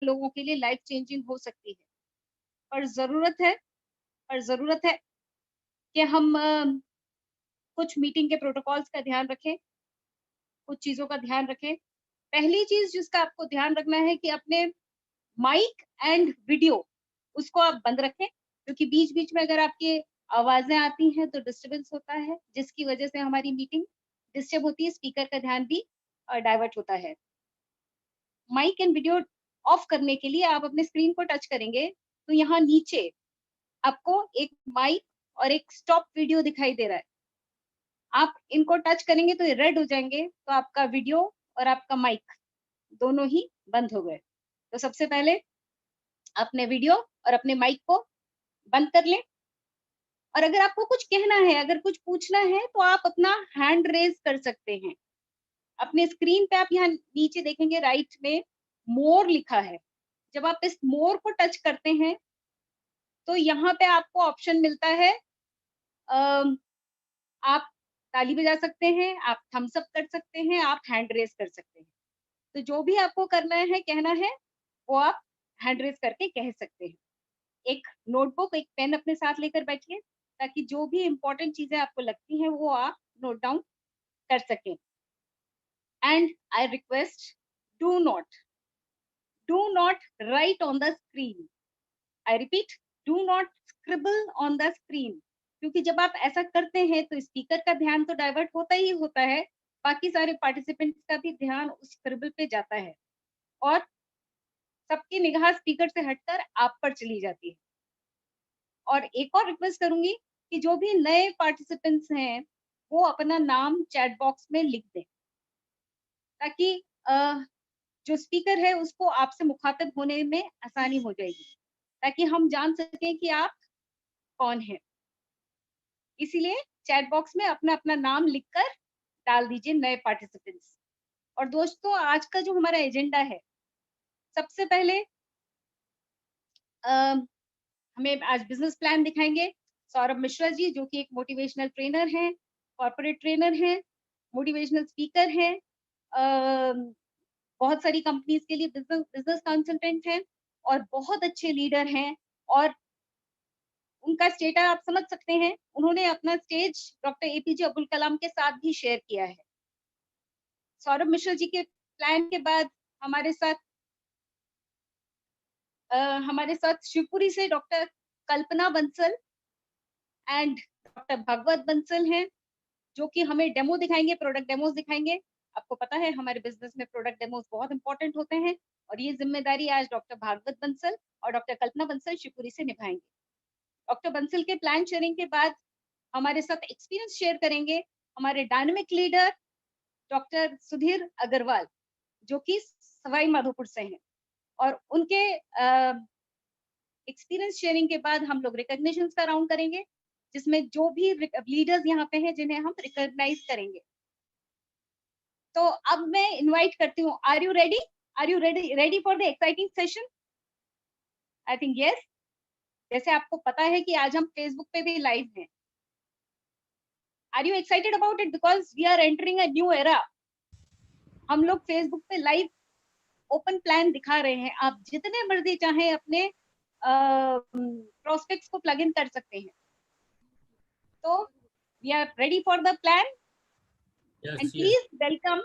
लोगों के लिए लाइफ चेंजिंग हो सकती है। पर ज़रूरत है कि हम कुछ मीटिंग के प्रोटोकॉल्स का ध्यान रखें, कुछ चीज़ों का ध्यान रखें। पहली चीज़ जिसका आपको ध्यान रखना है कि अपने माइक एंड वीडियो उसको आप बंद रखें, क्योंकि बीच-बीच में अगर आपकी आवाज़ें आती हैं तो डिस्टर्बेंस होता है, जिसकी वजह से हमारी मीटिंग डिस्टर्ब होती है, स्पीकर का ध्यान भी डाइवर्ट होता है। माइक एंड वीडियो ऑफ करने के लिए आप अपने स्क्रीन को टच करेंगे, तो यहाँ नीचे आपको एक माइक और एक स्टॉप वीडियो दिखाई दे रहा है। आप इनको टच करेंगे तो ये रेड हो जाएँगे, तो आपका वीडियो और आपका माइक दोनों ही बंद हो गए। तो सबसे पहले अपने वीडियो और अपने माइक को बंद कर लें, और अगर आपको कुछ कहना है, अगर कुछ पूछना है, तो आप अपना हैंड रेज़ कर सकते हैं। अपने स्क्रीन पे आप यहाँ नीचे देखेंगे राइट में मोर लिखा है। जब आप इस मोर को टच करते हैं, तो यहाँ पे आपको ऑप्शन मिलता है, अ, आप ताली बजा सकते हैं, आप थम्स अप कर सकते हैं, आप हैंड रेज़ कर सकते हैं। तो जो भी आपको करना है, कहना है, वो आप हैंड रेज़ करके कह सकते हैं। एक नोटबुक, एक पेन अपने साथ लेकर बैठिए, ताकि जो भी इम्पोर्टेंट चीज़ें आपको लगती हैं, वो आप नोट डाउन कर सकें। And I request, do not do not right on the screen. I repeat, do not scribble on the screen, क्योंकि जब आप ऐसा करते हैं तो स्पीकर का ध्यान तो डाइवर्ट होता ही होता है, बाकी सारे पार्टिसिपेंट्स का भी ध्यान उस स्क्रिबल पे जाता है, और सबकी निगाह स्पीकर से हटकर आप पर चली जाती है। और एक और रिक्वेस्ट करूँगी कि जो भी नए पार्टिसिपेंट्स हैं, वो अपना नाम चैट बॉक्स में लिख दें, ताकि जो स्पीकर है उसको आपसे मुखातिब होने में आसानी हो जाएगी, ताकि हम जान सकें कि आप कौन हैं। इसीलिए चैट बॉक्स में अपना-अपना नाम लिखकर डाल दीजिए नए पार्टिसिपेंट्स। और दोस्तों, आज का जो हमारा एजेंडा है, सबसे पहले अ, हमें आज बिज़नेस प्लान दिखाएँगे सौरभ मिश्रा जी, जो कि एक मोटिवेशनल ट्रेनर हैं, कॉर्पोरेट ट्रेनर हैं, मोटिवेशनल स्पीकर हैं, अ, बहुत सारी कंपनीज़ के लिए बिज़नेस कंसल्टेंट हैं, और बहुत अच्छे लीडर हैं, और उनका स्टेटस आप समझ सकते हैं, उन्होंने अपना stage doctor APJ Abdul Kalam के साथ भी शेयर किया है। सौरभ मिश्रा जी के प्लान के बाद हमारे साथ अ, हमारे साथ शिवपुरी से doctor Kalpana Bansal and doctor Bhagwat Bansal हैं, जो कि हमें डेमो दिखाएँगे, प्रोडक्ट डेमोज़ दिखाएँगे। आपको पता है हमारे बिज़नेस में प्रोडक्ट डेमोज़ बहुत इम्पोर्टेंट होते हैं, और ये ज़िम्मेदारी आज डॉक्टर भागवत बंसल और डॉक्टर कल्पना बंसल शिवपुरी से निभाएँगे। डॉक्टर बंसल के प्लान शेयरिंग के बाद हमारे साथ एक्सपीरियंस शेयर करेंगे हमारे dynamic leader doctor Sudhir Agarwal, जो कि सवाई माधोपुर से हैं, और उनके एक्सपीरियंस शेयरिंग के बाद हम लोग रिकॉग्निशंस का राउंड करेंगे, जिसमें जो भी लीडर्स यहाँ पे हैं जिन्हें हम रिकॉग्नाइज करेंगे। तो अब मैं इनवाइट करती हूँ, are you ready ready for the exciting session? I think yes. जैसे आपको पता है कि आज हम फेसबुक पे भी लाइव हैं। Are you excited about it? Because we are entering a new era. हम लोग फेसबुक पे लाइव ओपन प्लान दिखा रहे हैं, आप जितने मर्जी चाहें अपने प्रोस्पेक्ट्स को प्लग इन कर सकते हैं। तो we are ready for the plan, and Yes, yes. Please welcome,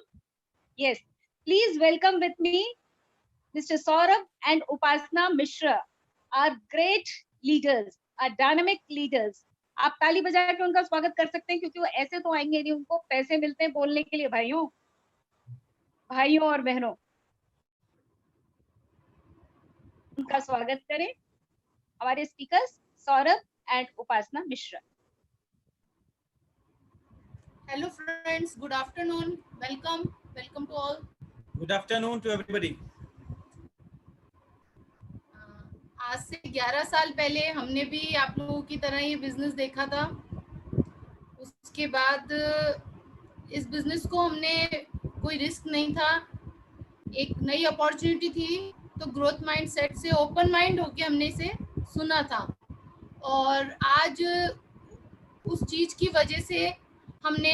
yes, please welcome with me Mr. Saurabh and Upasna Mishra, our great leaders, our dynamic leaders. आप ताली बजा के उनका स्वागत कर सकते हैं, क्योंकि वो ऐसे तो आएंगे नहीं, उनको पैसे मिलते हैं बोलने के लिए। भाइयों भाइयों और बहनों, उनका स्वागत करें, हमारे speakers Saurabh and Upasana Mishra. Hello friends, good afternoon. Welcome to all. Good afternoon to everybody. आज से 11 साल पहले हमने भी आप लोगों की तरह ये बिजनेस देखा था। उसके बाद इस बिजनेस को हमने कोई रिस्क नहीं था, एक नई अपॉर्चुनिटी थी, तो ग्रोथ माइंड सेट से ओपन माइंड होके हमने इसे सुना था, और आज उस चीज़ की वजह से हमने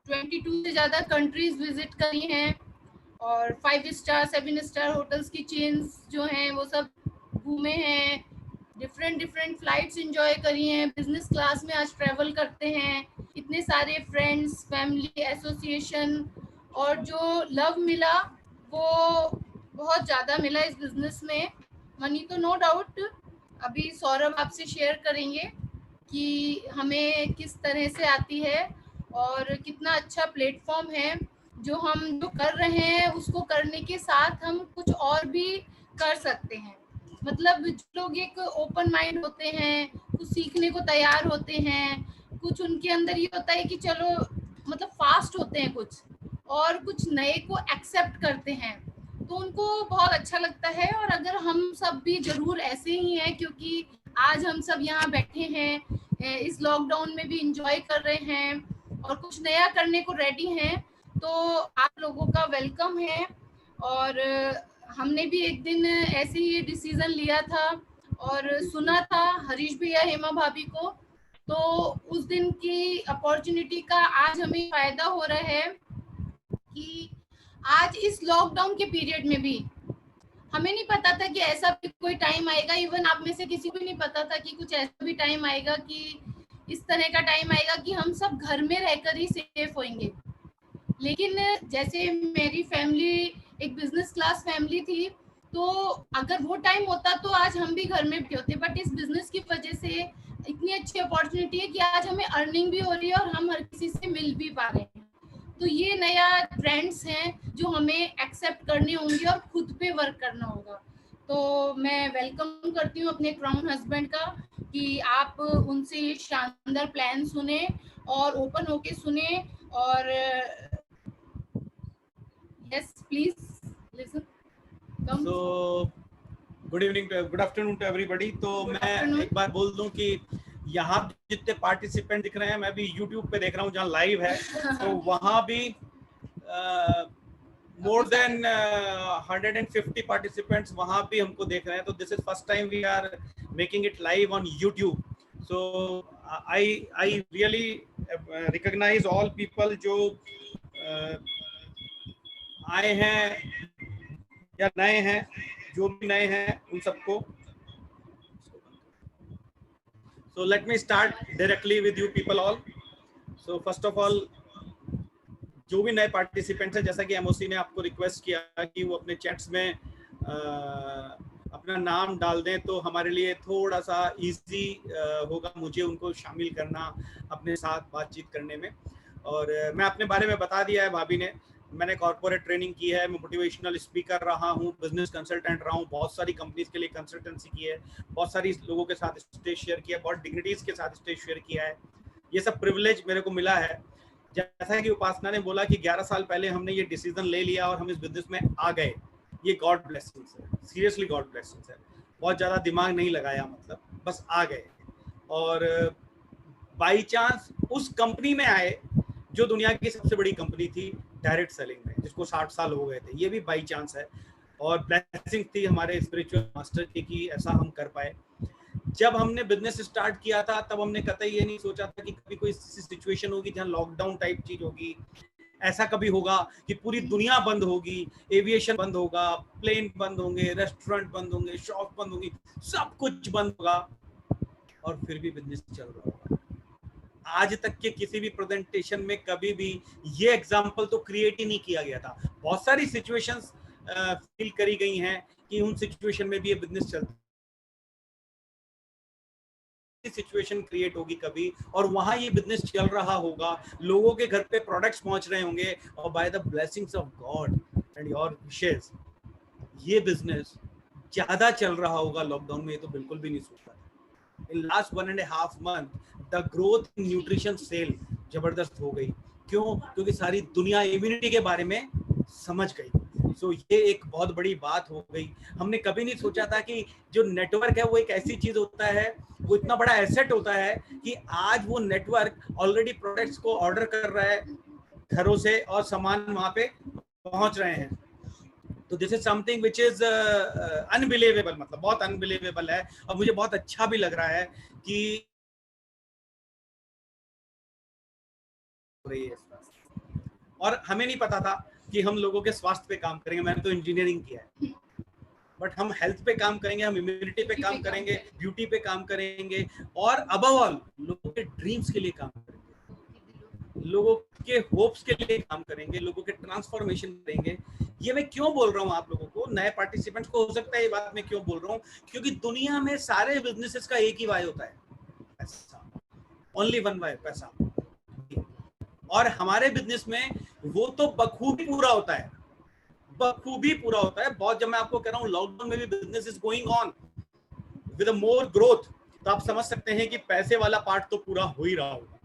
22 से ज़्यादा कंट्रीज विजिट करी हैं, और 5 स्टार 7 स्टार होटल्स की चेन्स जो हैं वो सब घूमे हैं, डिफरेंट फ्लाइट्स एंजॉय करी हैं, बिजनेस क्लास में आज ट्रैवल करते हैं, इतने सारे फ्रेंड्स, फैमिली, एसोसिएशन, और जो लव मिला वो बहुत ज़्यादा मिला इस बिजनेस में। मनी तो नो डाउट अभी सौरभ आपसे शेयर करेंगे कि हमें किस तरह से आती है और कितना अच्छा प्लेटफॉर्म है। जो हम जो कर रहे हैं उसको करने के साथ हम कुछ और भी कर सकते हैं। मतलब जो लोग एक ओपन माइंड होते हैं, कुछ सीखने को तैयार होते हैं, कुछ उनके अंदर ये होता है कि चलो मतलब फास्ट होते हैं कुछ, और कुछ नए को एक्सेप्ट करते हैं, तो उनको बहुत अच्छा लगता है। और अगर हम सब भी जरूर ऐसे ही हैं, क्योंकि आज हम सब यहाँ बैठे हैं, इस लॉकडाउन में भी इंजॉय कर रहे हैं और कुछ नया करने को रेडी हैं, तो आप लोगों का वेलकम है। और हमने भी एक दिन ऐसे ही डिसीजन लिया था और सुना था हरीश भैया, हेमा भाभी को, तो उस दिन की अपॉर्चुनिटी का आज हमें फायदा हो रहा है कि आज इस लॉकडाउन के पीरियड में भी हमें नहीं पता था कि ऐसा भी कोई टाइम आएगा। इवन आप में से किसी को नहीं पता था कि कुछ ऐसा भी टाइम आएगा, कि इस तरह का टाइम आएगा कि हम सब घर में रहकर ही सेफ होंगे। लेकिन जैसे मेरी फैमिली एक बिजनेस क्लास फैमिली थी, तो अगर वो टाइम होता तो आज हम भी घर में भी होते, बट इस बिजनेस की वजह से इतनी अच्छी अपॉर्चुनिटी है कि आज हमें अर्निंग भी हो रही है और हम हर किसी से मिल भी पा रहे हैं। तो ये नया ट्रेंड्स हैं जो हमें एक्सेप्ट करने होंगे और खुद पे वर्क करना होगा। तो मैं वेलकम करती हूँ अपने क्राउन हस्बैंड का कि आप उनसे ये शानदार प्लान सुने और ओपन होके सुने। और yes please listen come. So good afternoon to everybody. तो मैं एक बार बोल दूं कि यहाँ जितने पार्टिसिपेंट दिख रहे हैं, मैं भी YouTube पे देख रहा हूँ जहाँ लाइव है, तो वहाँ भी more than 150 participants वहाँ भी हमको देख रहे हैं। तो this is first time we are making it live on YouTube. So I really recognize all people जो आए हैं या नए हैं, जो भी नए हैं उन सबको। So let me start directly with you people all. So first of all, जो भी नए पार्टिसिपेंट्स हैं, जैसा कि एमओसी ने आपको रिक्वेस्ट किया कि वो अपने चैट्स में अपना नाम डाल दें, तो हमारे लिए थोड़ा सा इजी होगा मुझे उनको शामिल करना अपने साथ बातचीत करने में। और मैं अपने बारे में बता दिया है भाभी ने, मैंने कॉर्पोरेट ट्रेनिंग की है, मैं मोटिवेशनल स्पीकर रहा हूँ, बिजनेस कंसल्टेंट रहा हूँ, बहुत सारी कंपनीज के लिए कंसल्टेंसी की है, बहुत सारी लोगों के साथ स्टेज शेयर किया, बहुत डिग्निटीज के साथ स्टेज शेयर किया है। ये सब प्रिविलेज मेरे को मिला है। जैसा कि उपासना ने बोला कि 11 साल पहले हमने ये डिसीजन ले लिया और हम इस बिजनेस में आ गए, ये गॉड ब्लेसिंग्स है, सीरियसली गॉड ब्लेसिंग्स है। बहुत ज़्यादा दिमाग नहीं लगाया, मतलब बस आ गए। और बाई चांस उस कंपनी में आए जो दुनिया की सबसे बड़ी कंपनी थी डायरेक्ट सेलिंग में, जिसको 60 साल हो गए थे, ये भी बाई चांस है। और ब्लेसिंग थी हमारे स्पिरिचुअल मास्टर की कि ऐसा हम कर पाए। जब हमने बिजनेस स्टार्ट किया था तब हमने कतई ये नहीं सोचा था कि कभी कोई सिचुएशन होगी जहाँ लॉकडाउन टाइप चीज होगी, ऐसा कभी होगा कि पूरी दुनिया बंद होगी, एविएशन बंद होगा, प्लेन बंद होंगे, रेस्टोरेंट बंद होंगे, शॉप बंद होंगी, सब कुछ बंद होगा और फिर भी बिजनेस चल रहा होगा। आज तक के किसी भी प्रेजेंटेशन में कभी भी ये एग्जाम्पल तो क्रिएट ही नहीं किया गया था। बहुत सारी सिचुएशंस फील करी गई हैं कि उन सिचुएशन में भी ये बिजनेस चलता, सिचुएशन क्रिएट होगी कभी और वहां ये बिजनेस चल रहा होगा, लोगों के घर पे प्रोडक्ट्स पहुंच रहे होंगे और by the blessings of God and your wishes ये बिजनेस ज्यादा चल रहा होगा लॉकडाउन में, ये तो बिल्कुल भी नहीं सोचा। In last 1.5 month the growth in nutrition sale जबरदस्त हो गई। क्यों? क्योंकि सारी दुनिया इम्यूनिटी के बारे में समझ गई। सो ये एक बहुत बड़ी बात हो गई। हमने कभी नहीं सोचा था कि जो नेटवर्क है वो एक ऐसी चीज होता है, वो इतना बड़ा एसेट होता है कि आज वो नेटवर्क ऑलरेडी प्रोडक्ट्स को ऑर्डर कर रहा है घरों से और सामान वहां पे पहुंच रहे हैं। तो this is something which is unbelievable, मतलब बहुत अनबिलीवेबल है और मुझे बहुत अच्छा भी लग रहा है कि और हमें नहीं पता था कि हम लोगों के स्वास्थ्य पे काम करेंगे, मैंने तो इंजीनियरिंग किया है, बट हम हेल्थ पे काम करेंगे, हम इम्यूनिटी पे काम करेंगे, ब्यूटी पे काम करेंगे, और अबव ऑल लोगों के ड्रीम्स के लिए काम करेंगे, लोगों के होप्स के लिए काम करेंगे, लोगों के ट्रांसफॉर्मेशन करेंगे। ये मैं क्यों बोल रहा हूँ आप लोगों को, नए पार्टिसिपेंट्स को हो सकता है ये बात मैं क्यों बोल रहा हूँ, क्योंकि दुनिया में सारे बिजनेसेस का एक ही वाई होता है, पैसा, ओनली वन वाई, पैसा। और हमारे बिजनेस में वो तो बखूबी पूरा होता है, बखूबी पूरा होता है बहुत। जब मैं आपको कह रहा हूँ लॉकडाउन में भी business is going on with a more growth, तो आप समझ सकते हैं कि पैसे वाला पार्ट तो पूरा हो ही रहा होगा,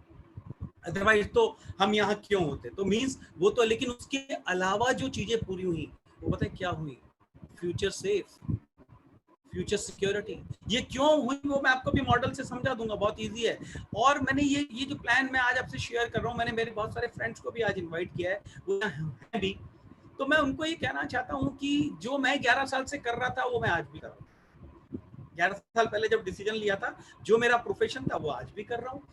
अदरवाइज तो हम यहाँ क्यों होते। तो मींस वो तो, लेकिन उसके अलावा जो चीजें पूरी हुई वो पता है क्या हुई, फ्यूचर सेफ, फ्यूचर सिक्योरिटी। ये क्यों हुई वो मैं आपको भी मॉडल से समझा दूंगा, बहुत इजी है। और मैंने ये जो प्लान मैं आज आपसे शेयर कर रहा हूँ, मैंने मेरे बहुत सारे फ्रेंड्स को भी आज इन्वाइट किया है, वो है भी, तो मैं उनको ये कहना चाहता हूँ कि जो मैं 11 साल से कर रहा था वो मैं आज भी कर रहा हूँ। 11 साल पहले जब डिसीजन लिया था, जो मेरा प्रोफेशन था वो आज भी कर रहा हूँ,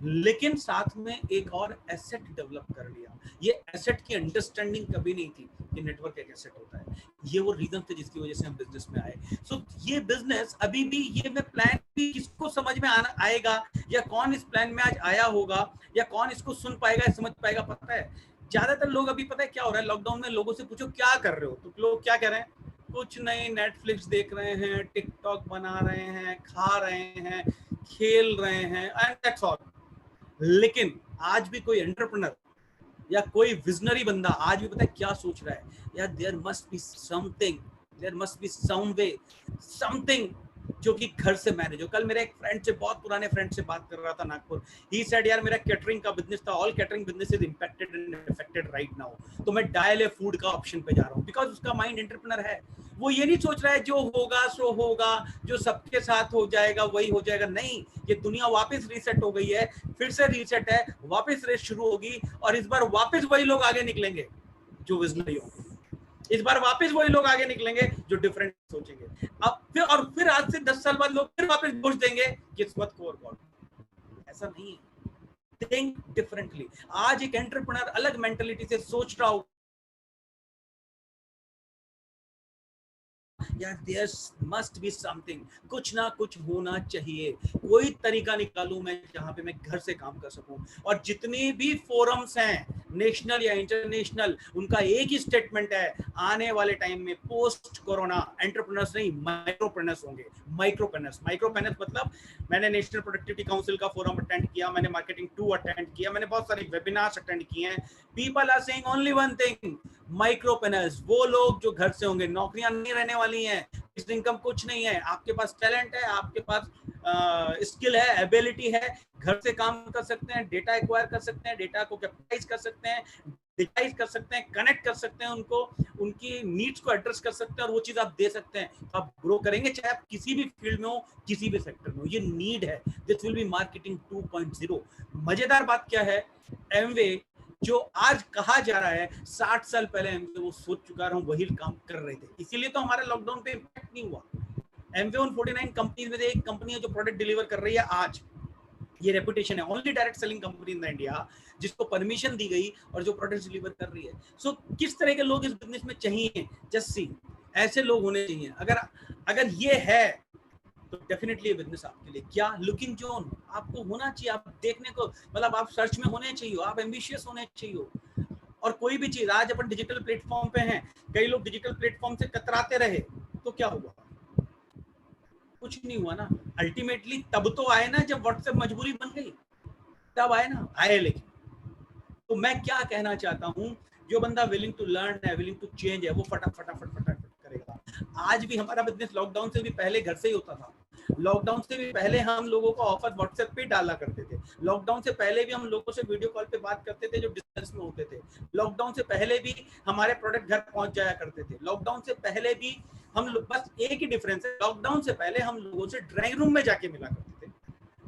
लेकिन साथ में एक और एसेट डेवलप कर लिया। ये एसेट की अंडरस्टैंडिंग कभी नहीं थी कि नेटवर्क एक एसेट होता है, ये वो रीजन थे जिसकी वजह से हम बिजनेस में आए। सो ये बिजनेस अभी भी, ये मैं प्लान भी किसको समझ में आएगा, या कौन इस प्लान में आज आया होगा, या कौन इसको सुन पाएगा, समझ पाएगा, पता है ज्यादातर लोग अभी, पता है क्या हो रहा है लॉकडाउन में, लोगों से पूछो क्या कर रहे हो तो लोग क्या कह रहे हैं, कुछ नहीं, नेटफ्लिक्स देख रहे हैं, टिकटॉक बना रहे हैं, खा रहे हैं, खेल रहे हैं, एंड दैट्स ऑल। लेकिन आज भी कोई एंटरप्रेन्योर या कोई विजनरी बंदा आज भी पता है क्या सोच रहा है, यार there must be something, there must be some way, something जो कि घर से मैनेज हो। कल मेरे एक फ्रेंड से, बहुत पुराने फ्रेंड से बात कर रहा था नागपुर, ही सेड यार मेरा कैटरिंग का बिजनेस था, all catering business is impacted and affected right now, तो मैं डायल ए फूड का ऑप्शन पे जा रहा हूँ, बिकॉज उसका माइंड एंटरप्रेन्योर है। वो ये नहीं सोच रहा है जो होगा सो होगा, जो सबके साथ हो जाएगा वही हो जाएगा, नहीं, ये दुनिया वापस रीसेट हो गई है, फिर से रीसेट है, वापस रेस शुरू होगी, और इस बार वापस वही लोग आगे निकलेंगे जो विजनरी होंगे, इस बार वापस वही लोग आगे निकलेंगे जो डिफरेंट सोचेंगे। अब फिर आज से 10 साल बाद लोग फिर वापस दोष देंगे किस्मत को और गॉड। ऐसा नहीं है, थिंक डिफरेंटली। आज एक एंटरप्रेन्योर अलग मेंटालिटी से सोच रहा हो, यार देयर मस्ट बी समथिंग, कुछ ना कुछ होना चाहिए, कोई तरीका निकालूं मैं जहां पे मैं घर से काम कर सकूं। और जितने भी फोरम्स हैं नेशनल या इंटरनेशनल, उनका एक ही स्टेटमेंट है, आने वाले टाइम में पोस्ट कोरोना एंटरप्रेन्योर्स नहीं माइक्रोप्रेन्योर्स होंगे। माइक्रोप्रेन्योर्स मतलब, मैंने नेशनल प्रोडक्टिविटी काउंसिल का फोरम अटेंड किया, मैंने मार्केटिंग 2 अटेंड किया, मैंने बहुत सारे वेबिनार्स अटेंड किए हैं। People are saying only one thing, micropreneurs, वो लोग जो घर से होंगे, नौकरियां नहीं रहने वाली हैं, फिक्स्ड इनकम कुछ नहीं है, आपके पास टैलेंट है, आपके पास स्किल है, एबिलिटी है, घर से काम कर सकते हैं, डेटा एक्वायर कर सकते हैं, डेटा को कैपिटलाइज कर सकते हैं, डिजाइन कर सकते हैं, कनेक्ट कर सकते हैं उनको, उनकी नीड्स को एड्रेस कर सकते हैं, और वो चीज आप दे सकते हैं, तो आप ग्रो करेंगे, चाहे आप किसी भी फील्ड में हो, किसी भी सेक्टर में हो। ये नीड है, दिस विल बी मार्केटिंग 2.0। मजेदार बात क्या है, एमवे जो आज कहा जा रहा है, 60 साल पहले एमवे वो सोच चुका है, हम वही काम कर रहे थे, इसीलिए तो हमारे लॉकडाउन पे इम्पैक्ट नहीं हुआ। एमवे उन 49 कंपनीज में से एक कंपनी है जो प्रोडक्ट डिलीवर कर रही है आज, ये रेपुटेशन है, only direct selling company in India जिसको परमिशन दी गई और जो प्रोडक्ट डिलीवर कर रही है। सो किस तरह के लोग इस बिजनेस में चाहिए, जस्ट सी, ऐसे लोग होने चाहिए। अगर ये है तो डेफिनेटली बिजनेस आपके लिए। क्या लुकिंग जोन आपको होना चाहिए, आप देखने को, मतलब आप सर्च में होने चाहिए, आप एम्बिशियस होने चाहिए। और कोई भी चीज, आज अपन डिजिटल प्लेटफॉर्म पे हैं, कई लोग डिजिटल प्लेटफॉर्म से कतराते रहे तो क्या हुआ, कुछ नहीं हुआ ना। अल्टीमेटली तब तो आए ना जब व्हाट्सएप मजबूरी बन गई, तब आए ना, आए। लेकिन तो मैं क्या कहना चाहता हूँ, जो बंदा विलिंग टू लर्न है, विलिंग टू चेंज है, वो फटाफट करेगा। आज भी हमारा बिजनेस लॉकडाउन से भी पहले घर से ही होता था। लॉकडाउन से भी पहले हम लोगों को ऑफर व्हाट्सएप पे डाला करते थे। लॉकडाउन से पहले भी हम लोगों से वीडियो कॉल पे बात करते थे जो डिस्टेंस में होते थे। लॉकडाउन से पहले भी हमारे प्रोडक्ट घर पहुंच जाया करते थे। लॉकडाउन से पहले भी हम लोग, बस एक ही डिफरेंस है, लॉकडाउन से पहले हम लोगों से ड्राइंग रूम में जाके मिला करते थे,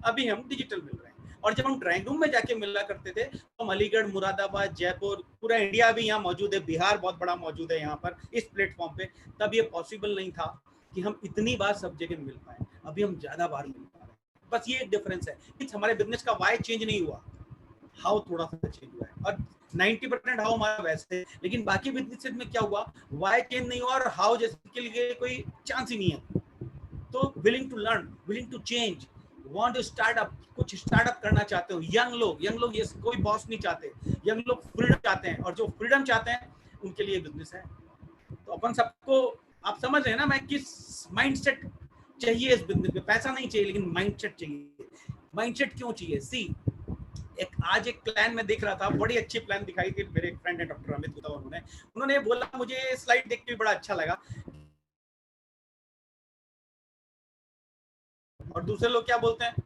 अभी हम डिजिटल मिल रहे हैं। और जब हम ड्राइंग रूम में जाके मिला करते थे तो हम अलीगढ़, मुरादाबाद, जयपुर, पूरा इंडिया भी यहाँ मौजूद है, बिहार बहुत बड़ा मौजूद है यहाँ पर इस प्लेटफॉर्म पे, तब ये पॉसिबल नहीं था कि हम इतनी बार सब जगह मिल पाए। अभी हम ज्यादा बार मिल पा रहे हैं, बस ये एक डिफरेंस है। हमारे बिजनेस का वाई चेंज नहीं हुआ, हाउ थोड़ा सा चेंज हुआ है। और 90% हाउ हमारा वैसे, लेकिन बाकी बिजनेसेस में क्या हुआ, वाई चेंज नहीं हुआ और हाउ जैसे के लिए कोई चांस ही नहीं है। तो willing to learn, willing to change, want to startup, कुछ स्टार्टअप करना चाहते हो, यंग लोग ये कोई बॉस नहीं चाहते, यंग लोग फ्रीडम चाहते हैं, और जो फ्रीडम चाहते हैं उनके लिए बिजनेस है। तो अपन सबको, आप समझ रहे हैं ना मैं किस माइंडसेट चाहिए इस बिजनेस में। पैसा नहीं चाहिए लेकिन माइंडसेट चाहिए। माइंडसेट क्यों चाहिए? सी, आज एक प्लान में देख रहा था, बड़ी अच्छी प्लान दिखाई थी, मेरे एक फ्रेंड है डॉक्टर अमित गुप्ता, उन्होंने बोला, मुझे स्लाइड देख के बड़ा अच्छा लगा, और दूसरे लोग क्या बोलते हैं,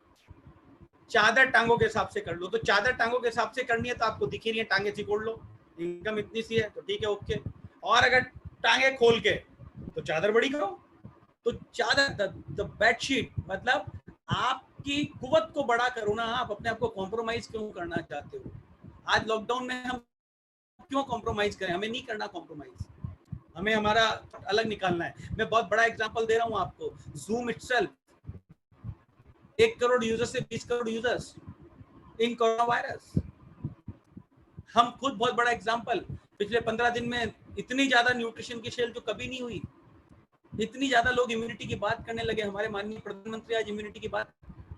चादर टांगों के हिसाब से कर लो। तो चादर टांगों के हिसाब से करनी है तो आपको दिख ही रही है, टांगे सिकोड़ लो, इनकम इतनी सी है तो ठीक है, ओके। और अगर टांगे खोल के तो चादर बड़ी करो। तो चादर, द बेडशीट, मतलब आपकी कुव्वत को बड़ा करो ना, आप अपने आप को कॉम्प्रोमाइज क्यों करना चाहते हो? आज लॉकडाउन में हम क्यों कॉम्प्रोमाइज करें? हमें नहीं करना कॉम्प्रोमाइज, हमें हमारा अलग निकालना है। मैं बहुत बड़ा एग्जांपल दे रहा हूं आपको, जूम इटसेल्फ, 1 करोड़ यूजर से 20 करोड़ यूजर्स इन कोरोना वायरस। हम खुद बहुत बड़ा एग्जांपल, पिछले 15 दिन में इतनी ज्यादा न्यूट्रिशन की सेल जो कभी नहीं हुई, इतनी ज्यादा लोग इम्यूनिटी की बात करने लगे। हमारे माननीय प्रधानमंत्री आज इम्यूनिटी की बात,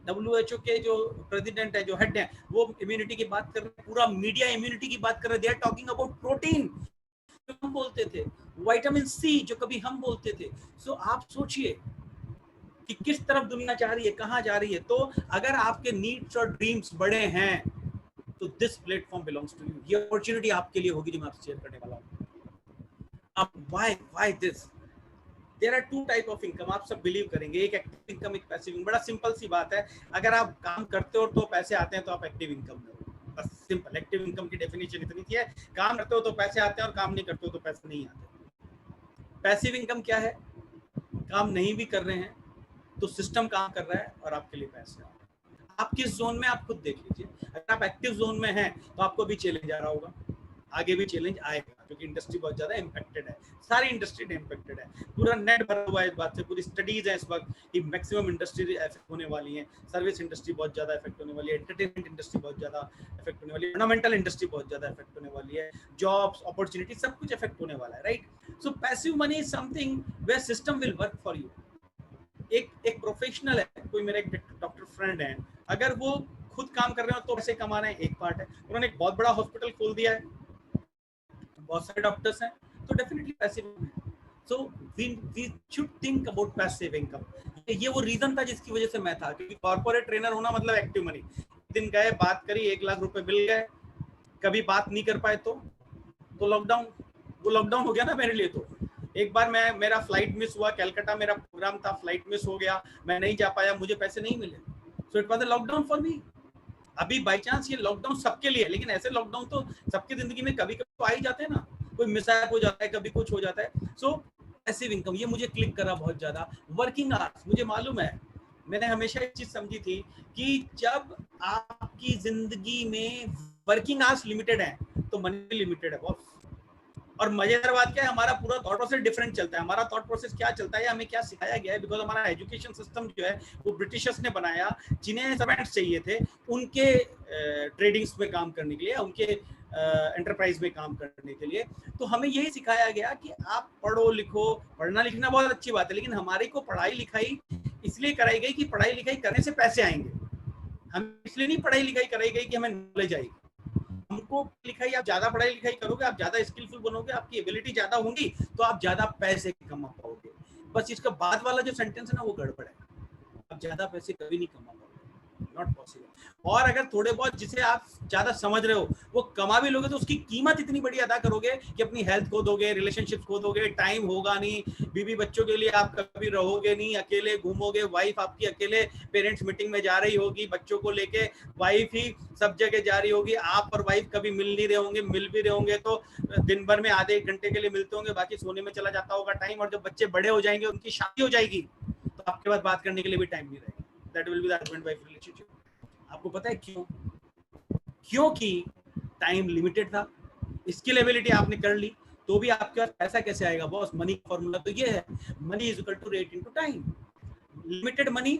WHO के जो प्रेसिडेंट है, जो हेड है, वो इम्यूनिटी की बात कर रहे हैं, पूरा मीडिया इम्यूनिटी की बात कर रहे हैं। They are talking about protein, जो हम बोलते थे, विटामिन सी जो कभी हम बोलते थे। सो आप सोचिए कि किस तरफ दुनिया जा रही है, कहाँ जा रही है। तो अगर आपके नीड्स और ड्रीम्स बड़े हैं तो this platform belongs to you. ये अपॉर्चुनिटी आपके लिए होगी जो मैं आपसे शेयर करने वाला हूँ। अब why this? There are 2 type of income, आप सब बिलीव करेंगे, एक एक्टिव इनकम, एक पैसिव इनकम। बड़ा सिंपल सी बात है, अगर आप काम करते हो तो पैसे आते हैं तो आप एक्टिव इनकम में हो, बस सिंपल। एक्टिव इनकम की डेफिनेशन इतनी थी है, काम करते हो तो पैसे आते हैं और काम नहीं करते हो तो पैसे नहीं आते। पैसिव इनकम क्या है? काम नहीं भी कर रहे हैं तो सिस्टम काम कर रहा है और आपके लिए पैसे आ रहे हैं। आप किस जोन में, आप खुद देख लीजिए। अगर आप एक्टिव जोन में हैं तो आपको भी चैलेंज आ रहा होगा, आगे भी चैलेंज आएगा, क्योंकि इंडस्ट्री बहुत ज्यादा इम्पैक्टेड है, सारी इंडस्ट्री इम्पैक्टेड है, पूरा नेट भरा हुआ है इस बात से। पूरी स्टडीज है इस वक्त कि मैक्सिमम इंडस्ट्री इफेक्ट होने वाली है, सर्विस इंडस्ट्री बहुत ज्यादा इफेक्ट होने वाली है, एंटरटेनमेंट इंडस्ट्री बहुत ज्यादा इफेक्ट होने वाली है, ऑर्नामेंटल इंडस्ट्री बहुत ज्यादा इफेक्ट होने वाली है, जॉब्स, अपॉर्चुनिटी, सब कुछ इफेक्ट होने वाला है, right. So passive money is something where system will work for you. एक प्रोफेशनल है, कोई मेरा एक डॉक्टर फ्रेंड है, अगर वो खुद काम कर रहे हो तो पैसे कमा रहे हैं, एक पार्ट है। उन्होंने एक बहुत बड़ा हॉस्पिटल खोल दिया है, बहुत सारे डॉक्टर्स हैं, तो डेफिनेटली पैसिव है। So we should think about passive income. ये वो रीजन था जिसकी वजह से मैं था, क्योंकि कॉर्पोरेट ट्रेनर होना मतलब एक्टिव मनी। दिन गए, बात करी, 1 लाख रुपए मिल गए, कभी बात नहीं कर पाए तो लॉकडाउन, वो लॉकडाउन हो गया ना मेरे लिए। तो एक बार मेरा फ्लाइट मिस हुआ, कलकत्ता मेरा प्रोग्राम था, फ्लाइट मिस हो गया, मैं नहीं जा पाया, मुझे पैसे नहीं मिले, so it was a lockdown for me. अभी बाय चांस ये लॉकडाउन सबके लिए, लेकिन ऐसे लॉकडाउन तो सबकी जिंदगी में कभी कभी तो आ ही जाते हैं ना, कोई मिसहैप हो जाता है, कभी कुछ हो जाता है। सो पैसिव इनकम, ये मुझे क्लिक करा बहुत ज्यादा। वर्किंग आवर्स, मुझे मालूम है, मैंने हमेशा एक चीज समझी थी कि जब आपकी जिंदगी में वर्किंग आवर्स लिमिटेड है तो मनी लिमिटेड है बॉस। और मजेदार बात क्या है, हमारा पूरा थॉट प्रोसेस डिफरेंट चलता है। हमारा थॉट प्रोसेस क्या चलता है, हमें क्या सिखाया गया है, बिकॉज हमारा एजुकेशन सिस्टम जो है वो ब्रिटिशर्स ने बनाया, जिन्हें सर्वेंट्स चाहिए थे उनके ट्रेडिंग्स में काम करने के लिए, उनके एंटरप्राइज में काम करने के लिए। तो हमें यही सिखाया गया कि आप पढ़ो लिखो, पढ़ना लिखना बहुत अच्छी बात है, लेकिन हमारी को पढ़ाई लिखाई इसलिए कराई गई कि पढ़ाई लिखाई करने से पैसे आएंगे। हम इसलिए नहीं पढ़ाई लिखाई कराई गई कि हमें नॉलेज आएगी। हमको लिखाई, आप ज्यादा पढ़ाई लिखाई करोगे, आप ज्यादा स्किलफुल बनोगे, आपकी एबिलिटी ज्यादा होंगी तो आप ज्यादा पैसे कमा पाओगे। बस इसका बाद वाला जो सेंटेंस है ना वो गड़बड़ है, आप ज्यादा पैसे कभी नहीं कमा पाओगे, नॉट पॉसिबल। और अगर थोड़े बहुत जिसे आप ज्यादा समझ रहे हो वो कमा भी लोगे तो उसकी कीमत इतनी बड़ी अदा करोगे कि अपनी हेल्थ खो दोगे, रिलेशनशिप खो दोगे, टाइम होगा नहीं, बीवी बच्चों के लिए आप कभी रहोगे नहीं, अकेले घूमोगे, वाइफ आपकी अकेले पेरेंट्स मीटिंग में जा रही होगी, बच्चों को लेके वाइफ ही सब जगह जा रही होगी, आप और वाइफ कभी मिल नहीं रहे होंगे, मिल भी रहे होंगे तो दिन भर में आधे 1 घंटे के लिए मिलते होंगे, बाकी सोने में चला जाता होगा टाइम। और जब बच्चे बड़े हो जाएंगे, उनकी शादी हो जाएगी, तो आपके पास बात करने के लिए भी टाइम नहीं रहेगा। That will be the husband wife relationship. आपको पता है क्यों? क्योंकि टाइम लिमिटेड था। स्किल एबिलिटी आपने कर ली तो भी आपके पास पैसा कैसे आएगा बॉस? मनी फॉर्मूला तो ये है, money is equal to rate into time. Limited money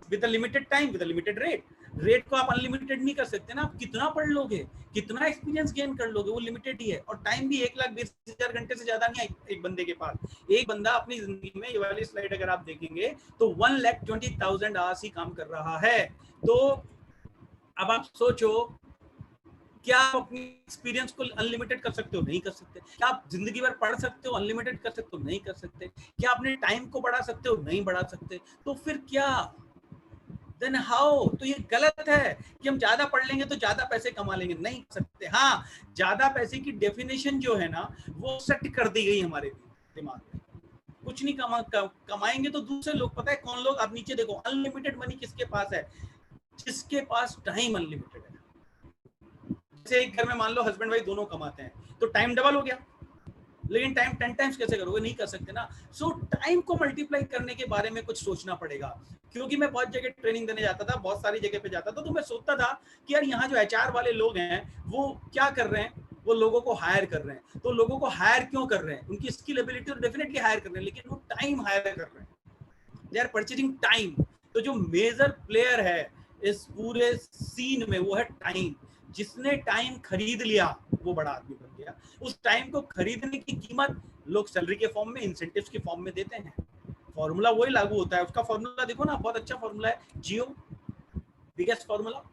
with a limited time with a limited rate. Rate को आप अनलिमिटेड नहीं कर सकते ना, आप कितना पढ़ लोगे, कितना एक्सपीरियंस गेन कर लोगे, वो लिमिटेड ही है। और टाइम भी 1,20,000 घंटे से ज्यादा नहीं है एक बंदे के पास। एक बंदा अपनी जिंदगी में, ये वाली स्लाइड अगर आप देखेंगे तो 1,20,000 आवर्स ही काम कर रहा है। तो अब आप सोचो, क्या आप अपनी एक्सपीरियंस को अनलिमिटेड कर सकते हो? नहीं कर सकते। क्या आप जिंदगी भर पढ़ सकते हो, अनलिमिटेड कर सकते हो? नहीं कर सकते। क्या अपने टाइम को बढ़ा सकते हो? नहीं बढ़ा सकते। तो फिर क्या, देन हाउ? तो ये गलत है कि हम ज्यादा पढ़ लेंगे तो ज्यादा पैसे कमा लेंगे, नहीं कर सकते। हाँ, ज्यादा पैसे की डेफिनेशन जो है ना वो सेट कर दी गई हमारे दिमाग में। कुछ नहीं कमाएंगे तो दूसरे लोग, पता है कौन लोग? आप नीचे देखो, अनलिमिटेड मनी किसके पास है? जिसके पास टाइम अनलिमिटेड है। जैसे एक घर में मान लो हस्बैंड वाइफ दोनों कमाते हैं, तो टाइम डबल हो गया, लेकिन टाइम 10 टाइम्स कैसे करोगे? नहीं कर सकते ना। सो टाइम को मल्टीप्लाई करने के बारे में कुछ सोचना पड़ेगा। क्योंकि मैं बहुत जगह ट्रेनिंग देने जाता था, बहुत सारी जगह पे जाता था, तो मैं सोचता था कि यार यहाँ जो एचआर वाले लोग हैं वो क्या कर रहे हैं? वो लोगों को हायर कर रहे हैं। तो लोगों को हायर क्यों कर रहे हैं? उनकी स्किल एबिलिटी तो डेफिनेटली हायर कर रहे हैं, लेकिन वो टाइम हायर कर रहे हैं, दे आर परचेजिंग टाइम। तो जो मेजर प्लेयर है इस पूरे सीन में वो है टाइम। जिसने टाइम खरीद लिया वो बड़ा आदमी बन गया। उस टाइम को खरीदने की कीमत लोग सैलरी के फॉर्म में, इंसेंटिव्स के फॉर्म में देते हैं। फॉर्मूला वही लागू होता है। उसका फॉर्मूला देखो ना, बहुत अच्छा फॉर्मूला है, जियो बिगेस्ट फॉर्मूला,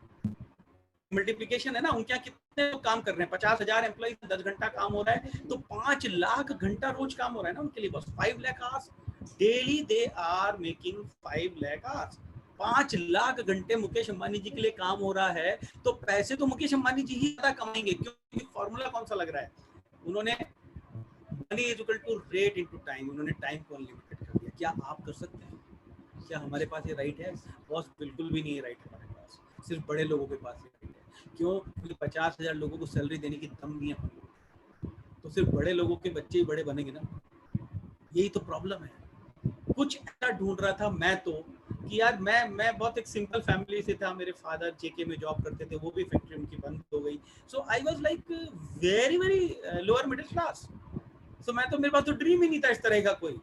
मल्टीप्लिकेशन है ना। उनके यहाँ कितने लोग काम कर रहे हैं? 50,000 एम्प्लॉय, 10 घंटा काम हो रहा है, तो 5 लाख घंटा रोज काम हो रहा है ना उनके लिए। बस 5 lakh hours daily they are making 5 lakh hours. 5 lakh घंटे मुकेश अंबानी जी के लिए काम हो रहा है, तो पैसे तो मुकेश अंबानी जी ही ज्यादा कमाएंगे। क्योंकि फॉर्मूला कौन सा लग रहा है? उन्होंने money is equal to rate into time. उन्होंने टाइम को अनलिमिटेड कर दिया। क्या आप कर सकते हैं? क्या हमारे पास ये राइट है? बॉस बिल्कुल भी नहीं है राइट हमारे पास, सिर्फ बड़े लोगों के पास ये राइट है। क्यों? क्योंकि 50,000 लोगों को सैलरी देने की दम नहीं है हम लोग। तो सिर्फ बड़े लोगों के बच्चे ही बड़े बनेंगे ना, यही तो प्रॉब्लम है। कुछ ऐसा ढूंढ रहा था मैं तो कि यार मैं बहुत एक सिंपल फैमिली से था। मेरे फादर जेके में जॉब करते थे, वो भी फैक्ट्री उनकी बंद हो गई। So I was like very very lower middle class. So मैं तो, मेरे पास तो ड्रीम ही नहीं था इस तरह का कोई।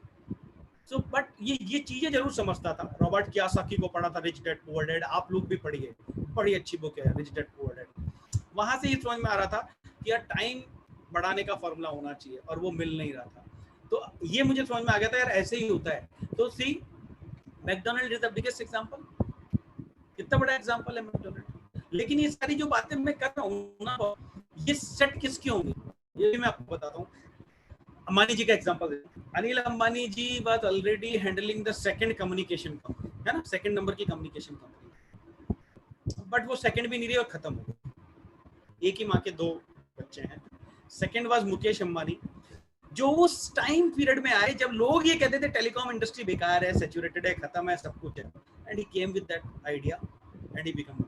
सो बट ये चीजें जरूर समझता था। रॉबर्ट कियोसाकी को पढ़ा था, रिच डैड पुअर डैड, आप लोग भी पढ़िए, बड़ी अच्छी बुक है रिच डैड पुअर डैड। वहां से ये समझ में आ रहा था कि यार टाइम बढ़ाने का फॉर्मूला होना चाहिए, और वो मिल नहीं रहा था। तो ये मुझे समझ में आ गया था यार ऐसे ही होता है। तो see, McDonald is the biggest example. कितना बड़ा एग्जांपल है मैकडोनल्ड। लेकिन ये सारी जो बातें मैं कर रहा हूँ ना, ये सेट किसकी होंगी ये भी मैं आपको बताता हूँ। अंबानी जी का एग्जांपल है। Anil Ambani ji was already handling the second communication company, है ना, सेकंड नंबर की कम्युनिकेशन कंपनी। बट वो सेकंड भी नहीं रही और खत्म हो गई। एक ही माँ के 2 बच्चे हैं। सेकंड वाज मुकेश अंबानी, जो उस टाइम पीरियड में आए जब लोग ये कहते थे टेलीकॉम इंडस्ट्री बेकार है, सैचुरेटेड है, खत्म है, सब कुछ है, and he came with that idea and he become.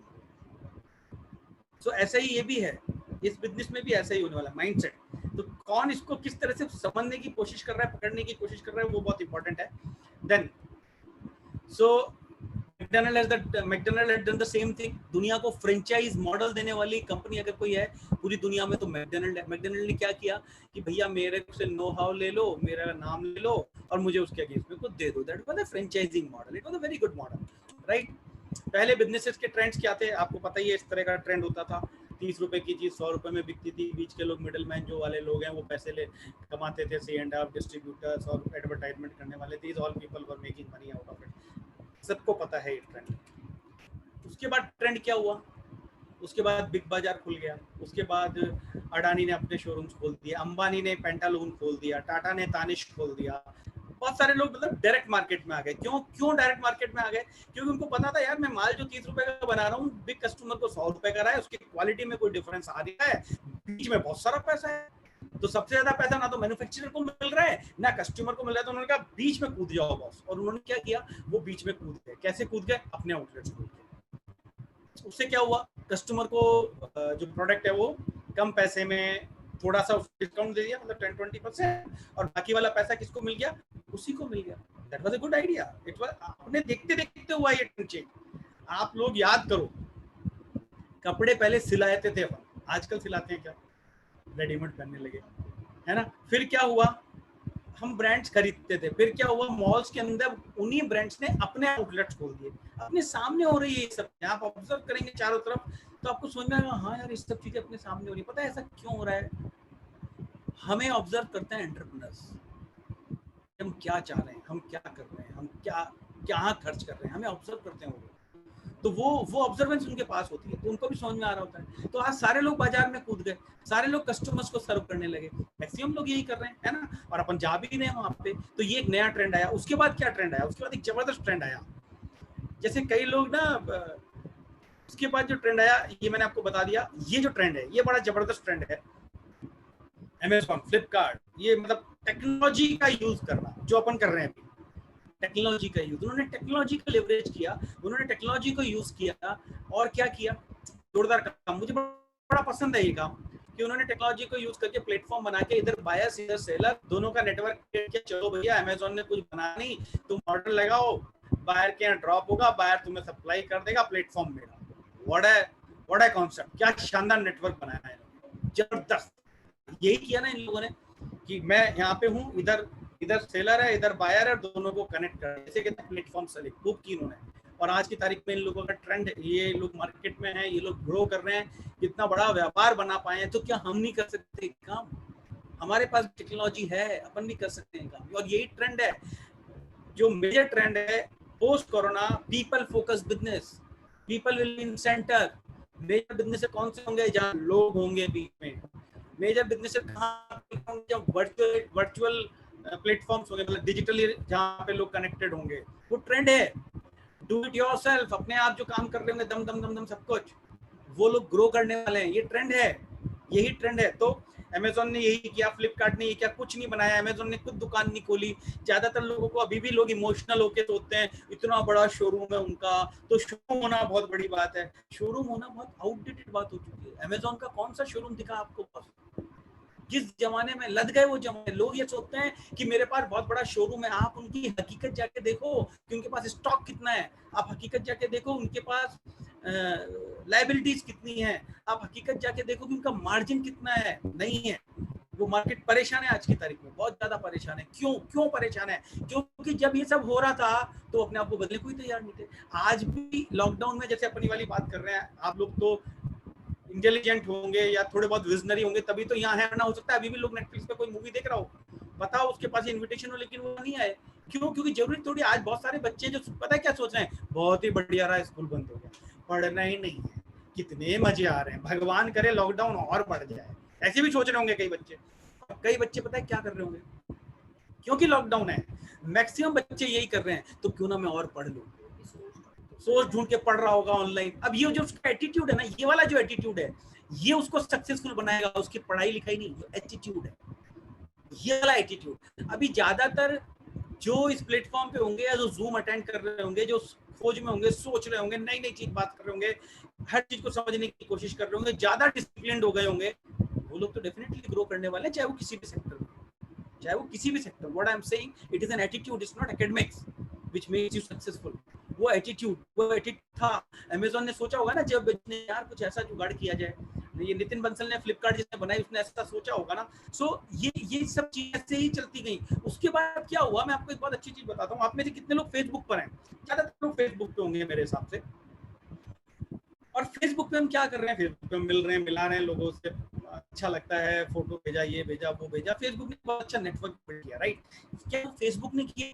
So ऐसा ही ये भी है, इस बिजनेस में भी ऐसा ही होने वाला माइंडसेट। तो कौन इसको किस तरह से समझने की कोशिश कर रहा है, पकड़ने की कोशिश कर रहा है, वो बहुत इंपॉर्टेंट है। Then so McDonald had done the same thing. दुनिया को फ्रेंचाइज मॉडल देने वाली कंपनी अगर कोई है पूरी दुनिया में तो मैकडोनल्ड है। मैकडोनल्ड ने क्या किया कि भैया मेरे से नो हाउ ले लो, मेरा नाम ले लो और मुझे उसके अगेंस्ट में कुछ दे दो। That was a franchising model. It was a very good model, right. पहले बिजनेसेस के ट्रेंड्स क्या थे आपको पता ही है। इस तरह का ट्रेंड होता था, 30 रुपए की चीज 100 रुपए में बिकती थी। बीच के लोग, मिडिल मैन जो वाले लोग हैं, वो पैसे ले कमाते थे। C&F डिस्ट्रीब्यूटर्स और एडवर्टाइजमेंट करने वाले, these all people were making money out of it. सबको पता है ये ट्रेंड। उसके बाद ट्रेंड क्या हुआ? उसके बाद बिग बाजार खुल गया। उसके बाद अडानी ने अपने शोरूम्स खोल दिए, अंबानी ने पेंटालून खोल दिया, टाटा ने तानिश खोल दिया। बहुत सारे लोग मतलब डायरेक्ट मार्केट में आ गए। क्यों डायरेक्ट मार्केट में आ गए? क्योंकि उनको पता था यार मैं माल जो 30 रुपए का बना रहा हूँ, बिग कस्टमर को 100 रुपए का रहा है, उसकी क्वालिटी में कोई डिफरेंस आ रहा है, बीच में बहुत सारा पैसा है। तो सबसे ज्यादा पैसा ना तो मैन्युफैक्चरर को मिल रहा है ना कस्टमर को मिल रहा है। तो उन्होंने कहा बीच में कूद जाओ बॉस। और उन्होंने क्या किया? वो बीच में कूद गए। कैसे कूद गए? अपने आउटलेट्स खोल के। उससे क्या हुआ? कस्टमर को जो प्रोडक्ट है वो कम पैसे में थोड़ा सा डिस्काउंट दे दिया, मतलब 10-20%, और बाकी वाला पैसा किसको मिल गया? उसी को मिल गया। That was a good idea. It was, आपने देखते देखते हुआ ये चेंज। आप लोग याद करो, कपड़े पहले सिलाते थे अपन, आजकल सिलाते हैं क्या? रेडीमेड पहनने लगे, है ना। फिर क्या हुआ? हम ब्रांड्स खरीदते थे, फिर क्या हुआ, मॉल्स के अंदर उन्हीं ब्रांड्स ने अपने आउटलेट्स खोल दिए, अपने सामने हो रही है ये सब। आप ऑब्जर्व करेंगे चारों तरफ तो आपको समझ में आएगा, हाँ यार ये सब चीजें अपने सामने हो रही है। पता है ऐसा क्यों हो रहा है? हमें ऑब्जर्व करते हैं एंटरप्रेन्योर्स, हम क्या चाह रहे हैं, हम क्या कर रहे हैं, हम क्या खर्च कर रहे हैं, हमें ऑब्जर्व करते हैं वो। तो वो ऑब्जर्वेंस उनके पास होती है, तो उनको भी समझ में आ रहा होता है। तो आज सारे लोग बाजार में कूद गए, सारे लोग कस्टमर्स को सर्व करने लगे, मैक्सिमम लोग यही कर रहे हैं, है ना। और अपन जा भी रहे हैं वहां पे। तो ये एक नया ट्रेंड आया। उसके बाद क्या ट्रेंड आया? उसके बाद एक जबरदस्त ट्रेंड आया। जैसे कई लोग ना, उसके बाद जो ट्रेंड आया ये मैंने आपको बता दिया। ये जो ट्रेंड है ये बड़ा जबरदस्त ट्रेंड है। अमेज़न, फ्लिपकार्ट, ये मतलब टेक्नोलॉजी का यूज करना, जो अपन कर रहे हैं अभी, टेक्नोलॉजी का यूज। उन्होंने टेक्नोलॉजी का लेवरेज किया, उन्होंने टेक्नोलॉजी को यूज किया और क्या किया, जोरदार काम। मुझे बड़ा पसंद है ये काम कि उन्होंने टेक्नोलॉजी को यूज करके प्लेटफॉर्म बना के इधर बायर्स इधर सेलर दोनों का नेटवर्क क्रिएट किया। चलो भैया अमेज़न ने कुछ बना नहीं, तुम ऑर्डर लगाओ, बायर के यहाँ ड्रॉप होगा, बायर तुम्हें सप्लाई कर देगा प्लेटफॉर्म में। व्हाट है कॉन्सेप्ट, क्या शानदार नेटवर्क बनाया है, जबरदस्त। यही किया ना इन लोगों ने कि मैं यहाँ पे हूँ, इधर सेलर है, इधर बायर है, दोनों को कनेक्ट कर, जैसे कहते हैं प्लेटफॉर्म सेलिंग, खूब की उन्होंने। और आज की तारीख में इन लोगों का ट्रेंड, ये लोग मार्केट में हैं, ये लोग ग्रो कर रहे हैं, इतना बड़ा व्यापार बना पाए हैं। तो क्या हम नहीं कर सकते काम? हमारे पास टेक्नोलॉजी है, अपन भी कर सकते हैं काम। और यही ट्रेंड है, जो मेजर ट्रेंड है post corona, people focus business, people will be in centre. Major business कौन से होंगे? जहाँ लोग होंगे बीच में। मेजर बिजनेस कहाँ होंगे? जब वर्चुअल प्लेटफॉर्म्स होंगे, मतलब डिजिटली जहाँ पे लोग कनेक्टेड होंगे। वो ट्रेंड है। डू इट योरसेल्फ, अपने आप जो काम कर रहे होंगे दम दम दम दम सब कुछ, वो लोग ग्रो करने वाले हैं। ये ट्रेंड है, यही ट्रेंड है। तो अमेज़न ने यही किया, फ्लिपकार्ट ने ये किया, कुछ नहीं बनाया। अमेज़न ने खुद दुकान नहीं खोली। ज्यादातर लोगों को अभी भी लोग इमोशनल होके सोचते हैं इतना बड़ा शोरूम है उनका, तो शोरूम होना बहुत बड़ी बात है। शोरूम होना बहुत आउटडेटेड बात हो चुकी है। अमेज़न का कौन सा शोरूम दिखा आपको? जिस जमाने में लद गए वो जमाने। लोग ये सोचते हैं कि मेरे पास बहुत बड़ा शोरूम है। आप उनकी हकीकत जाके देखो कि उनके पास स्टॉक कितना है। आप हकीकत जाके देखो उनके पास लायबिलिटीज कितनी है। आप हकीकत जाके देखो कि उनका मार्जिन कितना है। नहीं है। वो मार्केट परेशान है आज की तारीख में, बहुत ज्यादा परेशान है। क्यों परेशान है? क्योंकि जब ये सब हो रहा था तो अपने आप को बदलने को ही तैयार नहीं थे। आज भी लॉकडाउन में जैसे अपनी वाली बात कर रहे हैं, आप लोग तो इंटेलिजेंट होंगे या थोड़े बहुत विजनरी होंगे तभी तो यहाँ है, ना हो सकता है अभी भी लोग नेटफ्लिक्स पे कोई मूवी देख रहा हो, बताओ उसके पास इनविटेशन हो, लेकिन वो नहीं आए। क्यों? क्योंकि जरूरी थोड़ी। आज बहुत सारे बच्चे जो पता है क्या सोच रहे हैं, बहुत ही बढ़िया रहा स्कूल बंद हो गया, पढ़ना ही नहीं है, कितने मजे आ रहे हैं, भगवान करे लॉकडाउन और बढ़ जाए, ऐसे भी सोच रहे होंगे कई बच्चे। कई बच्चे पता है क्या कर रहे होंगे, क्योंकि लॉकडाउन है मैक्सिमम बच्चे यही कर रहे हैं, तो क्यों ना मैं और पढ़ लूं, सोच ढूंढ के पढ़ रहा होगा ऑनलाइन। अब ये जो उसका एटीट्यूड है ना, ये वाला जो एटीट्यूड है, ये उसको सक्सेसफुल बनाएगा। उसकी पढ़ाई लिखाई नहीं, जो एटीट्यूड है, ये वाला एटीट्यूड। अभी ज्यादातर जो इस प्लेटफॉर्म पे होंगे या जो जूम अटेंड कर रहे होंगे, जो खोज में होंगे, सोच रहे होंगे, नई नई चीज बात कर रहे होंगे, हर चीज को समझने की कोशिश कर रहे होंगे, ज्यादा डिसिप्लिन्ड हो गए होंगे, वो लोग तो डेफिनेटली ग्रो करने वाले हैं, चाहे वो किसी भी सेक्टर में, चाहे वो किसी भी sector. What I am saying, it is an attitude, it's not academics which makes you successful. वो एटीट्यूड था। अमेज़न ने सोचा होगा ना, जब यार कुछ ऐसा जुगाड़ किया जाए, ये नितिन बंसल ने फ्लिपकार्ट जिसने बनाई उसने ऐसा सोचा होगा ना। सो ये सब चीजें से ही चलती गई। उसके बाद क्या हुआ, मैं आपको एक बहुत अच्छी चीज बताता हूँ। आप में से कितने लोग फेसबुक पर हैं? ज्यादातर लोग फेसबुक पे होंगे मेरे हिसाब से। और फेसबुक पे हम क्या कर रहे हैं, फेसबुक पे मिल रहे हैं, मिला रहे हैं लोगों से, अच्छा लगता है, फोटो भेजा, ये भेजा, वो भेजा। फेसबुक ने बहुत अच्छा नेटवर्क बिल्ड किया, राइट? क्या फेसबुक ने किया,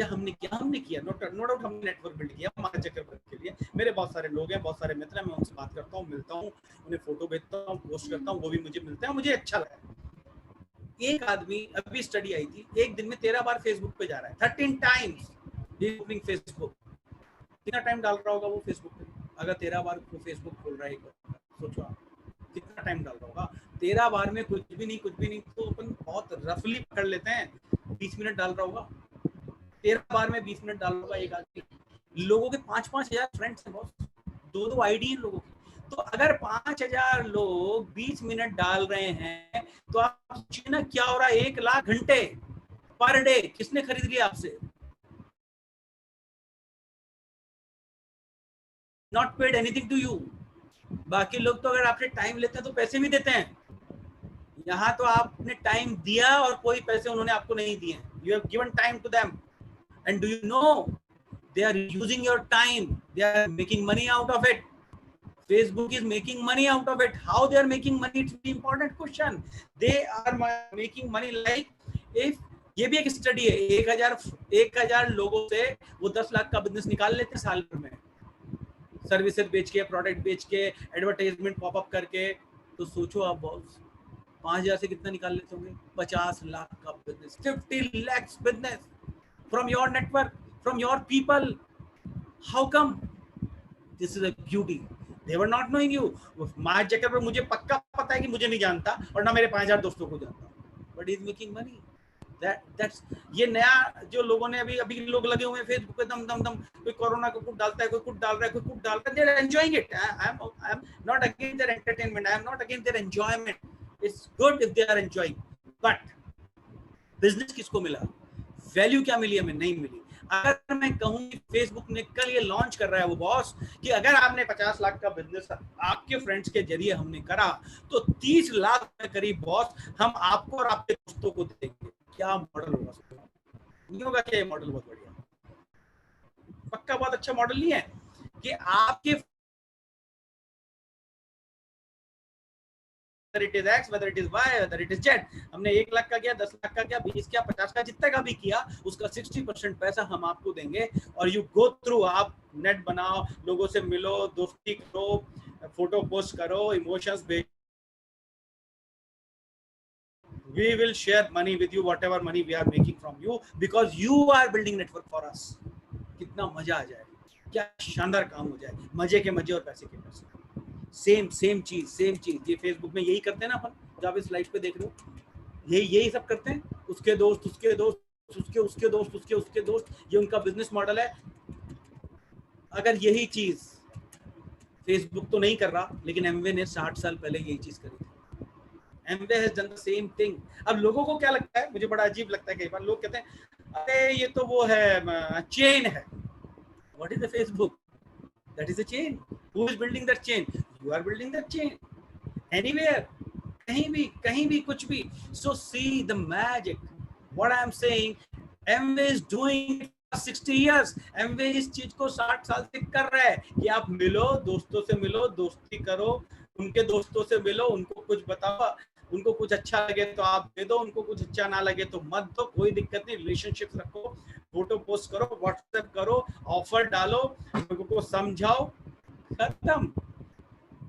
हमने किया नो डाउट, हमने नेटवर्क बिल्ड किया मार्क जकरबर्ग के लिए। मेरे बहुत सारे लोग हैं, बहुत सारे मित्र हैं, मैं उनसे बात करता हूँ, मिलता हूँ, उन्हें फोटो भेजता हूँ, पोस्ट करता हूँ, वो भी मुझे मिलते हैं, मुझे अच्छा लगा। एक आदमी, अभी स्टडी आई थी, एक दिन में 13 बार फेसबुक पे जा रहा है, 13 टाइम्स ओपनिंग फेसबुक। कितना टाइम डाल रहा होगा वो फेसबुक पे? अगर 13 बार वो फेसबुक खोल रहा है, सोचो आप कितना टाइम डाल रहा होगा। 13 बार में कुछ भी नहीं तो अपन बहुत रफली पकड़ लेते हैं 20 मिनट डाल रहा होगा। 13 बार में 20 मिनट डाल रहा होगा एक आदमी। लोगों के 5-5 हजार फ्रेंड्स हैं बॉस, 2-2 आईडी हैं लोगों की। तो अगर 5,000 लोग 20 मिनट डाल रहे हैं तो आप सोचिए ना क्या हो रहा है। 1 लाख घंटे पर डे किसने खरीद लिया आपसे? Not paid anything to you. बाकी लोग तो अगर आपसे टाइम लेते हैं तो पैसे भी देते हैं। यहाँ तो आपने टाइम दिया और कोई पैसे उन्होंने आपको नहीं दिए, you have given time to them and do you know they are using your time, they are making money out of it. Facebook is making money out of it. How they are making money, it's the important question. They are making money like, if ये भी एक study है, 1000 लोगों से वो 10 लाख का business निकाल लेते हैं साल भर में, सर्विसेज बेच के, प्रोडक्ट बेच के, एडवर्टाइजमेंट पॉपअप करके। तो सोचो आप बॉस 5000 से कितना निकाल लेते होंगे? 50 लाख का business, 50 lakhs business from your network, from your people. How come? This is a beauty. They were not knowing you. Mark Zuckerberg मुझे पक्का पता है कि मुझे नहीं जानता और ना मेरे 5000 दोस्तों को जानता, but he is making money. That's ये नया जो लोगों ने अभी लोग लगे हुए हैं फेसबुक पे दम, कोई कोरोना को कुछ डालता है, कोई कुछ डाल रहा है, कोई कुछ डाल रहा है, they are enjoying it. I am not against their entertainment. I am not against their enjoyment. It's good if they are enjoying. But business किसको मिला? वैल्यू क्या मिली हमें? नहीं मिली। अगर मैं कहूं कि फेसबुक ने कल ये लॉन्च कर रहा है वो बॉस कि अगर आपने 50 लाख का बिजनेस आपके फ्रेंड्स के जरिए हमने करा तो 30 लाख के करीब बॉस हम आपको और आपके दोस्तों को देंगे, क्या मॉडल होगा? नहीं होगा क्या ये मॉडल? बहुत बढ़िया, पक्का बहुत अच्छा मॉडल नहीं है कि आपके whether it is X, whether it is Y, whether it is Z, हमने 1 लाख का किया, 10 लाख का किया, 20 का, 50 का, जितना का भी किया उसका 60% पैसा हम आपको देंगे। और यू गो थ्रू, आप नेट बनाओ, लोगों से मिलो, दोस्ती करो, फोटो पोस्ट करो, इमोशंस भेजो, we will share money with you, whatever money we are making from you, because you are building network for us. कितना मजा आ जाए, क्या शानदार काम हो जाए, मजे के मजे और पैसे के पैसे। सेम चीज ये फेसबुक में यही करते हैं ना अपन, जब इस स्लाइड पे देख रहे हो यही सब करते हैं, उसके दोस्त, उसके दोस्त, उसके दोस्त, उसके दोस्त, ये उनका बिजनेस मॉडल है। अगर यही चीज फेसबुक तो नहीं कर रहा, लेकिन एमवे ने 60 साल पहले यही चीज करी थी। Amway has done the same thing. अब लोगों को क्या लगता है, मुझे बड़ा अजीब लगता है, कई बार लोग कहते हैं अरे ये तो वो है, चेन है। What is the Facebook? That is a chain. Who is building that chain? You are building that chain. Anywhere, कहीं भी कुछ भी। So see the magic. What I am saying, Amway is doing it for 60 years. Amway इस चीज को 60 साल से कर रहा है कि आप मिलो, दोस्तों से मिलो, दोस्ती करो, उनके दोस्तों से मिलो, उनको कुछ बताओ, उनको कुछ अच्छा लगे तो आप दे दो, उनको कुछ अच्छा ना लगे तो मत दो, कोई दिक्कत नहीं। रिलेशनशिप रखो, फोटो पोस्ट करो, व्हाट्सएप करो, ऑफर डालो, लोगों को समझाओ, खत्म।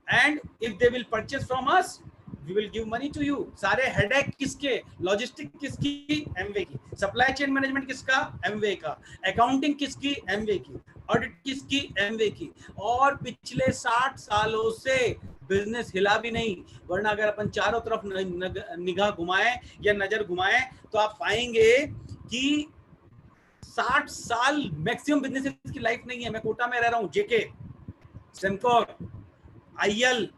And if they will purchase from us, we will give money to you. सारे हेडेक किसके? लॉजिस्टिक किसकी? एमवे की। सप्लाई चेन मैनेजमेंट किसका? एमवे का। अकाउंटिंग किसकी? एमवे की। ऑडिट किसकी? एमवे की। और पिछले 60 सालों से बिजनेस हिला भी नहीं, वरना अगर अपन चारों तरफ निगाह घुमाएं या नजर घुमाएं तो आप पाएंगे कि 60 साल मैक्सिमम बिजनेस की लाइफ नहीं है। मैं कोटा में रह रहा हूँ, JK, Samcor, IL,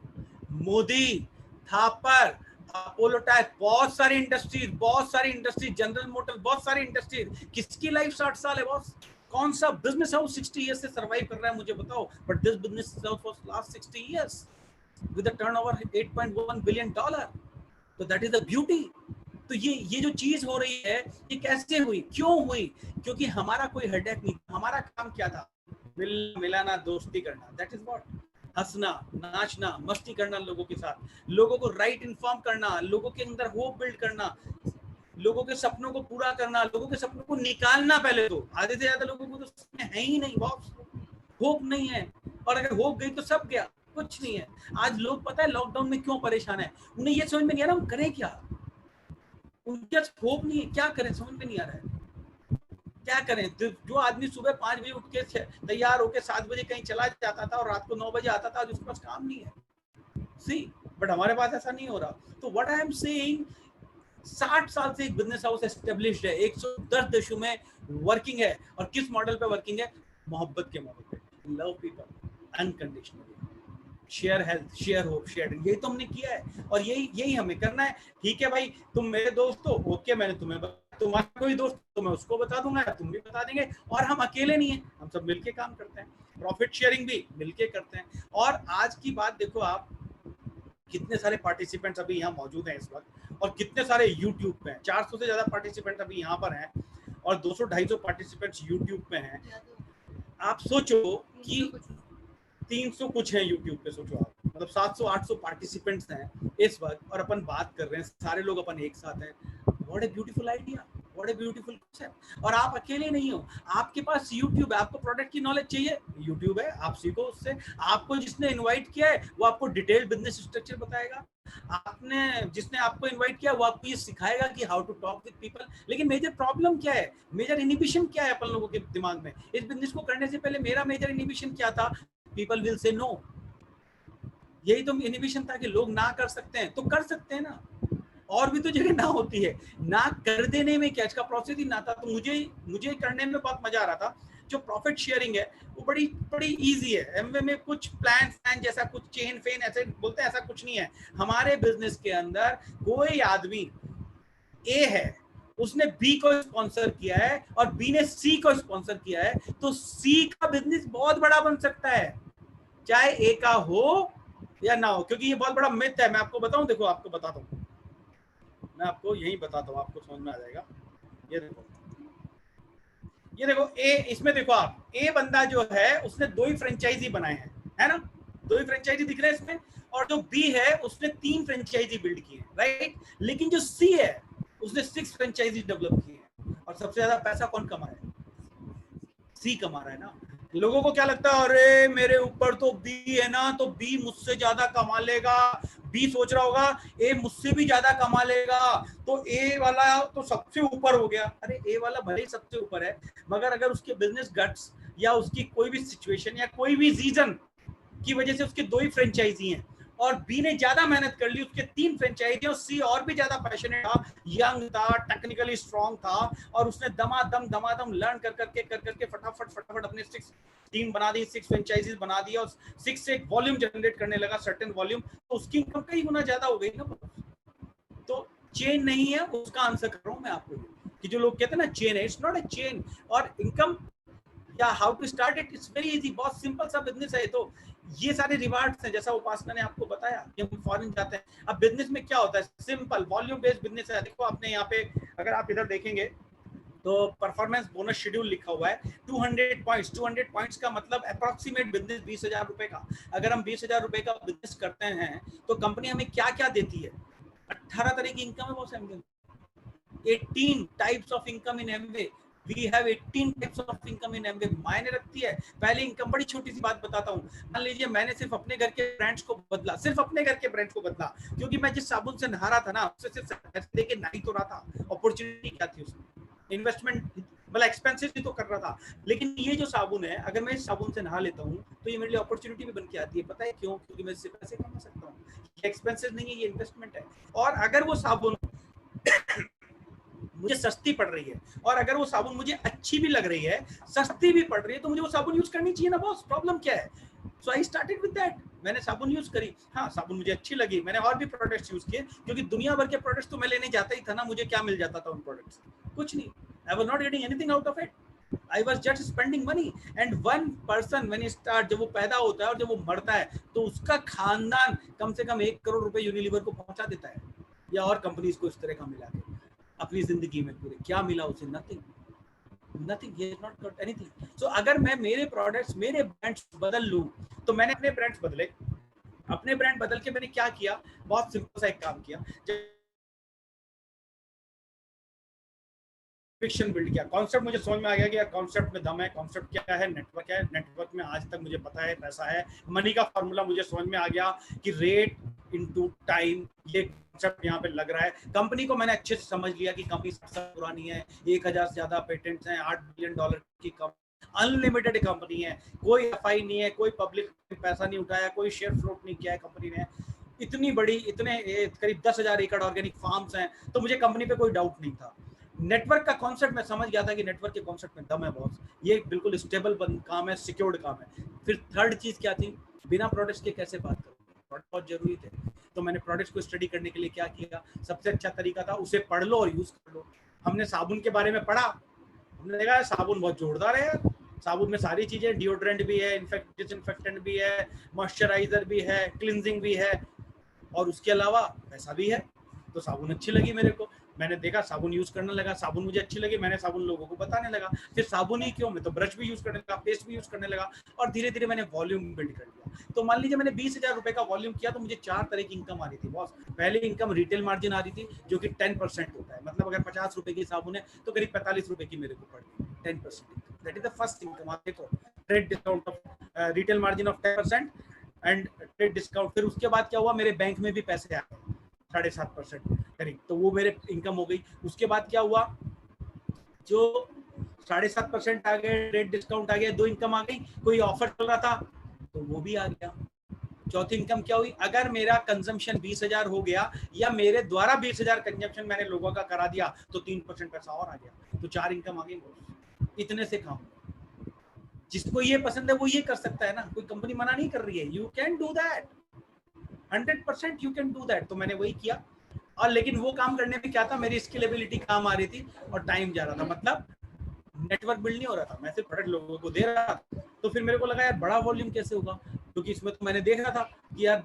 Modi, Thapar, Apollo tyre, बहुत सारी इंडस्ट्रीज, जनरल मोटर, बहुत सारी इंडस्ट्रीज। किसकी लाइफ 60 साल है बॉस? कौन सा बिजनेस हाउस 60 इयर्स से सर्वाइव कर रहा है मुझे बताओ? But this business house for last 60 years with a turnover $8.1 billion. तो दैट इज द ब्यूटी। तो ये जो चीज हो रही है, ये कैसे हुई, क्यों हुई? क्योंकि हमारा कोई हेडेक नहीं। हमारा काम क्या था? मिलाना, दोस्ती करना। That is what. हंसना, नाचना, मस्ती करना लोगों के साथ, लोगों को राइट इन्फॉर्म करना, लोगों के अंदर होप बिल्ड करना, लोगों के सपनों को पूरा करना, लोगों के सपनों को निकालना। पहले तो आधे से ज्यादा लोगों को तो सपने है ही नहीं बॉस, होप नहीं है। और अगर होप गई तो सब गया, कुछ नहीं है। आज लोग पता है लॉकडाउन में क्यों परेशान है? उन्हें ये समझ में नहीं आ रहा हम करें क्या, उनके होप नहीं है, क्या करें समझ में नहीं आ रहा है, क्या करें। जो आदमी सुबह 5 बजे उठ के तैयार होकर 7 बजे कहीं चला जाता था और रात को 9 बजे आता था, आज उसके पास काम नहीं है। सी, बट हमारे पास ऐसा नहीं हो रहा। तो व्हाट आई एम सेइंग, 60 साल से एक बिजनेस हाउस एस्टेब्लिश्ड है, 110 देशों में वर्किंग है। और किस मॉडल पे वर्किंग है? मोहब्बत के मॉडल पे। Love people unconditionally, share health, share hope, share. यही तो हमने किया है और यही हमें करना है। ठीक है भाई, तुम मेरे दोस्त हो, ओके, मैंने तुम्हारा कोई दोस्त तो मैं उसको बता दूंगा, तुम भी बता देंगे। और हम अकेले नहीं है, हम सब मिलके काम करते हैं। प्रॉफिट शेयरिंग भी मिलके करते हैं। और आज की बात देखो आप, कितने सारे पार्टिसिपेंट्स अभी यहाँ मौजूद हैं इस वक्त, और कितने सारे यूट्यूब पे हैं। 400 से ज्यादा पार्टिसिपेंट अभी यहाँ पर हैं और 200-250 पार्टिसिपेंट्स यूट्यूब पे हैं। आप सोचो कि 300 कुछ हैं यूट्यूब पे, सोचो आप, मतलब 700-800 पार्टिसिपेंट्स हैं इस वक्त, और अपन बात कर रहे हैं, सारे लोग अपन एक साथ हैं। What a beautiful idea, what a beautiful concept. और आप अकेले नहीं हो, आपके पास यूट्यूब है, आपको प्रोडक्ट की नॉलेज चाहिए, यूट्यूब है, आप सीखो उससे। आपको जिसने इनवाइट किया है वो आपको डिटेल बिजनेस स्ट्रक्चर बताएगा, जिसने आपको इनवाइट किया वो आपको ये सिखाएगा कि how to talk with people. लेकिन मेजर प्रॉब्लम क्या है, मेजर इनिबिशन क्या है अपन लोगों के दिमाग में? इस बिजनेस को करने से पहले मेरा मेजर इनिबिशन क्या था? People will say no. यही तो इनिबिशन था कि लोग ना कर सकते हैं, तो कर सकते हैं ना, और भी तो जगह ना होती है, ना कर देने में क्या, इसका प्रोसेस ही ना था। तो मुझे करने में बहुत मजा आ रहा था। जो प्रॉफिट शेयरिंग है वो बड़ी इजी है। एमवे में कुछ प्लान जैसा, कुछ चेन फेन ऐसे बोलते हैं, ऐसा कुछ नहीं है। हमारे बिजनेस के अंदर कोई आदमी ए है, उसने बी को स्पॉन्सर किया है और बी ने सी को स्पॉन्सर किया है, तो सी का बिजनेस बहुत बड़ा बन सकता है, चाहे ए का हो या ना हो। क्योंकि ये बहुत बड़ा मिथ है, मैं आपको बताऊं, देखो आपको बताता हूँ, मैं आपको यही बताता हूँ, आपको समझ में आ जाएगा। ये देखो ए, इसमें देखो आप, ए बंदा जो है उसने 2 ही फ्रेंचाइजी बनाए हैं, है ना, 2 ही फ्रेंचाइजी दिख रहे हैं इसमें, और जो बी है उसने 3 फ्रेंचाइजी बिल्ड की है, राइट। लेकिन जो सी है उसने 6 फ्रेंचाइजी डेवलप की है, और सबसे ज्यादा पैसा कौन कमा रहा है? सी कमा रहा है ना। लोगों को क्या लगता है, अरे मेरे ऊपर तो बी है ना, तो बी मुझसे ज्यादा कमा लेगा। बी सोच रहा होगा ए मुझसे भी ज्यादा कमा लेगा, तो ए वाला तो सबसे ऊपर हो गया। अरे ए वाला भले ही सबसे ऊपर है, मगर अगर उसके बिजनेस गट्स या उसकी कोई भी सिचुएशन या कोई भी रीजन की वजह से उसके 2 ही फ्रेंचाइजी हैं, और बी ने ज्यादा मेहनत कर ली, उसके 3 फ्रेंचाइजी, और सी और भी ज्यादा पैशनेट था, यंग था, टेक्निकली स्ट्रांग था, और उसने दमादम लर्न कर करके फटाफट अपने 6 टीम बना दी, 6 फ्रेंचाइजीज बना दी, और 6 से एक वॉल्यूम जनरेट करने लगा, सर्टेन वॉल्यूम, तो उसकी इनकम कई गुना ज्यादा हो गई ना। तो चेन नहीं है, उसका आंसर कर रहा हूं मैं आपको, कि जो लोग कहते हैं ना चेन है, इट्स नॉट अ चेन। और इनकम या how to start it, it's very easy, बहुत सिंपल सा बिजनेस है। तो ये सारे रिवार्ड्स हैं, जैसा उपासना ने आपको बताया कि हम फॉरेन जाते हैं। अब बिजनेस में क्या होता है, सिंपल वॉल्यूम बेस्ड बिजनेस है। देखो आपने यहाँ पे, अगर आप इधर देखेंगे तो परफॉर्मेंस बोनस शेड्यूल लिखा हुआ है 200 पॉइंट्स। 200 पॉइंट्स का मतलब अप्रोक्सीमेट बिजनेस 20,000 रुपए का। अगर हम 20,000 रुपए का बिजनेस करते हैं तो कंपनी हमें क्या क्या देती है? 18 तरह की इनकम है boss Amway, 18 types of income in Amway. We have 18 types of income in MBA। मायने रखती है। पहली इनकम, बड़ी छोटी सी बात बताता हूँ। मान लीजिए मैंने सिर्फ अपने घर के ब्रांड्स को बदला, सिर्फ अपने घर के ब्रांड्स को बदला, क्योंकि मैं जिस साबुन से नहा रहा था ना, उससे सिर्फ पैसे देके नहीं तो रहा था। अपॉर्चुनिटी क्या थी उसमें? इन्वेस्टमेंट, मतलब एक्सपेंसेस भी तो कर रहा था। लेकिन ये जो साबुन है, अगर मैं इस साबुन से नहा लेता हूँ तो ये मेरे लिए अपॉर्चुनिटी भी बन के आती है। पता है क्यों? क्योंकि मैं इससे पैसे कमा सकता हूँ। ये एक्सपेंसेस नहीं है, ये इन्वेस्टमेंट है। और अगर वो साबुन मुझे सस्ती पड़ रही है, और अगर वो साबुन मुझे अच्छी भी लग रही है, सस्ती भी पड़ रही है, तो मुझे वो साबुन यूज करनी चाहिए ना बॉस। प्रॉब्लम क्या है? सो आई स्टार्टेड विद दैट। मैंने साबुन यूज करी, हाँ साबुन मुझे अच्छी लगी, मैंने और भी प्रोडक्ट्स यूज किए, क्योंकि दुनिया भर के प्रोडक्ट्स तो मैं लेने जाता ही था ना। मुझे क्या मिल जाता था उन प्रोडक्ट्स? कुछ नहीं। I was not getting anything out of it, I was just spending money. And one person when start, जब वो पैदा होता है और जब वो मरता है, तो उसका खानदान कम से कम 1 करोड़ रुपए यूनिलीवर को पहुंचा देता है, या और कंपनीज को इस तरह का मिला के अपनी जिंदगी में। पूरे क्या मिला उसे? Nothing, he has not got anything। so अगर मैं मेरे प्रोडक्ट्स, मेरे ब्रांड्स बदल लूं, तो मैंने अपने ब्रांड्स बदले। अपने ब्रांड बदल के मैंने क्या किया? बहुत सिंपल सा एक काम किया, फिक्शन बिल्ड किया। कॉन्सेप्ट मुझे समझ में आ गया कि कॉन्सेप्ट में दम है। कॉन्सेप्ट क्या है? नेटवर्क है। नेटवर्क में आज तक मुझे पता है पैसा है। मनी का फॉर्मूला मुझे समझ में आ गया कि रेट इनटू टाइम, ये कॉन्सेप्ट यहाँ पे लग रहा है। कंपनी को मैंने अच्छे से समझ लिया कि कंपनी 7 साल पुरानी है, 1000 से ज्यादा पेटेंट्स हैं, $8 बिलियन की कंपनी, अनलिमिटेड कंपनी है, कोई एफआई नहीं है, कोई पब्लिक पैसा नहीं उठाया, कोई शेयर फ्लोट नहीं किया है कंपनी ने। इतनी बड़ी, इतने करीब 10,000 एकड़ ऑर्गेनिक फार्म्स हैं, तो मुझे कंपनी पे कोई डाउट नहीं था। नेटवर्क का कॉन्सेप्ट मैं समझ गया था कि नेटवर्क के कॉन्सेप्ट में दम है बॉस, ये बिल्कुल स्टेबल काम है, सिक्योर्ड काम है। फिर थर्ड चीज क्या थी? बिना प्रोडक्ट्स के कैसे बात करूँ? प्रोडक्ट बहुत जरूरी थे। तो मैंने प्रोडक्ट्स को स्टडी करने के लिए क्या किया? सबसे अच्छा तरीका था उसे पढ़ लो और यूज कर लो। हमने साबुन के बारे में पढ़ा, हमने देखा साबुन बहुत जोरदार है। साबुन में सारी चीजें, डिओड्रेंट भी है, डिसइंफेक्टेंट भी है, मॉइस्चराइजर भी है, क्लिनजिंग भी है, और उसके अलावा पैसा भी है। तो साबुन अच्छी लगी मेरे को, मैंने देखा साबुन यूज करने लगा, साबुन मुझे अच्छी लगी, मैंने साबुन लोगों को बताने लगा, फिर साबुन ही क्यों, मैं तो ब्रश भी यूज करने लगा, पेस्ट भी यूज करने लगा, और धीरे धीरे मैंने वॉल्यूम बिल्ड कर लिया। तो मान लीजिए मैंने 20,000 रुपए का वॉल्यूम किया तो मुझे 4 तरह की इनकम आ रही थी बॉस। पहले इनकम रिटेल मार्जिन आ रही थी जो कि 10% होता है, मतलब अगर 50 रुपए की साबुन है तो करीब 45 रुपए की मेरे को पड़ गई, 10%। That is the first income. आप देखो, trade discount of retail margin of 10% and trade discount. फिर उसके बाद क्या हुआ, मेरे बैंक में भी पैसे आ गए 7.5% करीब, तो वो मेरे इनकम हो गई। उसके बाद क्या हुआ, जो 7.5% आ गए, ट्रेड डिस्काउंट आ गया, 2 इनकम आ गई। कोई ऑफर चल रहा था तो वो भी आ गया। चौथी इनकम क्या हुई, अगर मेरा कंजम्पशन 20,000 हो गया या मेरे द्वारा 20,000 कंजम्पशन मैंने लोगों का करा दिया तो 3% पैसा और आ गया, तो 4 इनकम आ गई। इतने से काम, जिसको ये पसंद है वो ये कर सकता है ना, कोई कंपनी मना नहीं कर रही है। You can do that, 100% you can do that. तो मैंने वही किया, और लेकिन वो काम करने में क्या था, मेरी स्केलेबिलिटी काम आ रही थी और टाइम जा रहा था, मतलब नेटवर्क बिल्ड नहीं हो रहा था, मैं सिर्फ प्रोडक्ट लोगों को दे रहा था। तो फिर मेरे को लगा यार बड़ा वॉल्यूम कैसे होगा, क्योंकि इसमें तो मैंने देखा था कि यार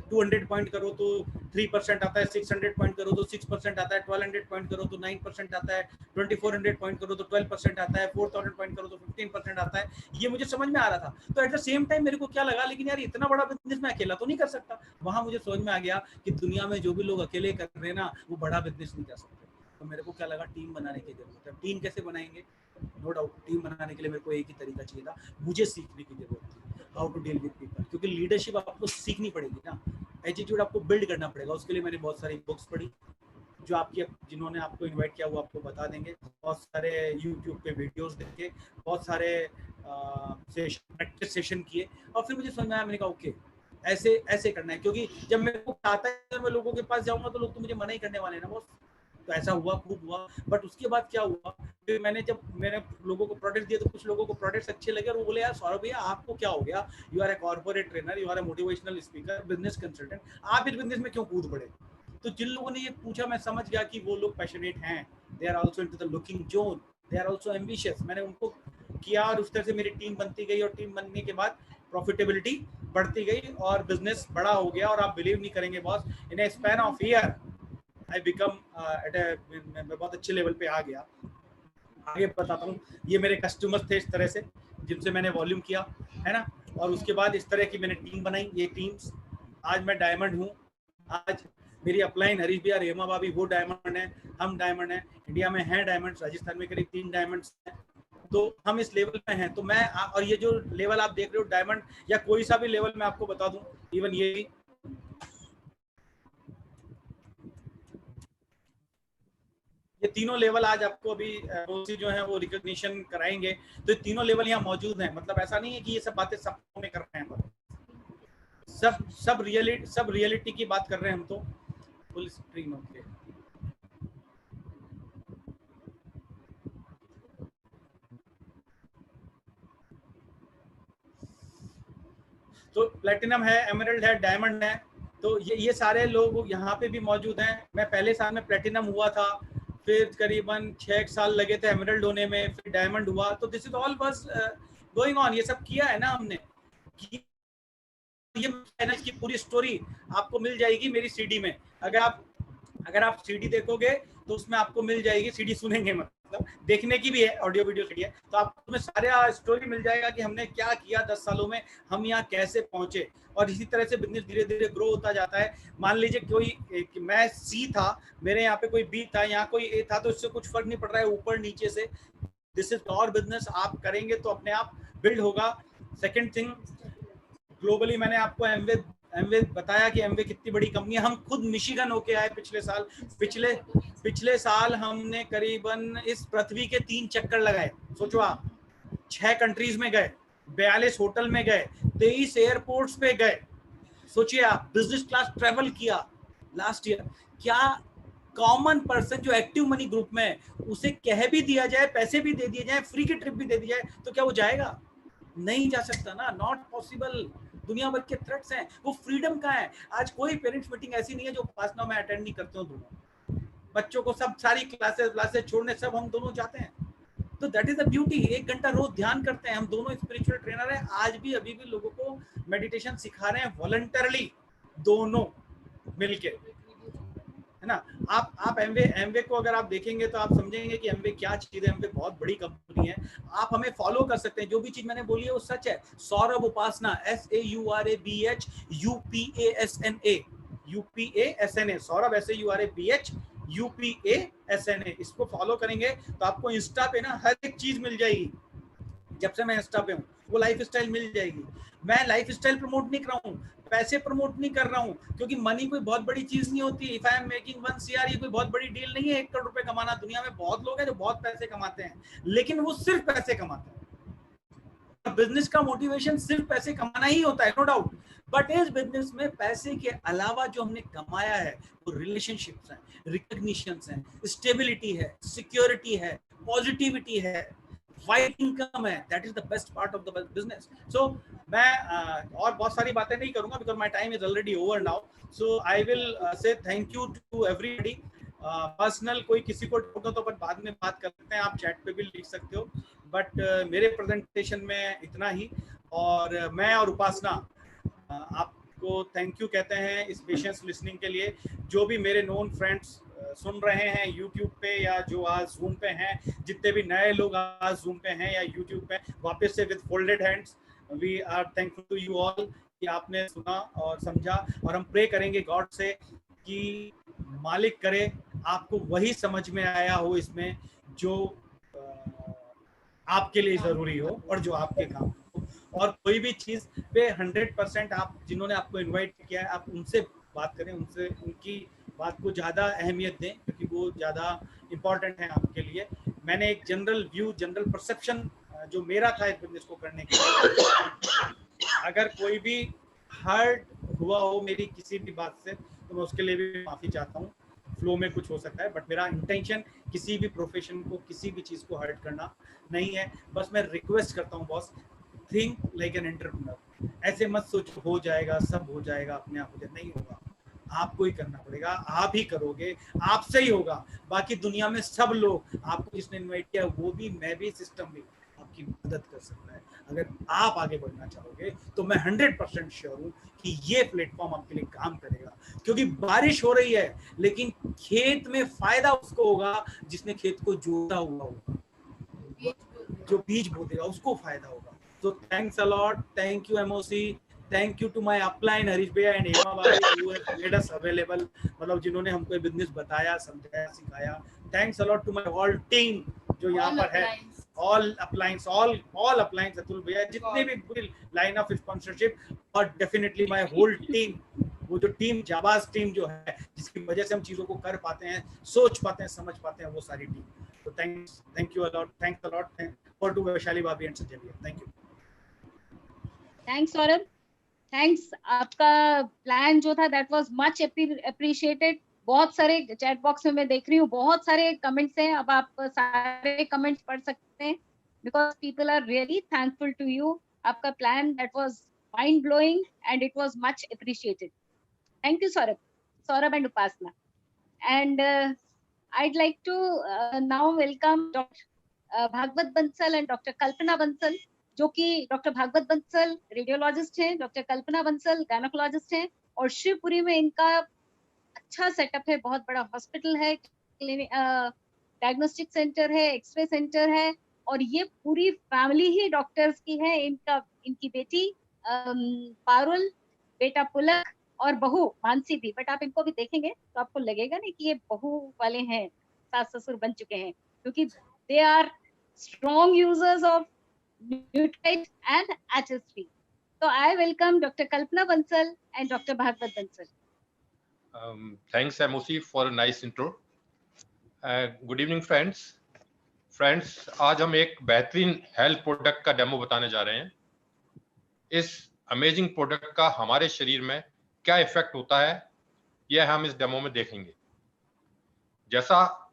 200 पॉइंट करो तो 3% आता है, 600 पॉइंट करो तो 6% आता है, 1200 पॉइंट करो तो 9% आता है, 2400 पॉइंट करो तो 12% आता है, 4000 पॉइंट करो तो 15% आता है। ये मुझे समझ में आ रहा था। तो एट द सेम टाइम मेरे को क्या लगा, लेकिन यार इतना बड़ा बिजनेस मैं अकेला तो नहीं कर सकता। वहां मुझे समझ में आ गया कि दुनिया में जो भी लोग अकेले कर रहे हैं ना, वो बड़ा बिजनेस नहीं कर सकते। तो मेरे को क्या लगा, टीम बनाने की जरूरत है। टीम कैसे बनाएंगे, नो डाउट टीम बनाने के लिए मेरे को एक ही तरीका चाहिए था, मुझे सीखने की जरूरत थी, how to deal with people. क्योंकि लीडरशिप आपको सीखनी पड़ेगी ना, एटीट्यूड आपको बिल्ड करना पड़ेगा। उसके लिए मैंने बहुत सारी बुक्स पढ़ी, जो आपकी जिन्होंने आपको इनवाइट किया वो आपको बता देंगे, बहुत सारे यूट्यूब पे वीडियोस देखे, बहुत सारे प्रैक्टिस सेशन किए, और फिर मुझे समझ में आया, मैंने कहा ओके ऐसे ऐसे करना है। क्योंकि जब मेरे को आता है मैं लोगों के पास जाऊंगा तो लोग तो मुझे मना ही करने वाले हैं ना बॉस। तो ऐसा हुआ, खूब हुआ। बट उसके बाद क्या हुआ, फिर जब मैंने लोगों को प्रोडक्ट दिए तो कुछ लोगों को प्रोडक्ट्स अच्छे लगे और वो बोले यार सौरभ भैया आपको क्या हो गया, you are a corporate trainer, you are a motivational speaker, business consultant, आप इस बिजनेस में क्यों कूद पड़े। तो जिन लोगों ने ये पूछा मैं समझ गया कि वो लोग पैशनेट हैं, they are also into the looking zone, they are also ambitious. मैंने उनको किया और उस तरह से मेरी टीम बनती गई, और टीम बनने के बाद प्रॉफिटेबिलिटी बढ़ती गई और बिजनेस बड़ा हो गया। और आप बिलीव नहीं करेंगे boss, in a span of year I become at मैं बहुत अच्छे लेवल पे आ गया। आगे बताता हूँ, ये मेरे कस्टमर्स थे इस तरह से जिनसे मैंने वॉल्यूम किया है ना, और उसके बाद इस तरह की मैंने टीम बनाई। ये टीम्स, आज मैं डायमंड हूँ, आज मेरी अपलाइन हरीश भैया, रेमा भाभी वो डायमंड है, हम डायमंड है, इंडिया में हैं डायमंड, राजस्थान में करीब 3 डायमंड्स हैं। तो हम इस लेवल पे हैं। तो मैं, और ये जो लेवल आप देख रहे हो डायमंड या कोई सा भी लेवल मैं आपको बता दूं, इवन ये तीनों लेवल आज आपको अभी जो है वो रिकॉग्निशन कराएंगे। तो ये तीनों लेवल यहाँ मौजूद हैं। मतलब ऐसा नहीं है कि ये सब बातें सब में कर रहे हैं, सब रियलिटी की बात कर रहे हैं हम। तो फुल स्क्रीन होके तो प्लेटिनम है, एमरल्ड है, डायमंड है। तो ये सारे लोग यहाँ पे भी मौजूद हैं। मैं पहले साल में प्लेटिनम हुआ था, फिर करीबन 6 साल लगे थे एमरल्ड होने में, फिर डायमंड हुआ। तो दिस इज ऑल बस गोइंग ऑन। ये सब किया है ना हमने, ये चैनल की पूरी स्टोरी आपको मिल जाएगी मेरी सीडी में। अगर आप सीडी देखोगे तो उसमें आपको मिल जाएगी, सीडी सुनेंगे मतलब देखने की भी है, ऑडियो वीडियो सीडी है, तो आपको सारा स्टोरी मिल जाएगा कि हमने क्या किया 10 सालों में, हम यहाँ कैसे पहुंचे। और इसी तरह से बिजनेस धीरे धीरे ग्रो होता जाता है। मान लीजिए कोई मैं सी था, मेरे यहाँ पे कोई बी था, यहाँ कोई ए था, तो इससे कुछ फर्क नहीं पड़ रहा है ऊपर नीचे से। दिस इज और बिजनेस, आप करेंगे तो अपने आप बिल्ड होगा। सेकेंड थिंग, ग्लोबली मैंने आपको एमवे बताया कि एमवे कितनी बड़ी कंपनी है। हम खुद मिशिगन होके आए पिछले साल हमने करीबन इस पृथ्वी के 3 चक्कर लगाए। सोचो आप, 6 कंट्रीज में गए, 42 होटल में गए, 23 एयरपोर्ट्स पे गए। सोचिए आप, बिजनेस क्लास ट्रेवल किया लास्ट ईयर। क्या कॉमन पर्सन जो एक्टिव मनी ग्रुप में है, उसे कह भी दिया जाए, पैसे भी दे दिए जाए, फ्री की ट्रिप भी दे दी जाए, तो क्या वो जाएगा? नहीं जा सकता ना, नॉट पॉसिबल। दुनिया भर के थ्रेट्स हैं, वो फ्रीडम का है। आज कोई पेरेंट्स मीटिंग ऐसी नहीं है जो 5-9 में अटेंड नहीं करते हो। दोनों बच्चों को सब सारी क्लासेस छोड़ने सब हम दोनों जाते हैं। तो दैट इज द ब्यूटी। 1 घंटा रोज ध्यान करते हैं हम दोनों, स्पिरिचुअल ट्रेनर हैं। आज भी अभी भी लोगों को मेडिटेशन सिखा रहे हैं वॉलंटरली, दोनों मिलके। है ना। आप एमवे को अगर आप देखेंगे तो आप समझेंगे कि एमवे क्या चीज है। एमवे बहुत बड़ी कंपनी है, आप हमें फॉलो कर सकते हैं। जो भी चीज मैंने बोली है वो सच है। सौरभ उपासना, SAURABHUPASNA, सौरभ SAURABHUPASNA, इसको फॉलो करेंगे तो आपको इंस्टा पे ना हर एक चीज मिल जाएगी। जब से मैं इंस्टा पे हूँ वो लाइफ स्टाइल मिल जाएगी। मैं लाइफ स्टाइल प्रमोट नहीं कर रहा हूँ, पैसे प्रमोट नहीं कर रहा हूँ, क्योंकि मनी कोई बहुत बड़ी चीज नहीं होती। If I am making 1 CR, ये कोई बहुत बड़ी डील नहीं है 1 करोड़ रुपए कमाना। दुनिया में बहुत लोग हैं जो बहुत पैसे कमाते हैं, लेकिन वो सिर्फ पैसे कमाते हैं। बिजनेस का मोटिवेशन सिर्फ पैसे कमाना ही होता है, नो डाउट, बट इस बिजनेस में पैसे के अलावा जो हमने कमाया है वो रिलेशनशिप्स हैं, रिकॉग्निशंस हैं, स्टेबिलिटी है, सिक्योरिटी है, पॉजिटिविटी है, वाइड इनकम है। That is the best part of the business. So मैं और बहुत सारी बातें नहीं करूंगा because my time is already over now. So I will say thank you to everybody. Personal कोई किसी को डाउट हो तो अपन बाद में बात कर सकते हैं, आप चैट पे भी लिख सकते हो, बट मेरे प्रेजेंटेशन में इतना ही। और मैं और उपासना आपको थैंक यू कहते हैं इस पेशेंस लिसनिंग के लिए। जो भी मेरे नोन फ्रेंड्स सुन रहे हैं यूट्यूब पे या जो आज जूम पे हैं, जितने भी नए लोग आज जूम पे हैं या यूट्यूब पे, वापस से with folded hands we are thankful to you all कि आपने सुना और समझा। और हम प्रे करेंगे गॉड से कि मालिक करे आपको वही समझ में आया हो इसमें जो आपके लिए जरूरी हो और जो आपके काम हो। और कोई भी चीज पे 100% आप जिन्होंने आपको इनवाइट किया है आप उनसे बात करें, उनसे उनकी बात को ज़्यादा अहमियत दें, क्योंकि वो ज़्यादा इम्पॉर्टेंट है आपके लिए। मैंने एक जनरल व्यू, जनरल परसेप्शन जो मेरा था इस बिजनेस को करने के लिए, अगर कोई भी हर्ट हुआ हो मेरी किसी भी बात से तो मैं उसके लिए भी माफ़ी चाहता हूँ। फ्लो में कुछ हो सकता है, बट मेरा इंटेंशन किसी भी प्रोफेशन को, किसी भी चीज़ को हर्ट करना नहीं है। बस मैं रिक्वेस्ट करता हूँ boss, think like an entrepreneur. ऐसे मत सोचो हो जाएगा, सब हो जाएगा, अपने आप हो जाएगा, नहीं होगा। आपको ही करना पड़ेगा, आप ही करोगे, आपसे ही होगा। बाकी दुनिया में सब लोग, आपको जिसने इन्वाइट किया वो भी, मैं भी, सिस्टम भी आपकी मदद कर सकता है। अगर आप आगे बढ़ना चाहोगे तो मैं 100% श्योर हूँ कि ये प्लेटफॉर्म आपके लिए काम करेगा। क्योंकि बारिश हो रही है लेकिन खेत में फायदा उसको होगा जिसने खेत को जोता हुआ होगा, जो बीज बो देगा उसको फायदा होगा। तो thanks a lot, thank you MOC, thank you to my upline Harish भैया एंड हेमा भाभी who have made us available, मतलब जिन्होंने हमको बिजनेस बताया, समझाया, सिखाया। Thanks a lot to my whole team जो यहाँ पर है, all appliance, all appliance, Atul भैया, जितने भी पूरी लाइन ऑफ स्पॉन्सरशिप, और डेफिनेटली माय होल टीम, वो जो टीम, जाबाज टीम जो है जिसकी वजह से हम चीजों को कर पाते हैं, सोच पाते हैं, समझ पाते हैं, वो सारी टीम। तो thank you a lot, thanks a lot for to Vaishali भाभी एंड संजय भैया, thank you. Thanks Saurabh, thanks. आपका प्लान जो था दैट वाज मच अप्रिशिएटेड। बहुत सारे चैट बॉक्स में मैं देख रही हूँ, बहुत सारे कमेंट्स हैं। अब आप सारे कमेंट्स पढ़ सकते हैं because people are really thankful to you. आपका plan that was mind blowing and it was much appreciated. Thank you Saurabh, Saurabh and Upasana. And I'd like to now welcome Dr. Bhagwat Bansal and doctor Kalpana Bansal, जो कि डॉक्टर भागवत बंसल रेडियोलॉजिस्ट हैं, doctor Kalpana Bansal gynaecologist हैं, और शिवपुरी में इनका अच्छा setup है, बहुत बड़ा हॉस्पिटल है, डायग्नोस्टिक सेंटर है, एक्सरे सेंटर है, और ये पूरी फैमिली ही डॉक्टर्स की है। इनकी बेटी पारुल, बेटा पुलक और बहू मानसी भी, बट आप इनको भी देखेंगे तो आपको लगेगा नहीं कि ये बहू वाले हैं, सास ससुर बन चुके हैं, क्योंकि they are strong users of Nutrilite and HSP. So I welcome Dr. Kalpana Bansal and Dr. Bhagwat Bansal. Thanks MOC for a nice intro. Good evening friends. Friends, आज हम एक बेहतरीन हेल्थ प्रोडक्ट का डेमो बताने जा रहे हैं। इस अमेजिंग प्रोडक्ट का हमारे शरीर में क्या इफेक्ट होता है यह हम इस डेमो में देखेंगे। जैसा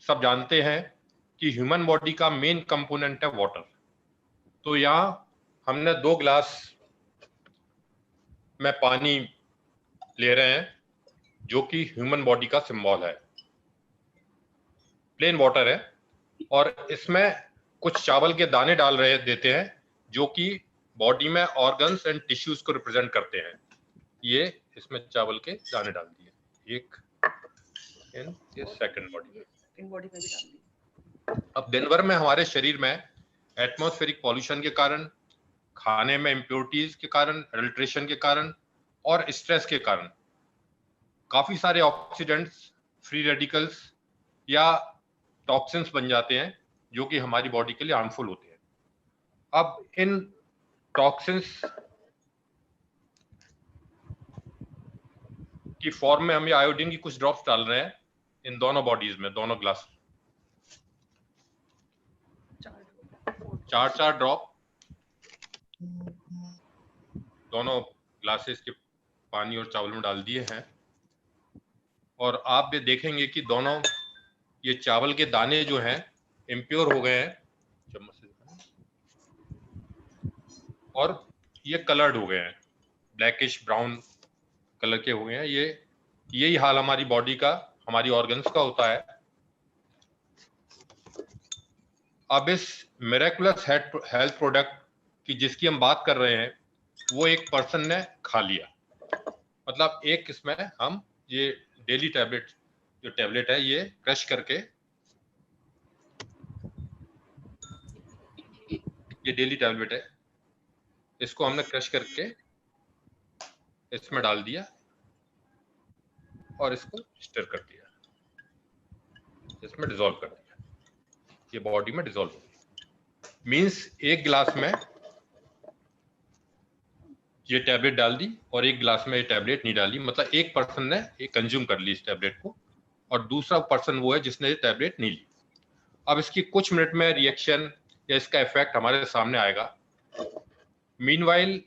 सब जानते हैं कि ह्यूमन बॉडी का मेन कंपोनेंट है वाटर। तो यहाँ हमने 2 ग्लास में पानी ले रहे हैं जो कि ह्यूमन बॉडी का सिंबल है, प्लेन वाटर है, और इसमें कुछ चावल के दाने डाल रहे देते हैं जो कि बॉडी में ऑर्गन्स एंड टिश्यूज को रिप्रेजेंट करते हैं। ये इसमें चावल के दाने डाल दिए, 1 इन ये सेकंड बॉडी। इन बॉडी में भी डाल दी। अब दिन भर में हमारे शरीर में एटमॉस्फेरिक पॉल्यूशन के कारण, खाने में इम्प्योरिटीज के कारण, अडल्ट्रेशन के कारण और स्ट्रेस के कारण काफी सारे ऑक्सीडेंट्स, फ्री रेडिकल्स या टॉक्सिन्स बन जाते हैं जो कि हमारी बॉडी के लिए हार्मफुल होते हैं। अब इन टॉक्सिन्स की फॉर्म में हम आयोडीन की कुछ ड्रॉप्स डाल रहे हैं इन दोनों बॉडीज में, दोनों ग्लास 4 ड्रॉप दोनों ग्लासेस के पानी और चावल में डाल दिए हैं। और आप भी देखेंगे कि दोनों ये चावल के दाने जो हैं इम्प्योर हो गए हैं, चम्मच से और ये कलर्ड हो गए हैं, ब्लैकिश ब्राउन कलर के हो गए हैं। यही हाल हमारी बॉडी का, हमारी ऑर्गन्स का होता है। अब इस मिरेकुलस हेल्थ प्रोडक्ट की जिसकी हम बात कर रहे हैं वो एक पर्सन ने खा लिया। मतलब एक इसमें हम ये डेली टैबलेट, जो टैबलेट है ये क्रश करके, ये डेली टैबलेट है, इसको हमने क्रश करके इसमें डाल दिया और इसको स्टर कर दिया, इसमें डिसॉल्व कर दिया, ये बॉडी में डिसॉल्व हो गया। मीन्स एक गिलास में ये टैबलेट डाल दी और एक गिलास में ये टैबलेट नहीं डाली। मतलब एक पर्सन ने ये कंज्यूम कर ली इस टैबलेट को और दूसरा पर्सन वो है जिसने ये टैबलेट नहीं ली। अब इसकी कुछ मिनट में रिएक्शन या इसका इफेक्ट हमारे सामने आएगा। मीनवाइल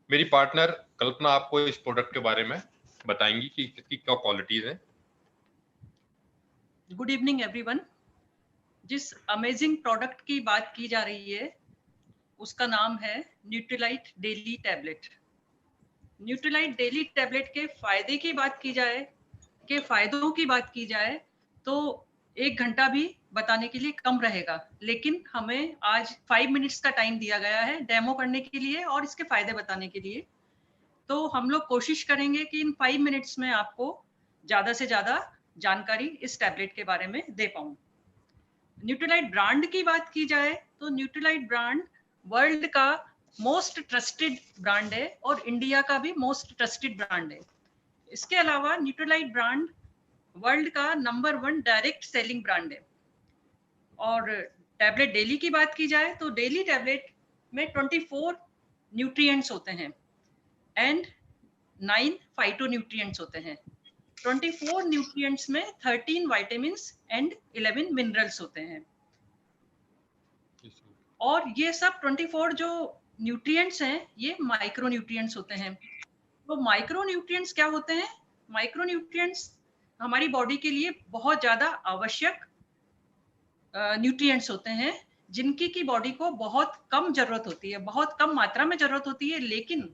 मेरी पार्टनर कल्पना आपको इस प्रोडक्ट के बारे में बताएंगी कि इसकी क्या क्वालिटीज हैं। Good evening everyone. जिस अमेजिंग प्रोडक्ट की बात की जा रही है उसका नाम है Nutrilite daily tablet. Nutrilite daily tablet के फायदे की बात की जाए, के फायदों की बात की जाए तो 1 घंटा भी बताने के लिए कम रहेगा, लेकिन हमें आज 5 मिनट्स का टाइम दिया गया है डेमो करने के लिए और इसके फायदे बताने के लिए। तो हम लोग कोशिश करेंगे कि इन 5 मिनट्स में आपको ज्यादा से ज्यादा जानकारी इस टैबलेट के बारे में दे पाऊं। न्यूट्रीलाइट ब्रांड की बात की जाए तो न्यूट्रीलाइट ब्रांड वर्ल्ड का मोस्ट ट्रस्टेड ब्रांड है और इंडिया का भी मोस्ट ट्रस्टेड ब्रांड है। इसके अलावा न्यूट्रीलाइट ब्रांड वर्ल्ड का नंबर 1 डायरेक्ट सेलिंग ब्रांड है। और टैबलेट डेली की बात की जाए तो डेली टैबलेट में 24 न्यूट्रिएंट्स होते हैं एंड 9 फाइटोन्यूट्रिएंट्स होते हैं। 24 न्यूट्रिएंट्स में 13 विटामिन्स एंड 11 मिनरल्स होते हैं। और ये सब 24 जो न्यूट्रिएंट्स हैं ये माइक्रो न्यूट्रिएंट्स होते हैं। तो माइक्रो न्यूट्रिएंट्स क्या होते हैं? माइक्रो न्यूट्रिएंट्स हमारी बॉडी के लिए बहुत ज्यादा आवश्यक न्यूट्रिएंट्स होते हैं जिनकी की बॉडी को बहुत कम जरूरत होती है, बहुत कम मात्रा में जरूरत होती है। लेकिन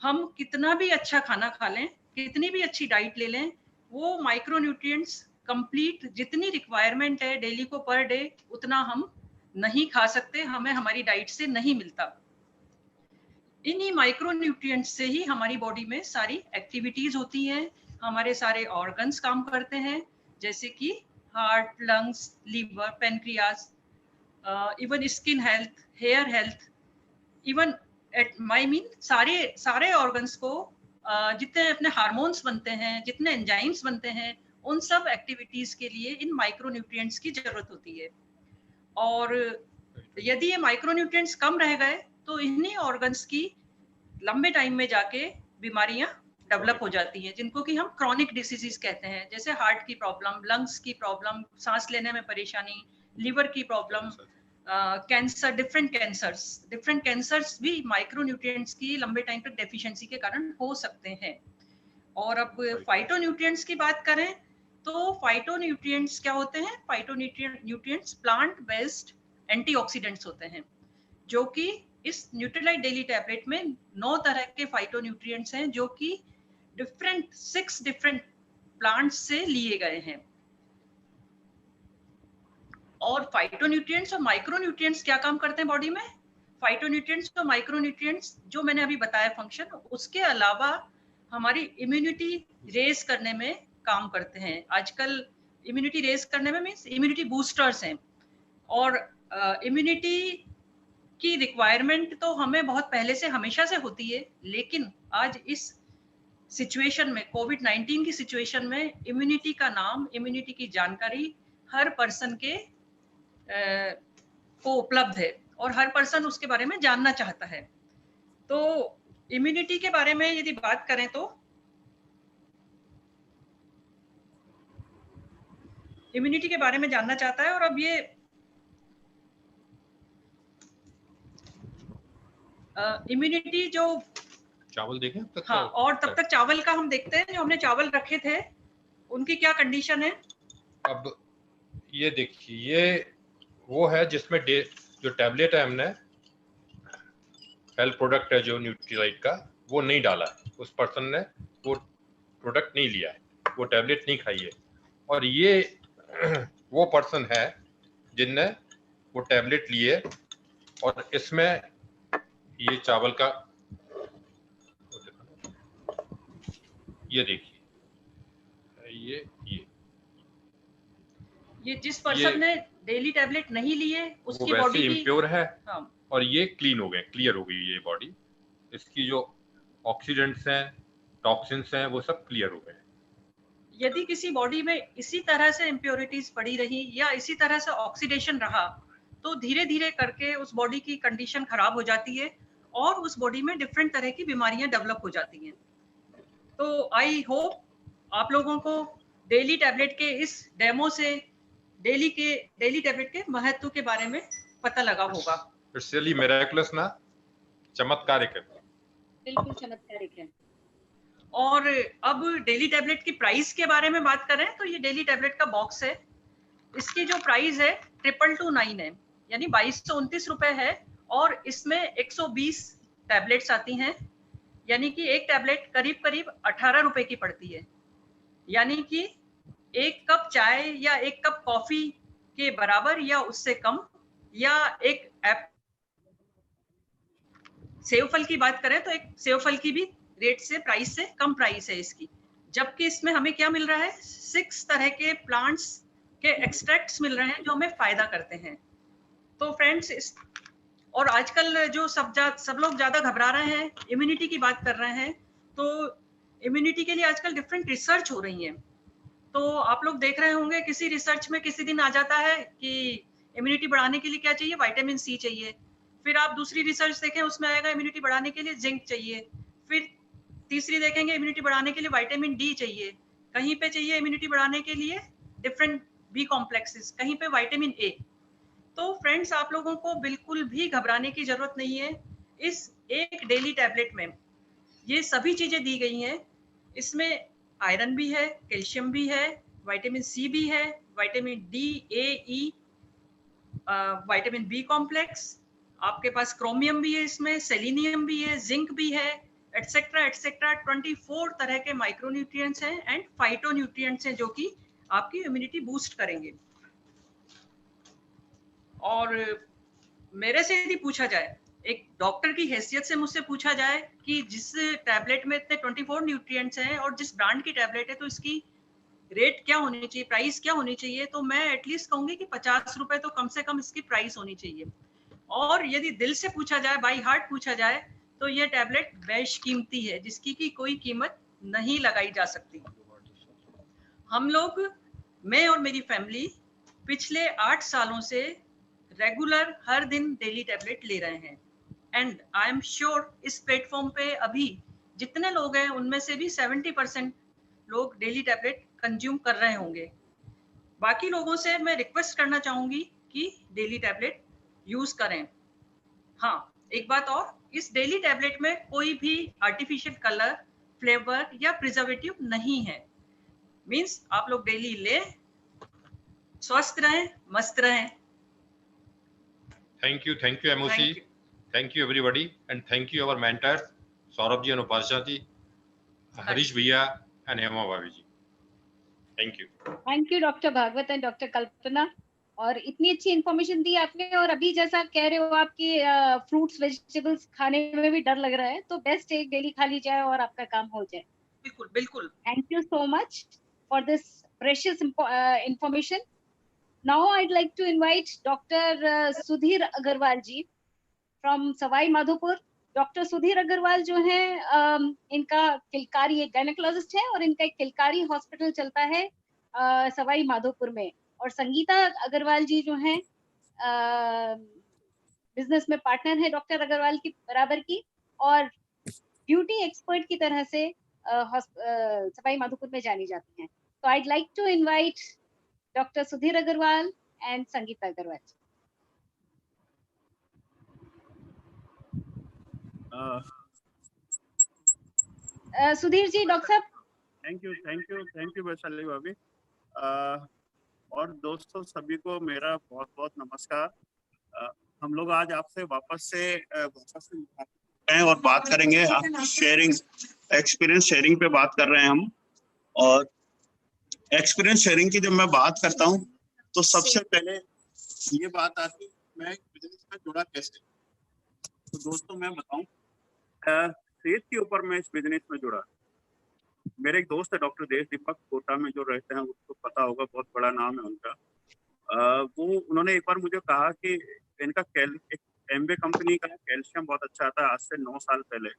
हम कितना भी अच्छा खाना खा लें, कितनी भी अच्छी डाइट ले लें, वो माइक्रो न्यूट्रिएंट्स कंप्लीट जितनी रिक्वायरमेंट है डेली को पर डे उतना हम नहीं खा सकते, हमें हमारी डाइट से नहीं मिलता। इन्हीं माइक्रो न्यूट्रिएंट्स से ही हमारी बॉडी में सारी एक्टिविटीज होती हैं, हमारे सारे ऑर्गन्स काम करते हैं, जैसे कि heart, lungs, liver, pancreas, even skin health, hair health, even सारे ऑर्गन्स को जितने अपने हार्मोन्स बनते हैं, जितने एंजाइम्स बनते हैं, उन सब एक्टिविटीज के लिए इन माइक्रो न्यूट्रिएंट्स की जरूरत होती है। और यदि ये माइक्रो न्यूट्रिएंट्स कम रह गए तो इन्हीं ऑर्गन्स की लंबे टाइम में जाके बीमारियां डेवलप हो जाती हैं, जिनको कि हम क्रॉनिक डिसीजेस कहते हैं, जैसे हार्ट की प्रॉब्लम, लंग्स की प्रॉब्लम, सांस लेने में परेशानी, लिवर की प्रॉब्लम, कैंसर, डिफरेंट कैंसर्स भी माइक्रो न्यूट्रिएंट्स की लंबे टाइम तक डेफिशिएंसी के कारण हो सकते हैं। और अब फाइटोन्यूट्रिएंट्स की बात करें तो फाइटोन्यूट्रिएंट्स क्या होते हैं? फाइटोन्यूट्रिएंट्स प्लांट बेस्ड एंटीऑक्सीडेंट्स होते हैं, जो कि इस न्यूट्रीलाइट डेली टैबलेट में 9 तरह के फाइटोन्यूट्रिएंट्स हैं जो कि 6 डिफरेंट प्लांट्स से लिए गए हैं। और फाइटोन्यूट्रिएंट्स और माइक्रोन्यूट्रिएंट्स क्या काम करते हैं बॉडी में? फाइटोन्यूट्रिएंट्स और माइक्रोन्यूट्रिएंट्स जो मैंने अभी बताया फंक्शन, उसके अलावा हमारी इम्यूनिटी रेज करने में काम करते हैं। आजकल इम्यूनिटी रेज करने में मीन्स इम्यूनिटी बूस्टर्स हैं, और इम्यूनिटी की रिक्वायरमेंट तो हमें बहुत पहले से हमेशा से होती है, लेकिन आज इस सिचुएशन में, कोविड-19 की सिचुएशन में, इम्यूनिटी का नाम, इम्यूनिटी की जानकारी हर पर्सन के को उपलब्ध है और हर पर्सन उसके बारे में जानना चाहता है। तो इम्यूनिटी के बारे में यदि बात करें तो इम्यूनिटी के बारे में जानना चाहता है, और अब ये इम्यूनिटी जो चावल देखें तब तक। हाँ, और तब तक चावल का हम देखते हैं, जो हमने चावल रखे थे उनकी क्या कंडीशन है। अब ये देखिए, ये वो है जिसमें जो टैबलेट है, हमने हेल्थ प्रोडक्ट है जो न्यूट्रीलाइट का, वो नहीं डाला है, उस पर्सन ने वो प्रोडक्ट नहीं लिया है, वो टैबलेट नहीं खाई है। और ये वो पर्सन है जिनने वो टैबलेट लिए, और इसमें ये चावल का, ये देखिए, ये जिस पर्सन ने डेली टैबलेट नहीं लिए उसकी बॉडी भी इम्प्योर है। हाँ, और ये क्लीन हो गए, क्लियर हो गई ये बॉडी, इसकी जो ऑक्सीडेंट्स हैं, टॉक्सिन्स हैं, वो सब क्लियर हो गए। यदि किसी बॉडी में इसी तरह से इम्प्योरिटीज पड़ी रही या इसी तरह से ऑक्सीडेशन रहा, तो धीरे धीरे करके उस बॉडी की कंडीशन खराब हो जाती है और उस बॉडी में डिफरेंट तरह की बीमारियां डेवलप हो जाती हैं। तो आई होप आप लोगों को डेली टैबलेट के इस डेमो से डेली टैबलेट के महत्व के बारे में पता लगा होगा। इट्स रियली मिरेकुलस ना, चमत्कारिक है, बिल्कुल चमत्कारिक है। और अब डेली टैबलेट की प्राइस के बारे में बात करें तो ये डेली टैबलेट का बॉक्स है, इसकी जो प्राइस है 2229 है, यानी 2229 रुपए है, और इसमें 120 टैबलेट्स आती हैं, यानी कि एक टैबलेट करीब करीब 18 रुपए की पड़ती है, यानी कि एक कप चाय या एक कप कॉफी के बराबर या उससे कम। या एक सेव फल की बात करें तो एक सेव फल की भी रेट से, प्राइस से कम प्राइस है इसकी, जबकि इसमें हमें क्या मिल रहा है, 6 तरह के प्लांट्स के एक्सट्रैक्ट्स मिल रहे हैं जो हमें फायदा करते हैं। तो फ्रेंड्स, और आजकल जो सब लोग ज्यादा घबरा रहे हैं, इम्यूनिटी की बात कर रहे हैं, तो इम्यूनिटी के लिए आजकल डिफरेंट रिसर्च हो रही है। तो आप लोग देख रहे होंगे किसी रिसर्च में किसी दिन आ जाता है कि इम्यूनिटी बढ़ाने के लिए क्या चाहिए, विटामिन सी चाहिए। फिर आप दूसरी रिसर्च देखें, उसमें आएगा इम्यूनिटी बढ़ाने के लिए जिंक चाहिए। फिर तीसरी देखेंगे इम्यूनिटी बढ़ाने के लिए विटामिन डी चाहिए। कहीं पे चाहिए इम्यूनिटी बढ़ाने के लिए डिफरेंट बी कॉम्प्लेक्सेस, कहीं पे विटामिन ए। तो फ्रेंड्स, आप लोगों को बिल्कुल भी घबराने की जरूरत नहीं है। इस एक डेली टैबलेट में ये सभी चीजें दी गई हैं। इसमें आयरन भी है, कैल्शियम भी है, विटामिन सी भी है, विटामिन डी, ए, ई, विटामिन बी कॉम्प्लेक्स, आपके पास क्रोमियम भी है, इसमें सेलेनियम भी है, जिंक भी है, एटसेट्रा एटसेट्रा। 24 तरह के माइक्रोन्यूट्रिएंट्स हैं एंड फाइटोन्यूट्रिएंट्स हैं जो कि आपकी इम्यूनिटी बूस्ट करेंगे। और मेरे से यदि पूछा जाए, एक डॉक्टर की हैसियत से मुझसे पूछा जाए कि जिस टैबलेट में इतने 24 न्यूट्रिएंट्स हैं और जिस ब्रांड की टैबलेट है तो इसकी रेट क्या होनी चाहिए, प्राइस क्या होनी चाहिए, तो मैं एटलीस्ट कहूंगी कि 50 रुपए तो कम से कम इसकी प्राइस होनी चाहिए। और यदि दिल से पूछा जाए, बाई हार्ट पूछा जाए, तो ये टैबलेट बेशकीमती है, जिसकी की कोई कीमत नहीं लगाई जा सकती। हम लोग, मैं और मेरी फैमिली पिछले 8 सालों से रेगुलर हर दिन डेली टैबलेट ले रहे हैं, एंड आई एम श्योर इस प्लेटफॉर्म पे अभी जितने लोग हैं उनमें से भी 70% लोग डेली टैबलेट कंज्यूम कर रहे होंगे। बाकी लोगों से मैं रिक्वेस्ट करना चाहूंगी कि डेली टैबलेट यूज करें। हाँ, एक बात और, इस डेली टैबलेट में कोई भी आर्टिफिशियल कलर, फ्लेवर या प्रिजर्वेटिव नहीं है। मींस आप लोग डेली लें, स्वस्थ रहें, मस्त रहें। Thank you MOC, thank you everybody, and thank you our mentors Saurabh ji, Anupasha ji, Harish भैया एंड हेमा भाभी ji. Thank you doctor Bhagwat and doctor Kalpana, और इतनी अच्छी इन्फॉर्मेशन दी आपने। और अभी जैसा कह रहे हो आप कि फ्रूट्स वेजिटेबल्स खाने में भी डर लग रहा है, तो बेस्ट एक डेली खा ली जाए और आपका काम हो जाए। बिल्कुल बिल्कुल। Thank you so much. for this precious information. Now I'd like to invite Dr. Sudhir Agarwal ji from Savai Madhopur. Doctor Sudhir Agarwal जो हैं, इनका किलकारी एक गायनेकोलॉजिस्ट है और इनका एक किलकारी हॉस्पिटल चलता है सवाई माधोपुर में। और संगीता अग्रवाल जी जो हैं बिजनेस में पार्टनर है डॉक्टर अग्रवाल की बराबर की, और ब्यूटी एक्सपर्ट की तरह से सवाई माधोपुर में जानी जाती हैं। तो I'd like to invite Dr. Sudhir Agarwal and Sangeeta Agarwal. Sudhir ji, doctor साहब। थैंक यू वैशाली भाभी। और दोस्तों सभी को मेरा बहुत बहुत नमस्कार। हम लोग आज आपसे वापस से हैं और बात करेंगे, एक्सपीरियंस शेयरिंग पे बात कर रहे हैं हम। और एक्सपीरियंस शेयरिंग की जब मैं बात करता हूँ तो सबसे पहले ये बात आती है मैं बिजनेस में जुड़ा कैसे। तो दोस्तों मैं बताऊं, सेहत के ऊपर मैं इस बिजनेस में जुड़ा। मेरे एक दोस्त है डॉक्टर देश दीपक, कोटा में जो रहते हैं, उसको पता होगा, बहुत बड़ा नाम है उनका। उन्होंने एक बार मुझे कहा कि इनका एम्बे कंपनी का कैल्शियम बहुत अच्छा आता है, आज से 9 साल पहले।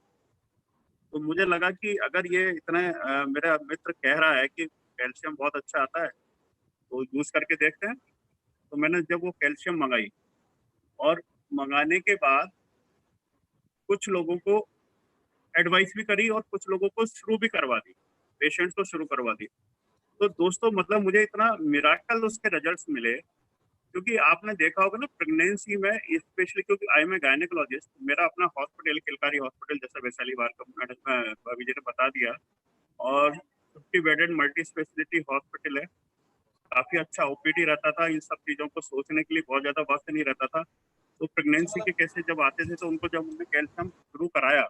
तो मुझे लगा कि अगर ये इतने मेरा मित्र कह रहा है कि कैल्शियम बहुत अच्छा आता है तो यूज करके देखते हैं। तो मैंने जब वो कैल्शियम मंगाई और मंगाने के बाद कुछ लोगों को एडवाइस भी करी और कुछ लोगों को शुरू भी करवा दी, पेशेंट्स को शुरू करवा दी। तो दोस्तों मतलब मुझे इतना मिराकल उसके रिजल्ट्स मिले, क्योंकि आपने देखा होगा ना प्रेगनेंसी में स्पेशली, क्योंकि आई एम ए गायनेकोलॉजिस्ट, मेरा अपना हॉस्पिटल किलकारी हॉस्पिटल जैसा वैशाली भाभी जी ने बता दिया, और 50 बेडेड मल्टी स्पेशलिटी हॉस्पिटल है। काफी अच्छा ओपीडी रहता था, इन सब चीजों को सोचने के लिए बहुत ज्यादा वक्त नहीं रहता था। तो प्रेगनेंसी के केसेस जब आते थे तो उनको जब हमने कैल्शियम शुरू कराया,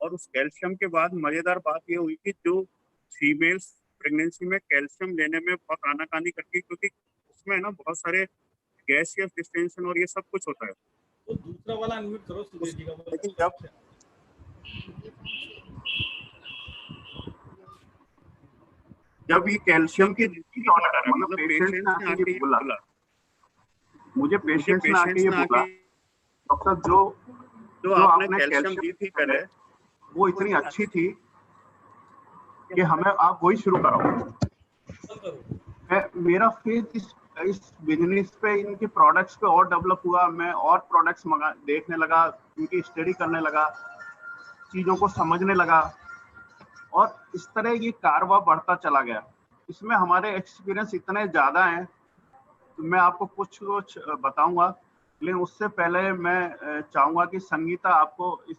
और उस कैल्शियम के बाद मजेदार बात ये हुई कि जो फीमेल्स प्रेगनेंसी में कैल्शियम लेने में बहुत आनाकानी करती है, क्योंकि उसमें ना बहुत सारे गैसियस डिस्टेंशन और ये सब कुछ होता है। तो दूसरा वाला अनम्यूट करो सुधीर जी का। लेकिन जब ये कैल्शियम की मतलब पेशेंट ने आके बोला, मुझे पेशेंट ने आके ये बोला, डॉक्टर जो आपने कैल्शियम दी थी पहले वो इतनी अच्छी थी कि हमें आप वही शुरू कराओ। मेरा फेथ इस बिजनेस पे, इनके प्रोडक्ट्स पे और डेवलप हुआ। मैं और प्रोडक्ट्स देखने लगा, इनकी स्टडी करने लगा, चीज़ों को समझने लगा, और इस तरह ये कारवा बढ़ता चला गया। इसमें हमारे एक्सपीरियंस इतने ज़्यादा हैं तो मैं आपको कुछ बताऊंगा, लेकिन उससे पहले मैं चाहूँगा कि संगीता आपको इस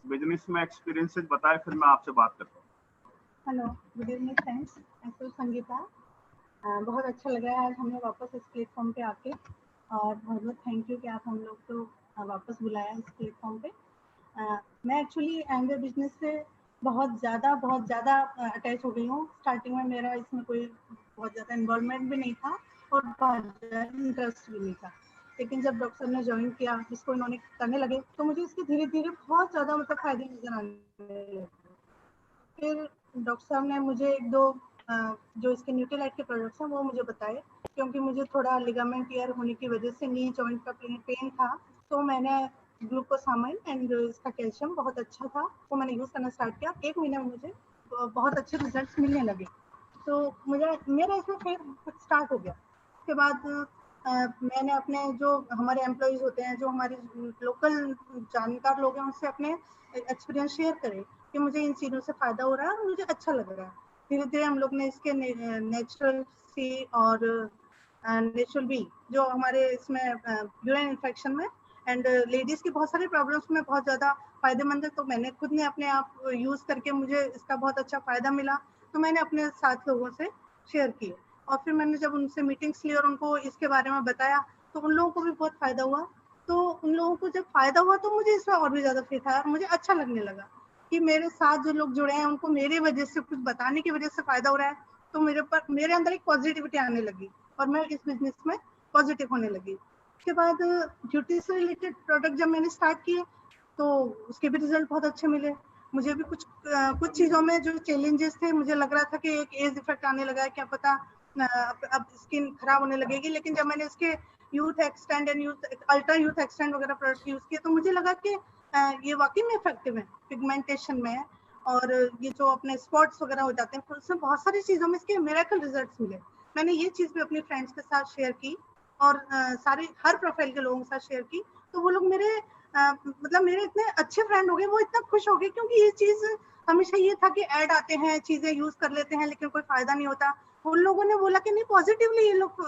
बिजनेस में एक्सपीरियंसेस बताए, फिर मैं आपसे बात करता हूँ। हेलो, गुड इवनिंग फ्रेंड्स, मैं संगीता। बहुत अच्छा लग रहा है आज हमें वापस इस प्लेटफॉर्म पे आके, और बहुत बहुत थैंक यू कि आप हम लोग को वापस बुलाया इस प्लेटफॉर्म पे। मैं एक्चुअली एंगर बिजनेस से बहुत ज़्यादा अटैच हो गई हूँ। स्टार्टिंग में मेरा इसमें कोई बहुत ज़्यादा इन्वॉल्वमेंट भी नहीं था और बहुत ज़्यादा इंटरेस्ट भी नहीं था, लेकिन जब डॉक्टर साहब ने ज्वाइन किया, इसको इन्होंने करने लगे, तो मुझे इसके धीरे धीरे बहुत ज़्यादा मतलब फायदे नजर आने लगे। फिर डॉक्टर साहब ने मुझे 1-2 जो इसके न्यूट्रीलाइट के प्रोडक्ट्स हैं वो मुझे बताए, क्योंकि मुझे थोड़ा लिगामेंट टीयर होने की वजह से नी जॉइंट का पेन था। तो मैंने ग्लूकोसामाइन एंड इसका कैल्शियम बहुत अच्छा था, वो मैंने यूज़ करना स्टार्ट किया। 1 महीने में मुझे बहुत अच्छे रिजल्ट्स मिलने लगे, तो मेरा इसमें फिर स्टार्ट हो गया। उसके बाद मैंने अपने जो हमारे एम्प्लॉयज़ होते हैं, जो हमारे लोकल जानकार लोग हैं, उनसे अपने एक्सपीरियंस शेयर करें कि मुझे इन चीज़ों से फ़ायदा हो रहा है और मुझे अच्छा लग रहा है। धीरे धीरे हम लोग ने इसके नेचुरल सी और नेचुरल बी, जो हमारे इसमें यूरिन इन्फेक्शन में एंड लेडीज़ की बहुत सारी प्रॉब्लम्स में बहुत ज़्यादा फ़ायदेमंद है, तो मैंने खुद ने अपने आप यूज़ करके मुझे इसका बहुत अच्छा फ़ायदा मिला, तो मैंने अपने साथ लोगों से शेयर किए। और फिर मैंने जब उनसे मीटिंग्स ली और उनको इसके बारे में बताया, तो उन लोगों को भी बहुत फ़ायदा हुआ। तो उन लोगों को जब फ़ायदा हुआ तो मुझे इसमें और भी ज़्यादा फेथ आया और मुझे अच्छा लगने लगा कि मेरे साथ जो लोग जुड़े हैं उनको मेरी वजह से, कुछ बताने की वजह से फ़ायदा हो रहा है, तो मेरे अंदर एक पॉजिटिविटी आने लगी और मैं इस बिजनेस में पॉजिटिव होने लगी। उसके बाद ब्यूटी से रिलेटेड प्रोडक्ट जब मैंने स्टार्ट किए तो उसके भी रिजल्ट बहुत अच्छे मिले। मुझे भी कुछ चीज़ों में जो चैलेंजेस थे, मुझे लग रहा था कि एक एज इफेक्ट आने लगा है, क्या पता अब स्किन खराब होने लगेगी। लेकिन जब मैंने इसके youth extend and ultra youth extend वगैरह प्रोडक्ट यूज़ किए तो मुझे लगा कि ये वाकई में इफेक्टिव है पिगमेंटेशन में, और ये जो अपने स्पॉट्स वगैरह हो जाते हैं उसमें बहुत सारी चीज़ों में इसके मिरेकल रिजल्ट्स मिले। मैंने ये चीज़ भी अपनी फ्रेंड्स के साथ शेयर की और हर प्रोफाइल के लोगों के साथ शेयर की, तो वो लोग मतलब मेरे इतने अच्छे फ्रेंड हो गए, वो इतना खुश हो गए, क्योंकि ये चीज़ हमेशा ये था कि ऐड आते हैं, चीज़ें यूज़ कर लेते हैं लेकिन कोई फायदा नहीं होता। उन लोगों ने बोला कि नहीं, पॉजिटिवली ये लोग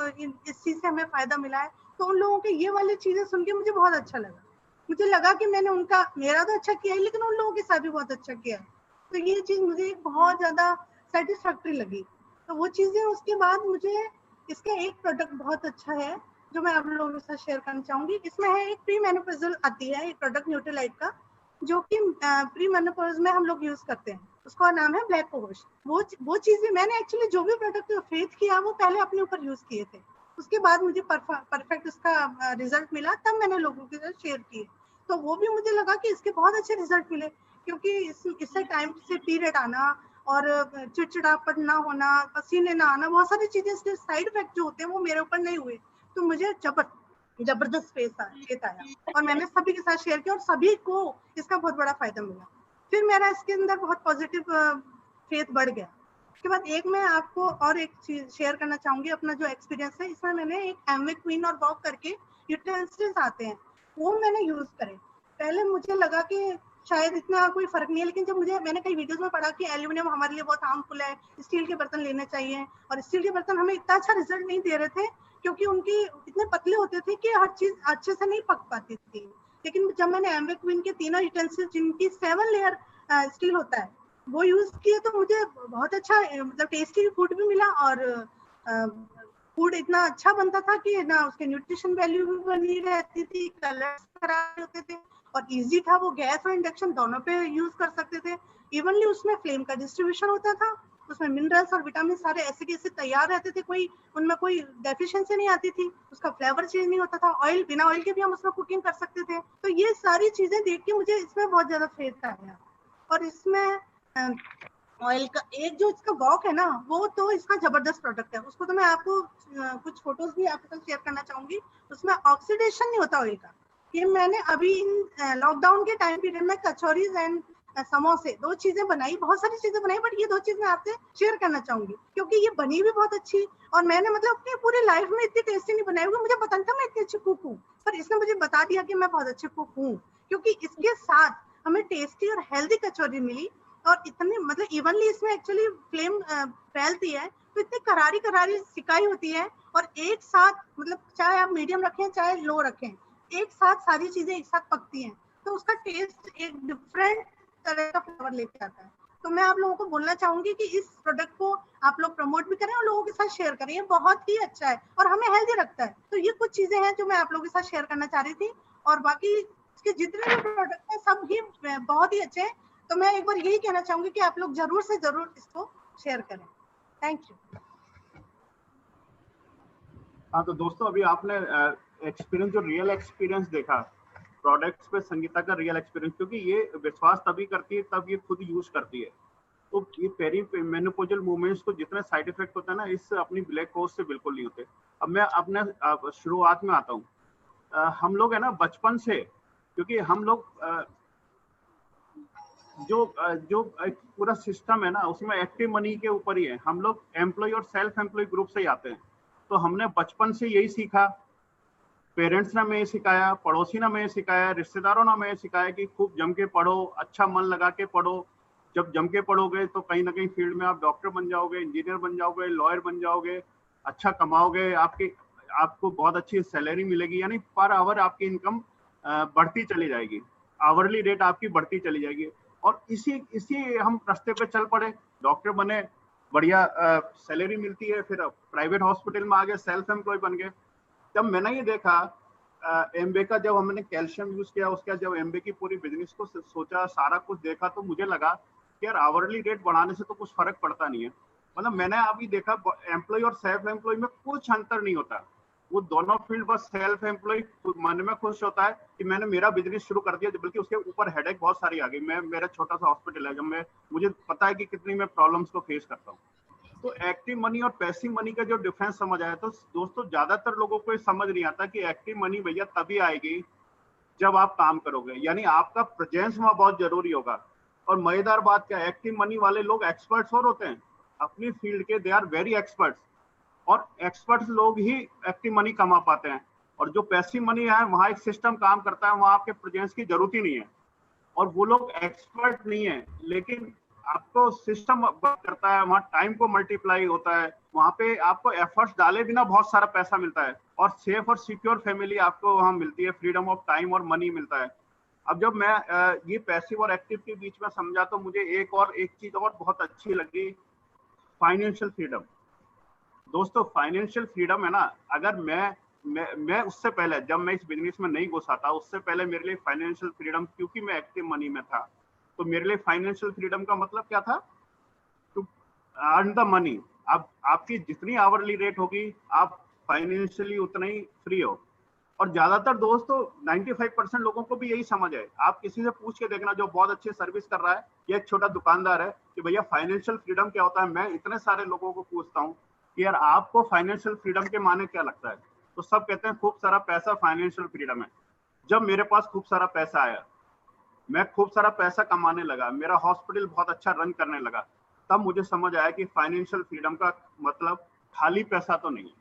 इस चीज़ से हमें फायदा मिला है। तो उन लोगों के ये वाली चीज़ें सुन के मुझे बहुत अच्छा लगा। मुझे लगा कि मैंने मेरा तो अच्छा किया है, लेकिन उन लोगों के साथ भी बहुत अच्छा किया है। तो ये चीज़ मुझे बहुत ज़्यादा सेटिस्फैक्टरी लगी। तो वो चीज़ें, उसके बाद मुझे इसका एक प्रोडक्ट बहुत अच्छा है जो मैं आप लोगों के साथ शेयर करना चाहूंगी। इसमें है एक प्री मेनोपॉज़ल आती है, एक प्रोडक्ट न्यूट्रीलाइट का, जो कि प्री मेनोपॉज में हम लोग यूज करते हैं। उसका नाम है ब्लैक कोहोश। वो चीजें मैंने एक्चुअली जो भी प्रोडक्ट फेथ किया वो पहले अपने ऊपर यूज किए थे, उसके बाद मुझे परफेक्ट उसका रिजल्ट मिला, तब मैंने लोगों के साथ शेयर किए। तो वो भी मुझे लगा कि इसके बहुत अच्छे रिजल्ट मिले, क्योंकि इससे टाइम से पीरियड आना और चिड़चिड़ापन ना होना, पसीने ना आना, बहुत सारी चीजें, इसके साइड इफेक्ट जो होते हैं वो मेरे ऊपर नहीं हुए। तो मुझे जबरदस्त फेथ आया और मैंने सभी के साथ शेयर किया और सभी को इसका बहुत बड़ा फायदा मिला। फिर मेरा इसके अंदर बहुत पॉजिटिव फेथ बढ़ गया। उसके बाद एक मैं आपको और एक चीज शेयर करना चाहूंगी, अपना जो एक्सपीरियंस है। इसमें मैंने एक एमवे क्वीन और वॉक करके यूटेंसिल्स आते हैं, वो मैंने यूज करे। पहले मुझे लगा कि शायद इतना कोई फर्क नहीं है, लेकिन जब मैंने कई वीडियोस में पढ़ा कि एल्यूमिनियम हमारे लिए बहुत हार्मफुल है, स्टील के बर्तन लेने चाहिए, और स्टील के बर्तन हमें इतना अच्छा रिजल्ट नहीं दे रहे थे क्योंकि उनकी इतने पतले होते थे कि हर चीज अच्छे से नहीं पक पाती थी। लेकिन जब मैंने एमवे क्वीन के तीनों यूटेंसिल्स, जिनकी 7 लेयर स्टील होता है, वो यूज किए, तो मुझे बहुत अच्छा मतलब टेस्टी फूड भी मिला, और फूड इतना अच्छा बनता था कि ना उसके न्यूट्रिशन वैल्यू भी बनी रहती थी, कलर्स खराब होते थे, और इजी था। वो गैस और इंडक्शन दोनों पे यूज कर सकते थे। इवनली उसमें फ्लेम का डिस्ट्रीब्यूशन होता था, उसमें मिनरल्स और विटामिन सारे ऐसे के ऐसे तैयार रहते थे, उनमें कोई डेफिशिएंसी नहीं आती थी, उसका फ्लेवर चेंज नहीं होता था। ऑयल, बिना ऑयल के भी हम उसमें कुकिंग कर सकते थे। तो ये सारी चीजें देख के मुझे इसमें बहुत ज्यादा फेथ आया। और इसमें ऑयल का एक जो इसका वॉक है ना, वो तो इसका जबरदस्त प्रोडक्ट है। उसको तो मैं आपको कुछ फोटोज भी आपके साथ शेयर करना चाहूंगी। उसमें ऑक्सीडेशन नहीं होता ऑयल का। ये मैंने अभी इन लॉकडाउन के टाइम पीरियड में कचौरीज एंड समोसे 2 चीजें बनाई, बहुत सारी चीजें बनाई, बट ये 2 चीज मैं आपसे शेयर करना चाहूंगी क्योंकि ये बनी भी बहुत अच्छी, और मैंने मतलब अपनी पूरी लाइफ में इतनी टेस्टी नहीं बनाई होगी। मुझे पता नहीं था मैं इतनी अच्छी कुक हूँ, पर इसने मुझे बता दिया कि मैं बहुत अच्छी कुक हूँ, क्योंकि इसके साथ हमें टेस्टी और हेल्दी कचौरी मिली। और इतनी मतलब इवनली इसमें एक्चुअली फ्लेम फैलती है, तो इतनी करारी करारी सिकाई होती है, और एक साथ मतलब चाहे आप मीडियम रखें चाहे लो रखें, एक साथ सारी चीजें एक साथ पकती हैं, तो उसका टेस्ट एक डिफरेंट तरह का फ्लेवर लेके आता है। तो मैं आप लोगों को बोलना चाहूंगी कि इस प्रोडक्ट को आप लोग प्रमोट भी करें और लोगों के साथ शेयर करें, ये बहुत ही अच्छा है और हमें हेल्दी रखता है। तो ये कुछ चीजें हैं जो मैं आप लोगों के साथ शेयर करना चाह रही थी, और बाकी इसके जितने भी प्रोडक्ट हैं सब ही बहुत ही अच्छे हैं। तो मैं एक बार यही कहना चाहूंगी कि आप लोग जरूर से जरूर इसको शेयर करें। Thank you. हाँ, तो दोस्तों अभी आपने एक्सपीरियंस, जो रियल एक्सपीरियंस देखा प्रोडक्ट्स पे, संगीता का रियल एक्सपीरियंस, क्योंकि ये विश्वास तभी करती है तब ये खुद यूज करती है। तो ये पेरी मेनोपॉजल मूवमेंट्स को जितने साइड इफेक्ट होता है ना, इससे अपनी ब्लैक कोर्स से बिल्कुल नहीं होते। अब मैं अपने शुरुआत में आता हूँ। हम लोग है ना बचपन से, क्योंकि हम लोग जो पूरा सिस्टम है ना उसमें एक्टिव मनी के ऊपर ही है। हम लोग एम्प्लॉय और सेल्फ एम्प्लॉय ग्रुप से ही आते हैं, तो हमने बचपन से यही सीखा। पेरेंट्स ने हमें सिखाया, पड़ोसी ने हमें सिखाया, रिश्तेदारों ने हमें सिखाया कि खूब जम के पढ़ो, अच्छा मन लगा के पढ़ो। जब जम के पढ़ोगे तो कहीं ना कहीं फील्ड में आप डॉक्टर बन जाओगे, इंजीनियर बन जाओगे, लॉयर बन जाओगे, अच्छा कमाओगे, आपको बहुत अच्छी सैलरी मिलेगी, यानी पर आवर आपकी इनकम बढ़ती चली जाएगी, आवरली रेट आपकी बढ़ती चली जाएगी। और इसी हम रास्ते पे चल पड़े, डॉक्टर बने, बढ़िया सैलरी मिलती है, फिर प्राइवेट हॉस्पिटल में आ गए, सेल्फ एम्प्लॉय बन गए। जब मैंने ये देखा एमबे का, जब हमने कैल्शियम यूज किया, उसके बाद जब एमबे की पूरी बिजनेस को सोचा, सारा कुछ देखा, तो मुझे लगा कि यार आवरली रेट बढ़ाने से तो कुछ फर्क पड़ता नहीं है। मतलब मैंने अभी देखा एम्प्लॉय और सेल्फ एम्प्लॉय में कुछ अंतर नहीं होता। वो दोनों फील्ड बस सेल्फ एम्प्लॉय मन में खुश होता है कि मैंने मेरा बिजनेस शुरू कर दिया, बल्कि उसके ऊपर हेडेक बहुत सारी आ गई। मेरा छोटा सा हॉस्पिटल है, जब मुझे पता है कि कितनी मैं प्रॉब्लम्स को फेस करता हूँ। तो एक्टिव मनी और पैसिव मनी का जो डिफरेंस समझ आया, तो दोस्तों ज्यादातर लोगों को समझ नहीं आता कि एक्टिव मनी भैया तभी आएगी जब आप काम करोगे, यानी आपका प्रेजेंस वहां बहुत जरूरी होगा। और मजेदार बात क्या है, एक्टिव मनी वाले लोग एक्सपर्ट्स और होते हैं अपनी फील्ड के, दे आर वेरी एक्सपर्ट्स, और एक्सपर्ट्स लोग ही एक्टिव मनी कमा पाते हैं। और जो पैसिव मनी है, वहां एक सिस्टम काम करता है, वहां आपके प्रेजेंस की जरूरत ही नहीं है, और वो लोग एक्सपर्ट नहीं है, लेकिन आपको सिस्टम वर्क करता है, वहाँ टाइम को मल्टीप्लाई होता है, वहाँ पे आपको एफर्ट्स डाले बिना बहुत सारा पैसा मिलता है, और सेफ और सिक्योर फैमिली आपको वहाँ मिलती है, फ्रीडम ऑफ टाइम और मनी मिलता है। अब जब मैं ये पैसिव और एक्टिव के बीच में समझा, तो मुझे एक चीज और बहुत अच्छी लगी, फाइनेंशियल फ्रीडम। दोस्तों फाइनेंशियल फ्रीडम है ना, अगर मैं उससे पहले, जब मैं इस बिजनेस में नहीं घुसा था, उससे पहले मेरे लिए फाइनेंशियल फ्रीडम, क्योंकि मैं एक्टिव मनी में था, तो मेरे लिए फाइनेंशियल फ्रीडम का मतलब क्या था, टू अर्न द मनी। अब आपकी जितनी आवरली रेट होगी, आप फाइनेंशियली उतना ही फ्री हो। और ज्यादातर दोस्तों 95% लोगों को भी यही समझ है। आप किसी से पूछ के देखना जो बहुत अच्छी सर्विस कर रहा है या एक छोटा दुकानदार है कि भैया फाइनेंशियल फ्रीडम क्या होता है। मैं इतने सारे लोगों को पूछता हूँ कि यार आपको फाइनेंशियल फ्रीडम के माने क्या लगता है, तो सब कहते हैं खूब सारा पैसा फाइनेंशियल फ्रीडम है। जब मेरे पास खूब सारा पैसा आया, मैं खूब सारा पैसा कमाने लगा, मेरा हॉस्पिटल बहुत अच्छा रन करने लगा, तब मुझे समझ आया कि फाइनेंशियल फ्रीडम का मतलब खाली पैसा तो नहीं है।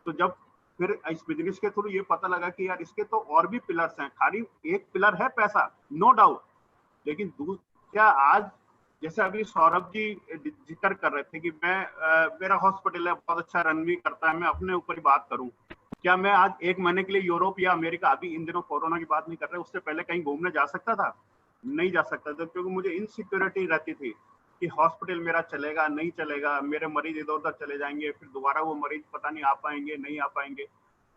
तो जब फिर इस बिजनेस के थ्रू ये पता लगा कि यार इसके तो और भी पिलर्स हैं, खाली एक पिलर है पैसा, नो डाउट, लेकिन क्या आज जैसे अभी सौरभ जी जिक्र कर रहे थे कि मेरा हॉस्पिटल है, बहुत अच्छा रन भी करता है, मैं अपने ऊपर ही बात करूं, क्या मैं आज एक महीने के लिए यूरोप या अमेरिका, अभी इन दिनों कोरोना की बात नहीं कर रहे, उससे पहले कहीं घूमने जा सकता था? नहीं जा सकता था, क्योंकि मुझे इनसिक्योरिटी रहती थी कि हॉस्पिटल मेरा चलेगा नहीं चलेगा, मेरे मरीज इधर उधर चले जाएंगे, फिर दोबारा वो मरीज पता नहीं आ पाएंगे नहीं आ पाएंगे।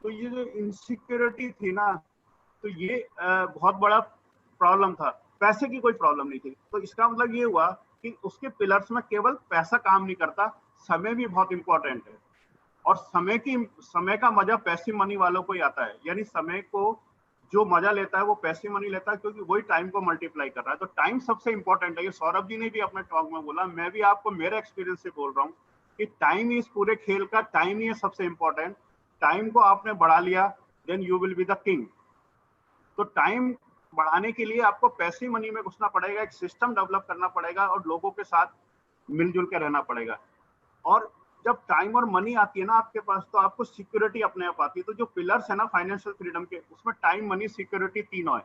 तो ये जो इनसिक्योरिटी थी ना, तो ये बहुत बड़ा प्रॉब्लम था। पैसे की कोई प्रॉब्लम नहीं थी। तो इसका मतलब ये हुआ कि उसके पिलर्स में केवल पैसा काम नहीं करता, समय भी बहुत इंपॉर्टेंट है। और समय का मजा पैसिव मनी वालों को ही आता है, यानी समय को जो मजा लेता है वो पैसिव मनी लेता है, क्योंकि वही टाइम को मल्टीप्लाई कर रहा है। तो टाइम सबसे इंपॉर्टेंट है। ये सौरभ जी ने भी अपने टॉक में बोला, मैं भी आपको मेरे एक्सपीरियंस से बोल रहा हूँ कि टाइम इस पूरे खेल का, टाइम ही है सबसे इंपॉर्टेंट। टाइम को आपने बढ़ा लिया, then you will be the king. तो टाइम बढ़ाने के लिए आपको पैसिव मनी में घुसना पड़ेगा, एक सिस्टम डेवलप करना पड़ेगा और लोगों के साथ मिलजुल के रहना पड़ेगा। और जब टाइम और मनी आती है ना आपके पास, तो आपको सिक्योरिटी अपने आप आती है। तो जो पिलर्स है ना फाइनेंशियल फ्रीडम के, उसमें टाइम मनी सिक्योरिटी तीनों है।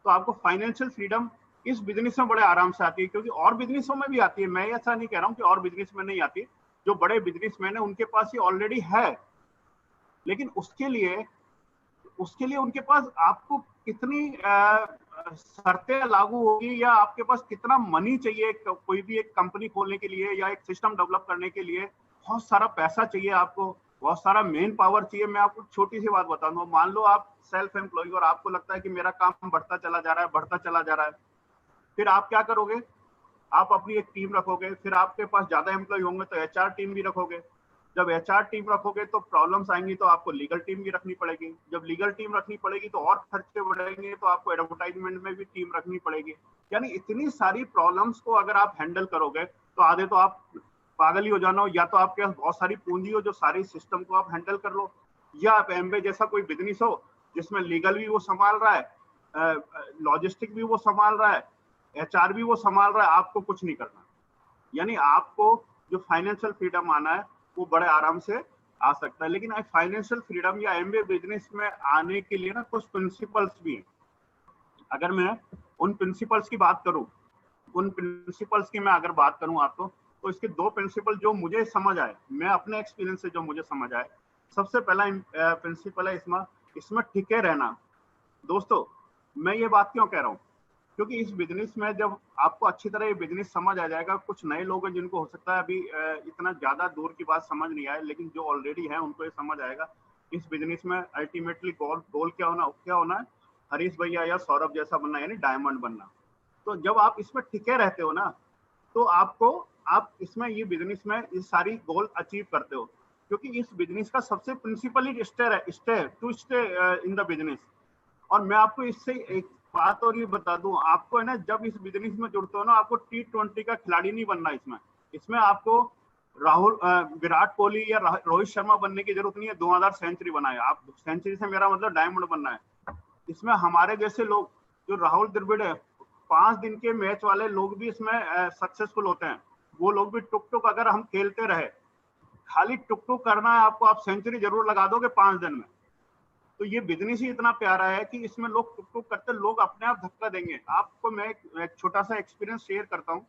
तो आपको फाइनेंशियल फ्रीडम इस बिजनेस में बड़े आराम से आती है, क्योंकि और बिजनेसों में भी आती है। मैं ऐसा नहीं कह रहा हूँ कि और बिजनेस में नहीं आती, जो बड़े बिजनेसमैन है उनके पास ये ऑलरेडी है, लेकिन उसके लिए उनके पास आपको कितनी शर्तें लागू होगी, या आपके पास कितना मनी चाहिए कोई भी एक कंपनी खोलने के लिए या एक सिस्टम डेवलप करने के लिए। बहुत सारा पैसा चाहिए आपको, बहुत सारा मेन पावर चाहिए। मैं आपको छोटी सी बात बता दूं, मान लो आप सेल्फ एम्प्लॉय और आपको लगता है कि मेरा काम बढ़ता चला जा रहा है, फिर आप क्या करोगे? आप अपनी एक टीम रखोगे, फिर आपके पास ज्यादा एम्प्लॉय होंगे तो एचआर टीम भी रखोगे। जब एचआर टीम रखोगे तो प्रॉब्लम्स आएंगी, तो आपको लीगल टीम भी रखनी पड़ेगी। जब लीगल टीम रखनी पड़ेगी तो और खर्चे बढ़ेंगे, तो आपको एडवर्टाइजमेंट में भी टीम रखनी पड़ेगी। यानी इतनी सारी प्रॉब्लम्स को अगर आप हैंडल करोगे तो आधे तो आप पागल ही हो जाना हो, या तो आपके पास बहुत सारी पूंजी हो जो सारी सिस्टम को आप हैंडल कर लो, या आप एमबे जैसा कोई बिजनेस हो जिसमें लीगल भी वो संभाल रहा है, लॉजिस्टिक भी वो संभाल रहा है, एचआर भी वो संभाल रहा है, आपको कुछ नहीं करना। यानी आपको जो फाइनेंशियल फ्रीडम आना है वो बड़े आराम से आ सकता है। लेकिन फाइनेंशियल फ्रीडम या एमबीए बिजनेस में आने के लिए ना कुछ प्रिंसिपल्स भी हैं। अगर मैं उन प्रिंसिपल्स की बात करूं, आपको, तो इसके दो प्रिंसिपल जो मुझे समझ आए, मैं अपने एक्सपीरियंस से जो मुझे समझ आए, सबसे पहला प्रिंसिपल है इसमें टिके रहना। दोस्तों मैं ये बात क्यों कह रहा हूँ, क्योंकि इस बिजनेस में जब आपको अच्छी तरह ये बिजनेस समझ आ जाएगा, कुछ नए लोग हैं जिनको हो सकता है अभी इतना ज्यादा दूर की बात समझ नहीं आए, लेकिन जो ऑलरेडी है उनको ये समझ आएगा इस बिजनेस में अल्टीमेटली गोल क्या होना है, हरीश भैया या सौरभ जैसा बनना, यानी डायमंड बनना। तो जब आप इसमें टिके रहते हो ना, तो आप इसमें ये बिजनेस में ये सारी गोल अचीव करते हो, क्योंकि इस बिजनेस का सबसे principally stay to stay in the business. और मैं आपको इससे एक बात और ये बता दूं, आपको है ना जब इस बिजनेस में जुड़ते हो ना, आपको T20 का खिलाड़ी नहीं बनना। इसमें आपको विराट कोहली या रोहित शर्मा बनने की जरूरत नहीं है। 2000 सेंचुरी बनाए आप, सेंचुरी से मेरा मतलब डायमंड बनना है। इसमें हमारे जैसे लोग, जो राहुल द्रविड़ है, 5 दिन के मैच वाले लोग भी इसमें सक्सेसफुल होते हैं। वो लोग भी टुक टुक अगर हम खेलते रहे, खाली टुक टुक करना है आपको, आप सेंचुरी जरूर लगा दोगे 5 दिन में। तो ये बिजनेस ही इतना प्यारा है कि इसमें लोग टुक टुक करते, लोग अपने आप धक्का देंगे आपको। मैं एक छोटा सा एक्सपीरियंस शेयर करता हूँ।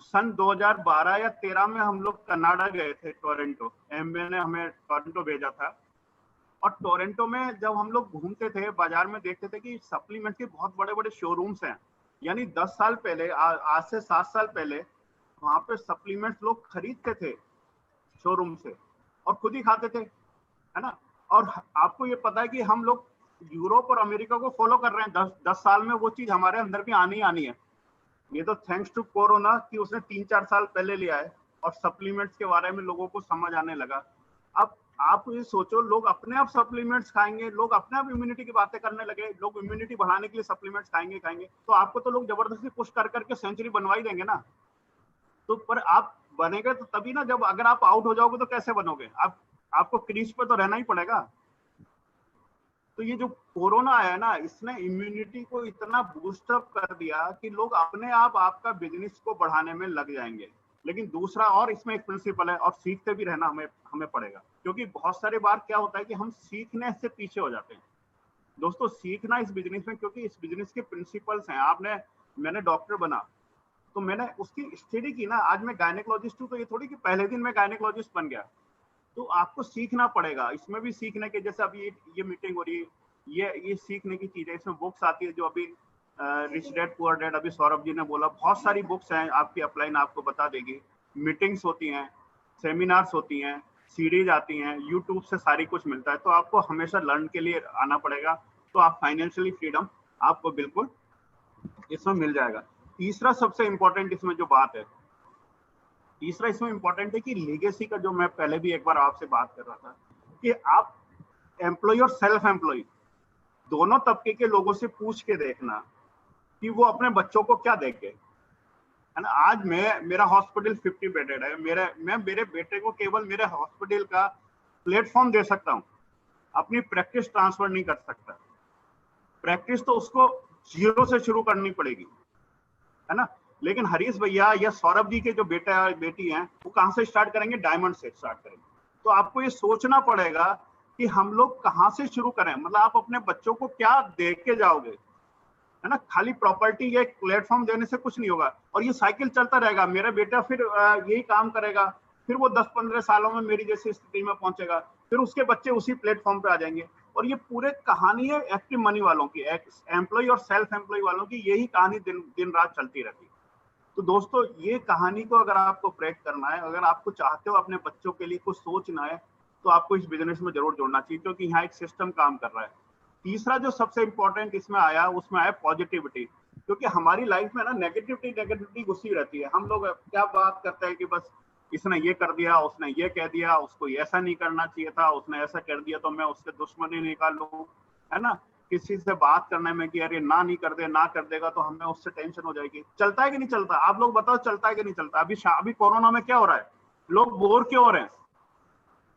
सन 2012 या 13 में हम लोग कनाडा गए थे, टोरंटो। एमबीए ने हमें टोरंटो भेजा था। और टोरंटो में जब हम लोग घूमते थे, बाजार में देखते थे कि सप्लीमेंट के बहुत बड़े बड़े शोरूम्स हैं। यानी 10 साल पहले, आज से 7 साल पहले वहां पे सप्लीमेंट्स लोग खरीदते थे शोरूम से और खुद ही खाते थे, है ना। और आपको ये पता है कि हम लोग यूरोप और अमेरिका को फॉलो कर रहे हैं। 10 साल में वो चीज हमारे अंदर भी आनी आनी है। ये तो थैंक्स टू कोरोना कि उसने 3-4 साल पहले लिया है और सप्लीमेंट्स के बारे में लोगों को समझ आने लगा। अब आप ये सोचो, लोग अपने आप सप्लीमेंट्स खाएंगे, लोग अपने आप इम्यूनिटी की बातें करने लगे, लोग इम्यूनिटी बढ़ाने के लिए सप्लीमेंट्स खाएंगे। तो आपको तो लोग जबरदस्ती पुश कर करके सेंचुरी बनवा ही देंगे ना। तो पर आप बनेंगे तो तभी ना, जब अगर आप आउट हो जाओगे तो कैसे बनोगे? आपको क्रीज पे तो रहना ही पड़ेगा। तो ये जो कोरोना आया ना, इसने इम्यूनिटी को इतना बूस्टअप कर दिया कि लोग अपने आप आपका बिजनेस को बढ़ाने में लग जाएंगे। लेकिन दूसरा और इसमें एक प्रिंसिपल है, और सीखते भी रहना हमें पड़ेगा। क्योंकि बहुत सारी बार क्या होता है कि हम सीखने से पीछे हो जाते हैं। दोस्तों, सीखना इस बिजनेस में, क्योंकि इस बिजनेस के प्रिंसिपल्स हैं। मैंने डॉक्टर बना तो मैंने उसकी स्टडी की ना। आज मैं गायनेकोलॉजिस्ट हूँ, तो ये थोड़ी कि पहले दिन मैं गायनेकोलॉजिस्ट बन गया। तो आपको सीखना पड़ेगा। इसमें भी सीखने के, जैसे अभी ये मीटिंग हो रही है, ये सीखने की चीज है। इसमें बुक्स आती है, जो अभी रिच डैड पुअर डैड, अभी सौरभ जी ने बोला, बहुत सारी बुक्स हैं। आपकी अपलाइन आपको बता देगी। मीटिंग्स होती हैं, सेमिनार्स होती हैं, सीरीज आती हैं, यूट्यूब से सारी कुछ मिलता है। तो आपको हमेशा लर्न के लिए आना पड़ेगा। तो आप फाइनेंशियली फ्रीडम आपको बिल्कुल इसमें मिल जाएगा। तीसरा सबसे इंपॉर्टेंट इसमें जो बात है, तीसरा इसमें इंपॉर्टेंट है कि लीगेसी का, जो मैं पहले भी एक बार आपसे बात कर रहा था, कि आप एम्प्लॉय और सेल्फ एम्प्लॉय दोनों तबके के लोगों से पूछ के देखना कि वो अपने बच्चों को क्या देंगे, है ना। आज मेरा हॉस्पिटल 50 बेडेड है। मैं मेरे बेटे को केवल मेरे हॉस्पिटल का प्लेटफॉर्म दे सकता हूँ, अपनी प्रैक्टिस ट्रांसफर नहीं कर सकता। प्रैक्टिस तो उसको 0 से शुरू करनी पड़ेगी, है ना। लेकिन हरीश भैया या सौरभ जी के जो बेटा बेटी हैं, वो कहाँ से स्टार्ट करेंगे? डायमंड से स्टार्ट करेंगे। तो आपको ये सोचना पड़ेगा कि हम लोग कहाँ से शुरू करें। मतलब आप अपने बच्चों को क्या दे के जाओगे, है ना। खाली प्रॉपर्टी या एक प्लेटफॉर्म देने से कुछ नहीं होगा। और ये साइकिल चलता रहेगा। मेरा बेटा फिर यही काम करेगा, फिर वो 10-15 सालों में मेरी जैसी स्थिति में पहुंचेगा, फिर उसके बच्चे उसी प्लेटफॉर्म पे आ जाएंगे। और ये पूरे कहानी है एक्टिव मनी वालों की, एम्प्लॉय और सेल्फ एम्प्लॉय वालों की। यही कहानी दिन रात चलती रहती है। तो दोस्तों, ये कहानी को अगर आपको क्रैक करना है, अगर आपको चाहते हो अपने बच्चों के लिए कुछ सोचना है, तो आपको इस बिजनेस में जरूर जुड़ना चाहिए, क्योंकि यहाँ एक सिस्टम काम कर रहा है। तीसरा जो सबसे इंपॉर्टेंट इसमें आया, उसमें आया पॉजिटिविटी। क्योंकि हमारी लाइफ में ना नेगेटिविटी घुसी रहती है। हम लोग क्या बात करते हैं कि बस इसने ये कर दिया, उसने ये कह दिया, उसको ऐसा नहीं करना चाहिए था, उसने ऐसा कर दिया तो मैं उससे दुश्मनी निकाल लूं, है ना। किसी से बात करने में कि अरे ना नहीं कर दे, ना कर देगा तो हमें उससे टेंशन हो जाएगी। चलता है कि नहीं चलता? आप लोग बताओ, चलता है कि नहीं चलता? अभी कोरोना में क्या हो रहा है? लोग बोर क्यों हो रहे हैं?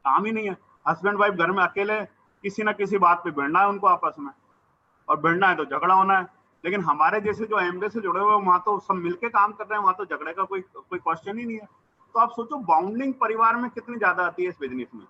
काम ही नहीं है। हस्बैंड वाइफ घर में अकेले, किसी ना किसी बात पे भिड़ना है उनको आपस में, और भिड़ना है तो झगड़ा होना है। लेकिन हमारे जैसे जो एमबीए से जुड़े हुए, वहां तो सब मिलके काम कर रहे हैं, वहां तो झगड़े का कोई क्वेश्चन ही नहीं है। तो आप सोचो बाउंडिंग परिवार में कितनी ज्यादा आती है इस बिजनेस में।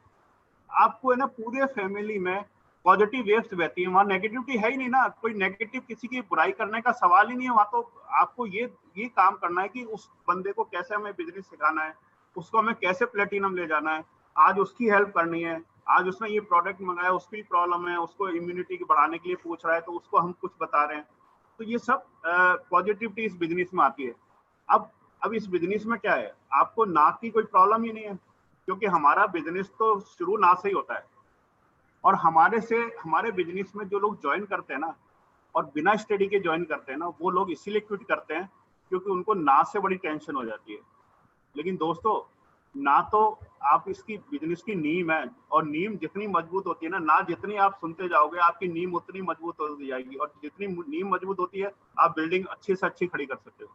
आपको है ना, पूरे फैमिली में पॉजिटिव वेव्स बहती है। वहाँ नेगेटिविटी है ही नहीं ना। कोई नेगेटिव किसी की बुराई करने का सवाल ही नहीं है वहाँ। तो आपको ये काम करना है कि उस बंदे को कैसे हमें बिजनेस सिखाना है, उसको हमें कैसे प्लेटिनम ले जाना है, आज उसकी हेल्प करनी है। आज उसने ये प्रोडक्ट मंगाया, उसकी प्रॉब्लम है, उसको इम्यूनिटी बढ़ाने के लिए पूछ रहा है, तो उसको हम कुछ बता रहे हैं। तो ये सब पॉजिटिविटी इस बिजनेस में आती है। अब इस बिजनेस में क्या है, आपको नाक की कोई प्रॉब्लम ही नहीं है, क्योंकि हमारा बिजनेस तो शुरू ना से ही होता है। और हमारे बिजनेस में जो लोग ज्वाइन करते हैं ना, और बिना स्टडी के ज्वाइन करते हैं ना, वो लोग इसीलिए क्विट करते हैं क्योंकि उनको ना से बड़ी टेंशन हो जाती है। लेकिन दोस्तों, ना तो आप इसकी बिजनेस की नींव है, और नींव जितनी मजबूत होती है ना जितनी आप सुनते जाओगे आपकी नींव उतनी मजबूत होती जाएगी, और जितनी नींव मजबूत होती है आप बिल्डिंग अच्छी से अच्छी खड़ी कर सकते हो।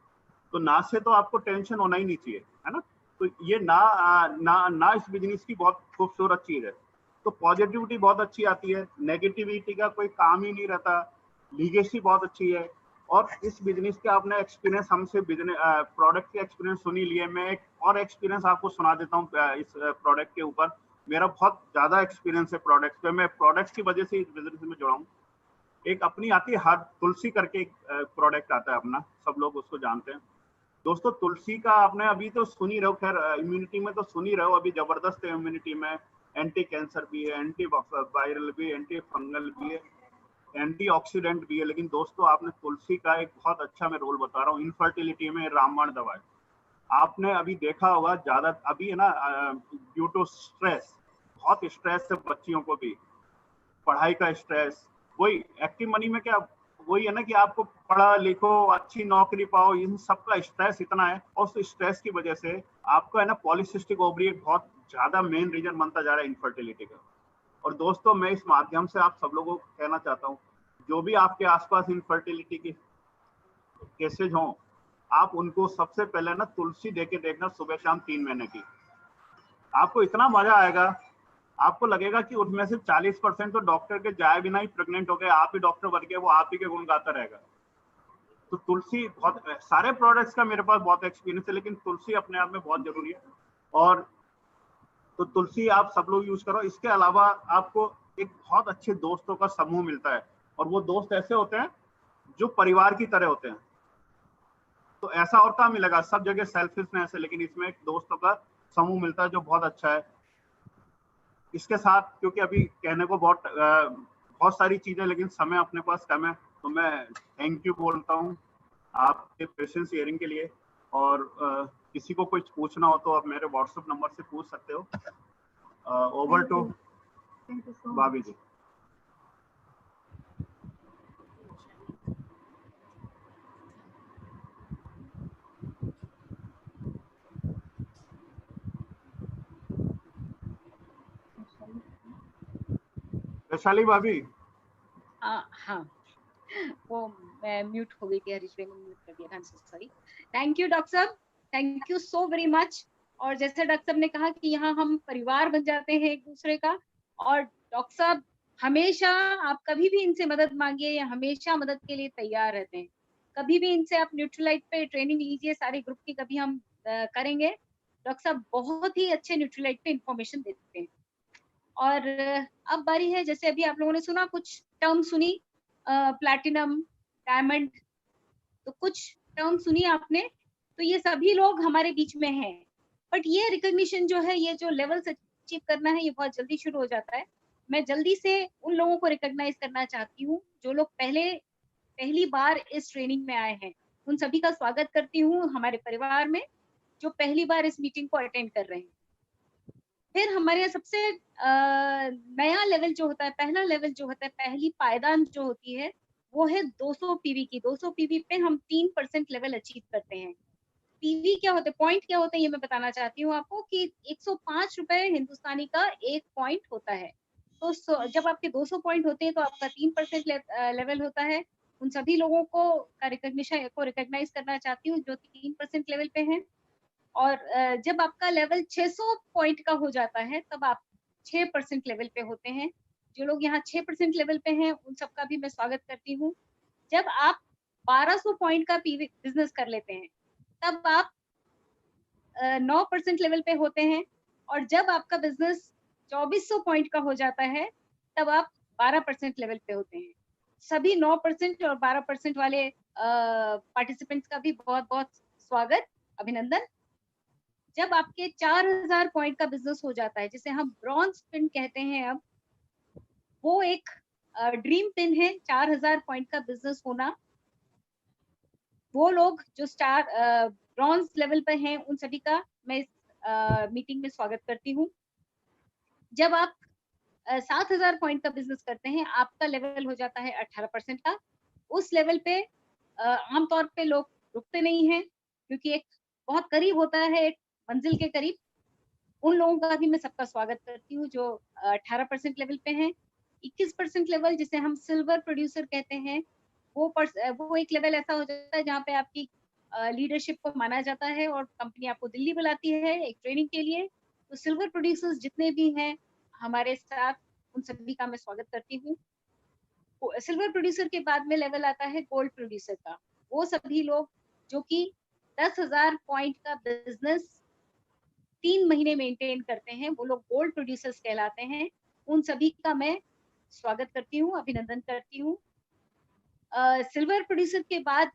तो ना से तो आपको टेंशन होना ही नहीं चाहिए, है ना। तो ये ना इस बिजनेस की बहुत खूबसूरत चीज है। तो पॉजिटिविटी बहुत अच्छी आती है, नेगेटिविटी का कोई काम ही नहीं रहता, लीगेसी बहुत अच्छी है। और इस बिजनेस के आपने एक्सपीरियंस हमसे बिजनेस प्रोडक्ट के एक्सपीरियंस सुनी लिए, मैं एक और एक्सपीरियंस आपको सुना देता हूँ इस प्रोडक्ट के ऊपर। मेरा बहुत ज्यादा एक्सपीरियंस है प्रोडक्ट्स पे, मैं प्रोडक्ट्स की वजह से इस बिजनेस में जुड़ा हूँ। एक अपनी आती है हर तुलसी करके एक प्रोडक्ट आता है अपना, सब लोग उसको जानते हैं। दोस्तों तुलसी का आपने अभी तो सुन ही रहे हो, खैर इम्यूनिटी में तो सुन ही रहे हो, अभी जबरदस्त है इम्यूनिटी में, एंटी कैंसर भी है, एंटी वायरल भी, एंटी फंगल भी है, एंटीऑक्सीडेंट भी है। लेकिन दोस्तों आपने तुलसी का एक बहुत अच्छा मैं रोल बता रहा हूँ, इनफर्टिलिटी में रामबाण दवा है। आपने अभी देखा होगा ज्यादा अभी है ना, ड्यू टू स्ट्रेस, बहुत स्ट्रेस है बच्चियों को भी, पढ़ाई का स्ट्रेस, वही एक्टिव मनी में क्या वही है ना कि आपको पढ़ा लिखो अच्छी नौकरी पाओ, इन सब का स्ट्रेस इतना है, और उस स्ट्रेस की वजह से आपको है ना पॉलीसिस्टिक ओवरी एक बहुत ज्यादा मेन रीजन बनता जा रहा है इनफर्टिलिटी का। और दोस्तों मैं इस माध्यम से आप सब लोगों को कहना चाहता हूँ, जो भी आपके आसपास इनफर्टिलिटी की केसेज हों, आप उनको सबसे पहले ना तुलसी देके देखना सुबह शाम 3 महीने की, आपको इतना मजा आएगा, आपको लगेगा कि उनमें से 40% तो डॉक्टर के जाए बिना ही प्रेग्नेंट हो गए, आप ही डॉक्टर बन गए, वो आप ही के गुण गाता रहेगा। तो तुलसी बहुत, सारे प्रोडक्ट्स का मेरे पास बहुत एक्सपीरियंस है, लेकिन तुलसी अपने आप में बहुत जरूरी है। और तो तुलसी आप सब लोग यूज करो। इसके अलावा आपको एक बहुत अच्छे दोस्तों का समूह मिलता है, और वो दोस्त ऐसे होते हैं जो परिवार की तरह होते हैं। तो ऐसा और कहाँ मिलेगा, सब जगह सेल्फिशनेस है, लेकिन इसमें एक दोस्तों का समूह मिलता है जो बहुत अच्छा है। इसके साथ क्योंकि अभी कहने को बहुत सारी चीजें, लेकिन समय अपने पास कम है, तो मैं थैंक यू बोलता हूँ आपके पेशेंस हियरिंग के लिए। और किसी को कुछ पूछना हो तो आप मेरे व्हाट्सएप नंबर से पूछ सकते हो। ओवर टू भाभी जी। वैशाली भाभी। हाँ, वो मैं म्यूट हो गई थी, हरीश भाई ने म्यूट कर दिया, I am so sorry. Thank you doctor साहब, thank you so very much. और जैसे डॉक्टर साहब ने कहा कि यहाँ हम परिवार बन जाते हैं एक दूसरे का, और डॉक्टर साहब हमेशा, आप कभी भी इनसे मदद मांगिए, या हमेशा मदद के लिए तैयार रहते हैं। कभी भी इनसे आप न्यूट्रीलाइट पे ट्रेनिंग लीजिए, सारे ग्रुप की कभी हम करेंगे। डॉक्टर साहब बहुत ही अच्छे न्यूट्रीलाइट पे इंफॉर्मेशन देते हैं। और अब बारी है, जैसे अभी आप लोगों ने सुना, कुछ टर्म सुनी, प्लैटिनम, डायमंड, तो कुछ टर्म सुनी आपने, तो ये सभी लोग हमारे बीच में हैं। बट ये रिकॉग्निशन जो है, ये जो लेवल्स अचीव करना है, ये बहुत जल्दी शुरू हो जाता है। मैं जल्दी से उन लोगों को रिकॉग्नाइज करना चाहती हूँ जो लोग पहली बार इस ट्रेनिंग में आए हैं। उन सभी का स्वागत करती हूँ हमारे परिवार में, जो पहली बार इस मीटिंग को अटेंड कर रहे हैं। फिर हमारे यहाँ सबसे नया लेवल जो होता है, पहला लेवल जो होता है, पहली पायदान जो होती है, वो है 200 पीवी की। 200 पीवी पे हम 3% लेवल अचीव करते हैं। पीवी क्या होते हैं, पॉइंट क्या होते हैं, ये मैं बताना चाहती हूँ आपको कि 105 रुपए हिंदुस्तानी का एक पॉइंट होता है। तो जब आपके 200 पॉइंट होते हैं तो आपका 3% लेवल होता है। उन सभी लोगों को रिकॉग्निशन को रिकॉग्नाइज करना चाहती हूँ जो 3% लेवल पे हैं। और जब आपका लेवल 600 पॉइंट का हो जाता है, तब आप 6% लेवल पे होते हैं। जो लोग यहाँ 6% लेवल पे हैं, उन सबका भी मैं स्वागत करती हूँ। जब आप 1200 पॉइंट का पीवी बिजनेस कर लेते हैं, तब आप 9% लेवल पे होते हैं। और जब आपका बिजनेस 2400 पॉइंट का हो जाता है, तब आप 12% लेवल पे होते हैं। सभी 9% और 12% वाले पार्टिसिपेंट्स का भी बहुत बहुत स्वागत, अभिनंदन। जब आपके 4000 पॉइंट का बिजनेस हो जाता है, जिसे हम ब्रॉन्ज पिन कहते हैं, अब वो एक ड्रीम पिन है, 4000 पॉइंट का बिजनेस होना। वो लोग जो स्टार ब्रॉन्ज लेवल पे हैं, उन सभी का मैं इस मीटिंग में स्वागत करती हूँ। जब आप 7000 पॉइंट का बिजनेस करते हैं, आपका लेवल हो जाता है 18% का। उस लेवल पे आमतौर पे लोग रुकते नहीं हैं, क्योंकि एक बहुत करीब होता है, एक मंजिल के करीब। उन लोगों का भी मैं सबका स्वागत करती हूँ जो 18% लेवल पे हैं। 21% लेवल जिसे हम सिल्वर प्रोड्यूसर कहते हैं, वो एक लेवल ऐसा हो जाता है जहाँ पे आपकी लीडरशिप को माना जाता है और कंपनी आपको दिल्ली बुलाती है एक ट्रेनिंग के लिए। तो सिल्वर प्रोड्यूसर्स जितने भी हैं हमारे साथ, उन सभी का मैं स्वागत करती हूँ। सिल्वर प्रोड्यूसर के बाद में लेवल आता है गोल्ड प्रोड्यूसर का। वो सभी लोग जो कि 10,000 पॉइंट का बिजनेस 3 महीने मेंटेन करते हैं, वो लोग गोल्ड प्रोड्यूसर्स कहलाते हैं। उन सभी का मैं स्वागत करती हूँ, अभिनंदन करती हूँ। सिल्वर प्रोड्यूसर के बाद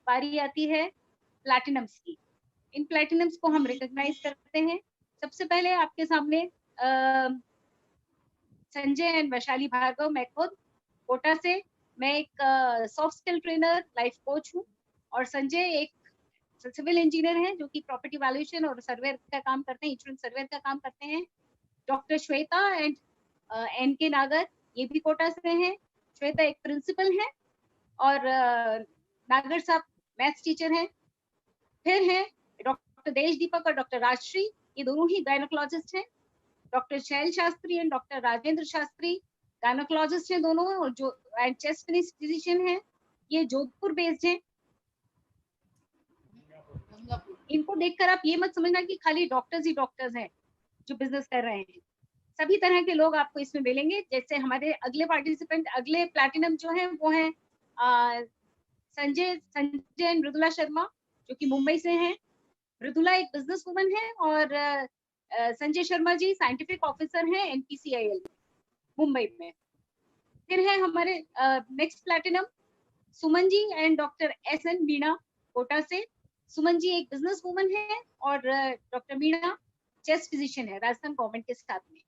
बारी आती है प्लैटिनम्स की। इन प्लैटिनम्स को हम रिकॉग्नाइज करते हैं। सबसे पहले आपके सामने संजय एंड वैशाली भार्गव, मैं खुद कोटा से, मैं एक soft skill trainer, life coach हूँ, और संजय एक सिविल इंजीनियर हैं जो कि प्रॉपर्टी वैल्यूएशन और सर्वे का काम करते हैं, इंश्योरेंस सर्वे का काम करते हैं। डॉक्टर श्वेता एंड एन के नागर, ये भी कोटा से हैं। श्वेता एक प्रिंसिपल है और नागर साहब मैथ्स टीचर हैं। फिर हैं डॉक्टर देश दीपक और डॉक्टर राजश्री, ये दोनों ही गायनोकोलॉजिस्ट हैं। Doctor Shail Shastri and doctor Rajendra Shastri gynaecologist हैं दोनों, और जो चेस्ट फिजिशियन हैं, ये जोधपुर बेस्ड हैं। इनको देखकर आप ये मत समझना कि खाली डॉक्टर्स ही डॉक्टर्स हैं जो बिजनेस कर रहे हैं। सभी तरह के लोग आपको इसमें मिलेंगे। जैसे हमारे अगले पार्टिसिपेंट, अगले प्लैटिनम जो हैं वो हैं संजय एंड मृदुला शर्मा, जो कि मुंबई से हैं। मृदुला एक बिजनेस वुमन है और संजय शर्मा जी साइंटिफिक ऑफिसर हैं NPCIL मुंबई में। फिर है हमारे next platinum Suman ji and doctor SN Meena Kota से। सुमन जी एक बिजनेस वुमन है और डॉक्टर मीणा चेस्ट फिजिशियन है राजस्थान गवर्नमेंट के साथ में।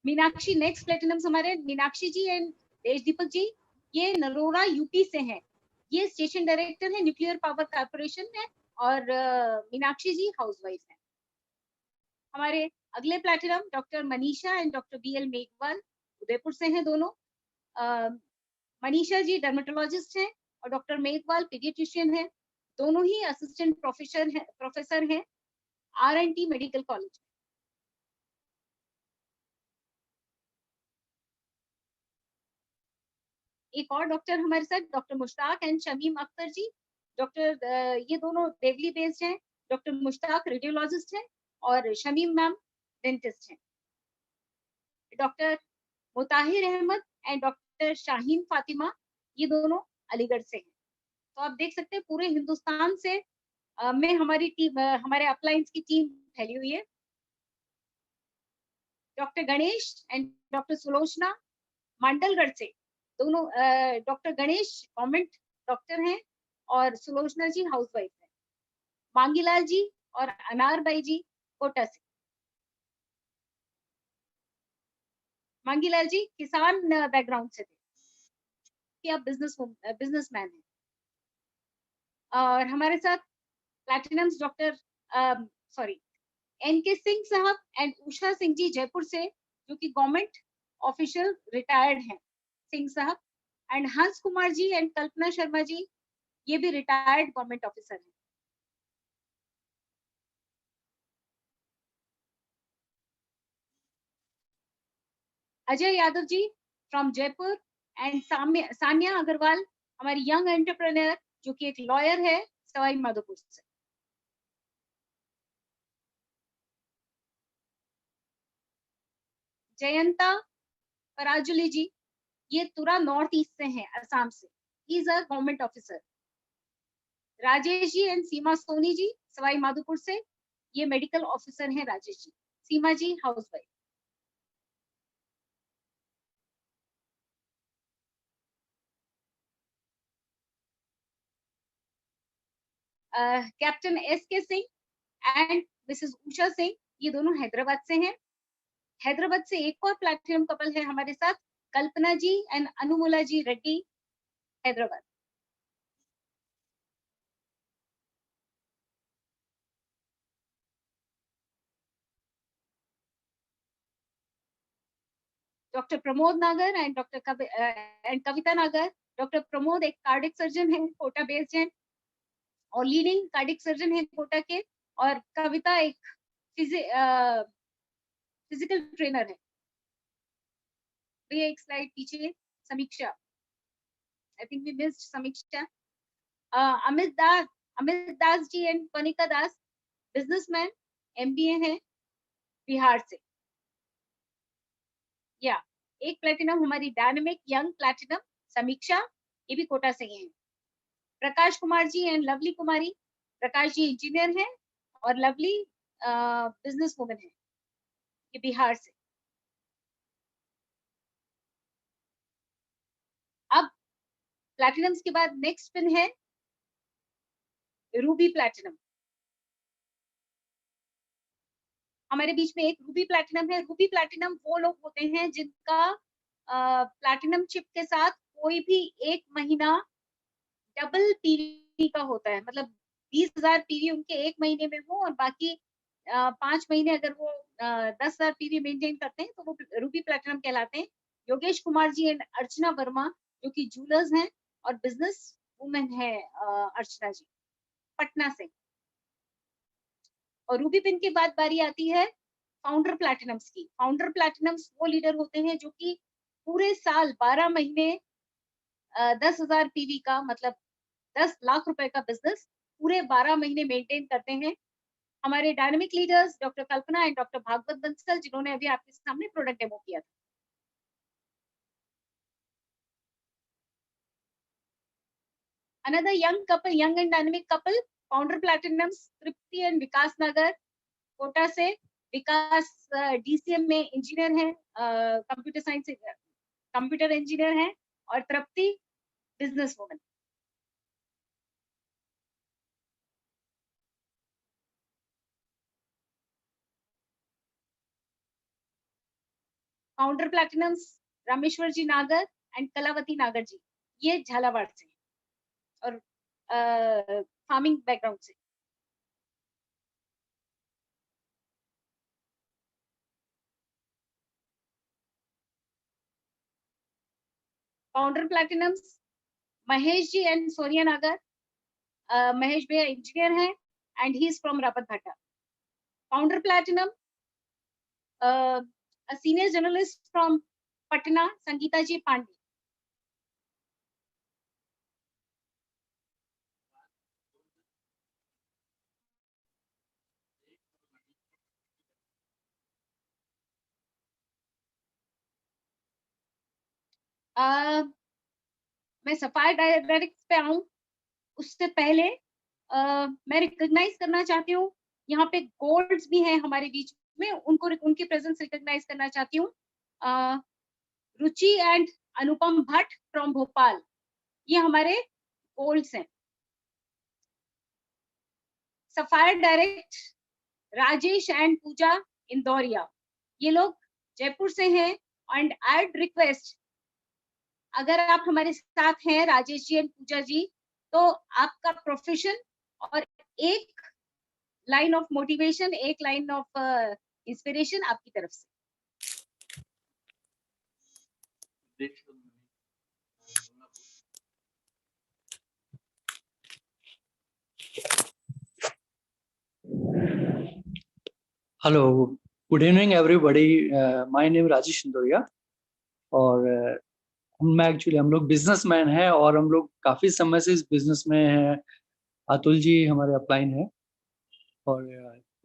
मीनाक्षी नेक्स्ट प्लेटिनम्स हमारे मीनाक्षी जी एंड देश दीपक जी, ये नरोरा यूपी से हैं। ये स्टेशन डायरेक्टर है न्यूक्लियर पावर कॉर्पोरेशन में, और मीनाक्षी जी हाउसवाइफ है। हमारे अगले platinum doctor Manisha and doctor BL Meghwal Udaipur से हैं दोनों। मनीषा जी डर्मेटोलॉजिस्ट हैं और डॉक्टर मेघवाल पीडियाट्रिशियन है। दोनों ही असिस्टेंट प्रोफेसर हैं RNT मेडिकल कॉलेज। एक और डॉक्टर हमारे साथ doctor Mushtaq and Shamim Akhtar ji. Doctor ये दोनों देवली बेस्ड हैं। डॉक्टर मुश्ताक रेडियोलॉजिस्ट हैं और शमीम मैम डेंटिस्ट हैं। Doctor Mutahir Ahmad and doctor Shaheen Fatima, ये दोनों अलीगढ़ से हैं। तो आप देख सकते हैं पूरे हिंदुस्तान से में हमारी टीम, हमारे अपलाइंस की टीम फैली हुई है। Doctor Ganesh and doctor Sulochana Mandalgarh से, दोनों डॉक्टर गणेश गवर्नमेंट डॉक्टर हैं और सुलोचना जी हाउसवाइफ है। मांगीलाल जी और अनारबाई जी कोटा से। मांगीलाल जी किसान बैकग्राउंड से थे कि आप बिजनेसमैन हैं। और हमारे साथ प्लैटिनम्स डॉक्टर NK सिंह साहब एंड उषा सिंह जी जयपुर से, जो कि गवर्नमेंट ऑफिशियल रिटायर्ड हैं सिंह साहब। एंड हंस कुमार जी एंड कल्पना शर्मा जी, ये भी रिटायर्ड गवर्नमेंट ऑफिसर हैं। अजय यादव जी फ्रॉम जयपुर एंड सान्या अग्रवाल हमारी यंग एंटरप्रेन्योर, जो कि एक लॉयर है सवाई माधोपुर से। जयंता पराजुली जी, ये तुरा नॉर्थ ईस्ट से हैं, असम से। He is a government officer. Rajesh ji and Seema Soni ji Sawai Madhopur से, ये मेडिकल ऑफिसर हैं Rajesh ji. Seema ji housewife. Captain SK Singh and Mrs Usha Singh, ये दोनों हैदराबाद से हैं। हैदराबाद से एक और प्लैटिनम कपल है हमारे साथ, Kalpana ji and Anumula ji Reddy, Hyderabad. Doctor Pramod Nagar and कविता नागर। डॉक्टर प्रमोद एक कार्डिक सर्जन है, कोटा बेस्ड है और लीडिंग कार्डिक सर्जन है कोटा के, और कविता एक फिजिकल ट्रेनर है। ये एक स्लाइड पीछे, समीक्षा, I think we missed Sameeksha. Amit Das ji and Kanika Das, businessman, MBA है बिहार से। या एक प्लेटिनम हमारी डायनेमिक यंग प्लेटिनम समीक्षा, ये भी कोटा से ही है। प्रकाश कुमार जी एंड लवली कुमारी, प्रकाश जी इंजीनियर हैं और लवली बिजनेस वुमन है, ये बिहार से। अब प्लैटिनम्स के बाद नेक्स्ट पिन है रूबी प्लैटिनम। हमारे बीच में एक रूबी प्लैटिनम है। रूबी प्लैटिनम वो लोग होते हैं जिनका प्लैटिनम चिप के साथ कोई भी एक महीना डबल पीवी का होता है, मतलब 20,000 पीवी उनके एक महीने में हो और बाकी 5 महीने अगर वो 10,000 पीवी मेंटेन करते हैं तो वो रूबी प्लैटिनम कहलाते हैं। योगेश कुमार जी एंड अर्चना वर्मा जो कि जूलर्स हैं और बिजनेस वुमेन है अर्चना जी, पटना से। और रूबी पिन के बाद बारी आती है फाउंडर प्लैटिनम्स की। फाउंडर प्लैटिनम्स वो लीडर होते हैं जो कि पूरे साल 12 महीने 10,000 पीवी का, मतलब 10 लाख रुपए का बिजनेस पूरे 12 महीने मेंटेन करते हैं। हमारे dynamic leaders doctor Kalpana and doctor Bhagwat Bansal, जिन्होंने अभी आपके सामने प्रोडक्ट डेमो किया था। Another young couple, young and dynamic couple, founder platinums Tripti and Vikas Nagar, Kota से। विकास डीसीएम में इंजीनियर है, कंप्यूटर साइंस कंप्यूटर इंजीनियर है, और Tripti businesswoman. Founder platinums Rameshwar ji Nagar and Kalavati Nagar ji, ये झालावाड़ से और फार्मिंग बैकग्राउंड से। Founder platinums Mahesh ji and Sonia Nagar, Mahesh भैया इंजीनियर हैं and he is from Rapat Bhata. Founder platinum a senior journalist from Patna, Sangeeta ji Pandey. मैं सफायर डायरेक्ट पे आऊं उससे पहले मैं रिकॉग्नाइज करना चाहती हूँ, यहाँ पे गोल्ड्स भी हैं हमारे बीच में, उनको उनकी प्रेजेंस रिकॉग्नाइज करना चाहती हूँ। रुचि एंड अनुपम भट्ट फ्रॉम भोपाल, ये हमारे गोल्ड्स हैं। Sapphire direct Rajesh and Pooja Indoria, ये लोग जयपुर से हैं। एंड आई रिक्वेस्ट, अगर आप हमारे साथ हैं राजेश जी एंड पूजा जी, तो आपका प्रोफेशन और एक लाइन ऑफ मोटिवेशन, एक लाइन ऑफ इंस्पिरेशन आपकी तरफ से। Hello, good evening everybody. My name Rajesh Indoria और हम लोग बिजनेसमैन हैं और हम लोग काफ़ी समय से इस बिजनेस में हैं। अतुल जी हमारे अपलाइन हैं और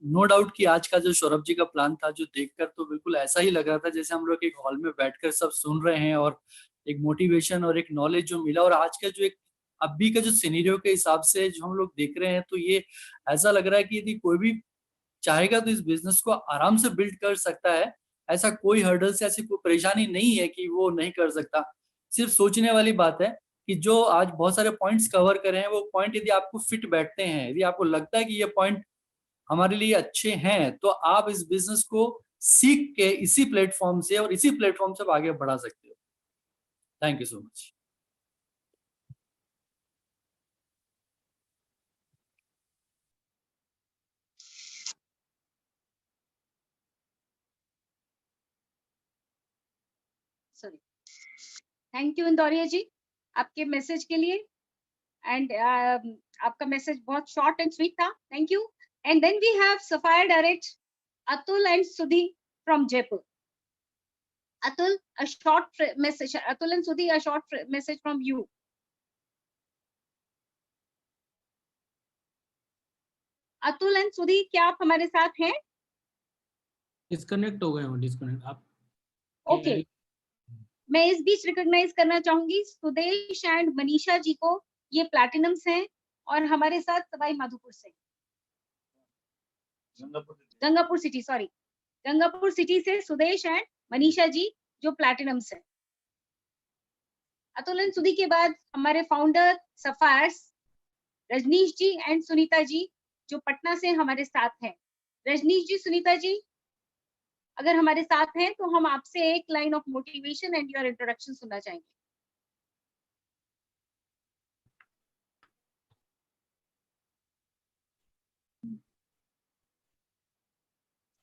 नो डाउट कि आज का जो सौरभ जी का प्लान था, जो देखकर तो बिल्कुल ऐसा ही लग रहा था जैसे हम लोग एक हॉल में बैठकर सब सुन रहे हैं और एक मोटिवेशन और एक नॉलेज जो मिला। और आज का जो एक अभी का जो सिनेरियो के हिसाब से जो हम लोग देख रहे हैं, तो ये ऐसा लग रहा है कि यदि कोई भी चाहेगा तो इस बिजनेस को आराम से बिल्ड कर सकता है। ऐसा कोई हर्डल से, ऐसी कोई परेशानी नहीं है कि वो नहीं कर सकता। सिर्फ सोचने वाली बात है कि जो आज बहुत सारे पॉइंट्स कवर करे हैं, वो पॉइंट यदि आपको फिट बैठते हैं, यदि आपको लगता है कि ये पॉइंट हमारे लिए अच्छे हैं, तो आप इस बिजनेस को सीख के इसी प्लेटफॉर्म से और इसी प्लेटफॉर्म से आगे बढ़ा सकते हो। Thank you so much. Sorry, thank you Indoria ji आपके मैसेज के लिए, एंड आपका मैसेज बहुत शॉर्ट एंड स्वीट था, thank you. And then we have sapphire direct Atul and Sudhi from Jaipur. Atul, a short message. Atul and Sudhi, a short message from you. Atul and सुधी, क्या आप हमारे साथ हैं? डिस्कनेक्ट हो गए हो, डिस्कनेक्ट आप। ओके, मैं इस बीच रिकॉग्नाइज करना चाहूंगी सुदेश एंड मनीषा जी को, ये प्लैटिनम्स हैं और हमारे साथ सवाई माधोपुर से, Gangapur city, sorry, Gangapur city से सुदेश एंड मनीषा जी जो प्लैटिनम्स है। अतुल एंड सुधी के बाद हमारे founder sapphires Rajneesh ji and Sunita ji जो पटना से हमारे साथ हैं। रजनीश जी, सुनीता जी अगर हमारे साथ हैं तो हम आपसे एक line of motivation and your introduction सुनना चाहेंगे।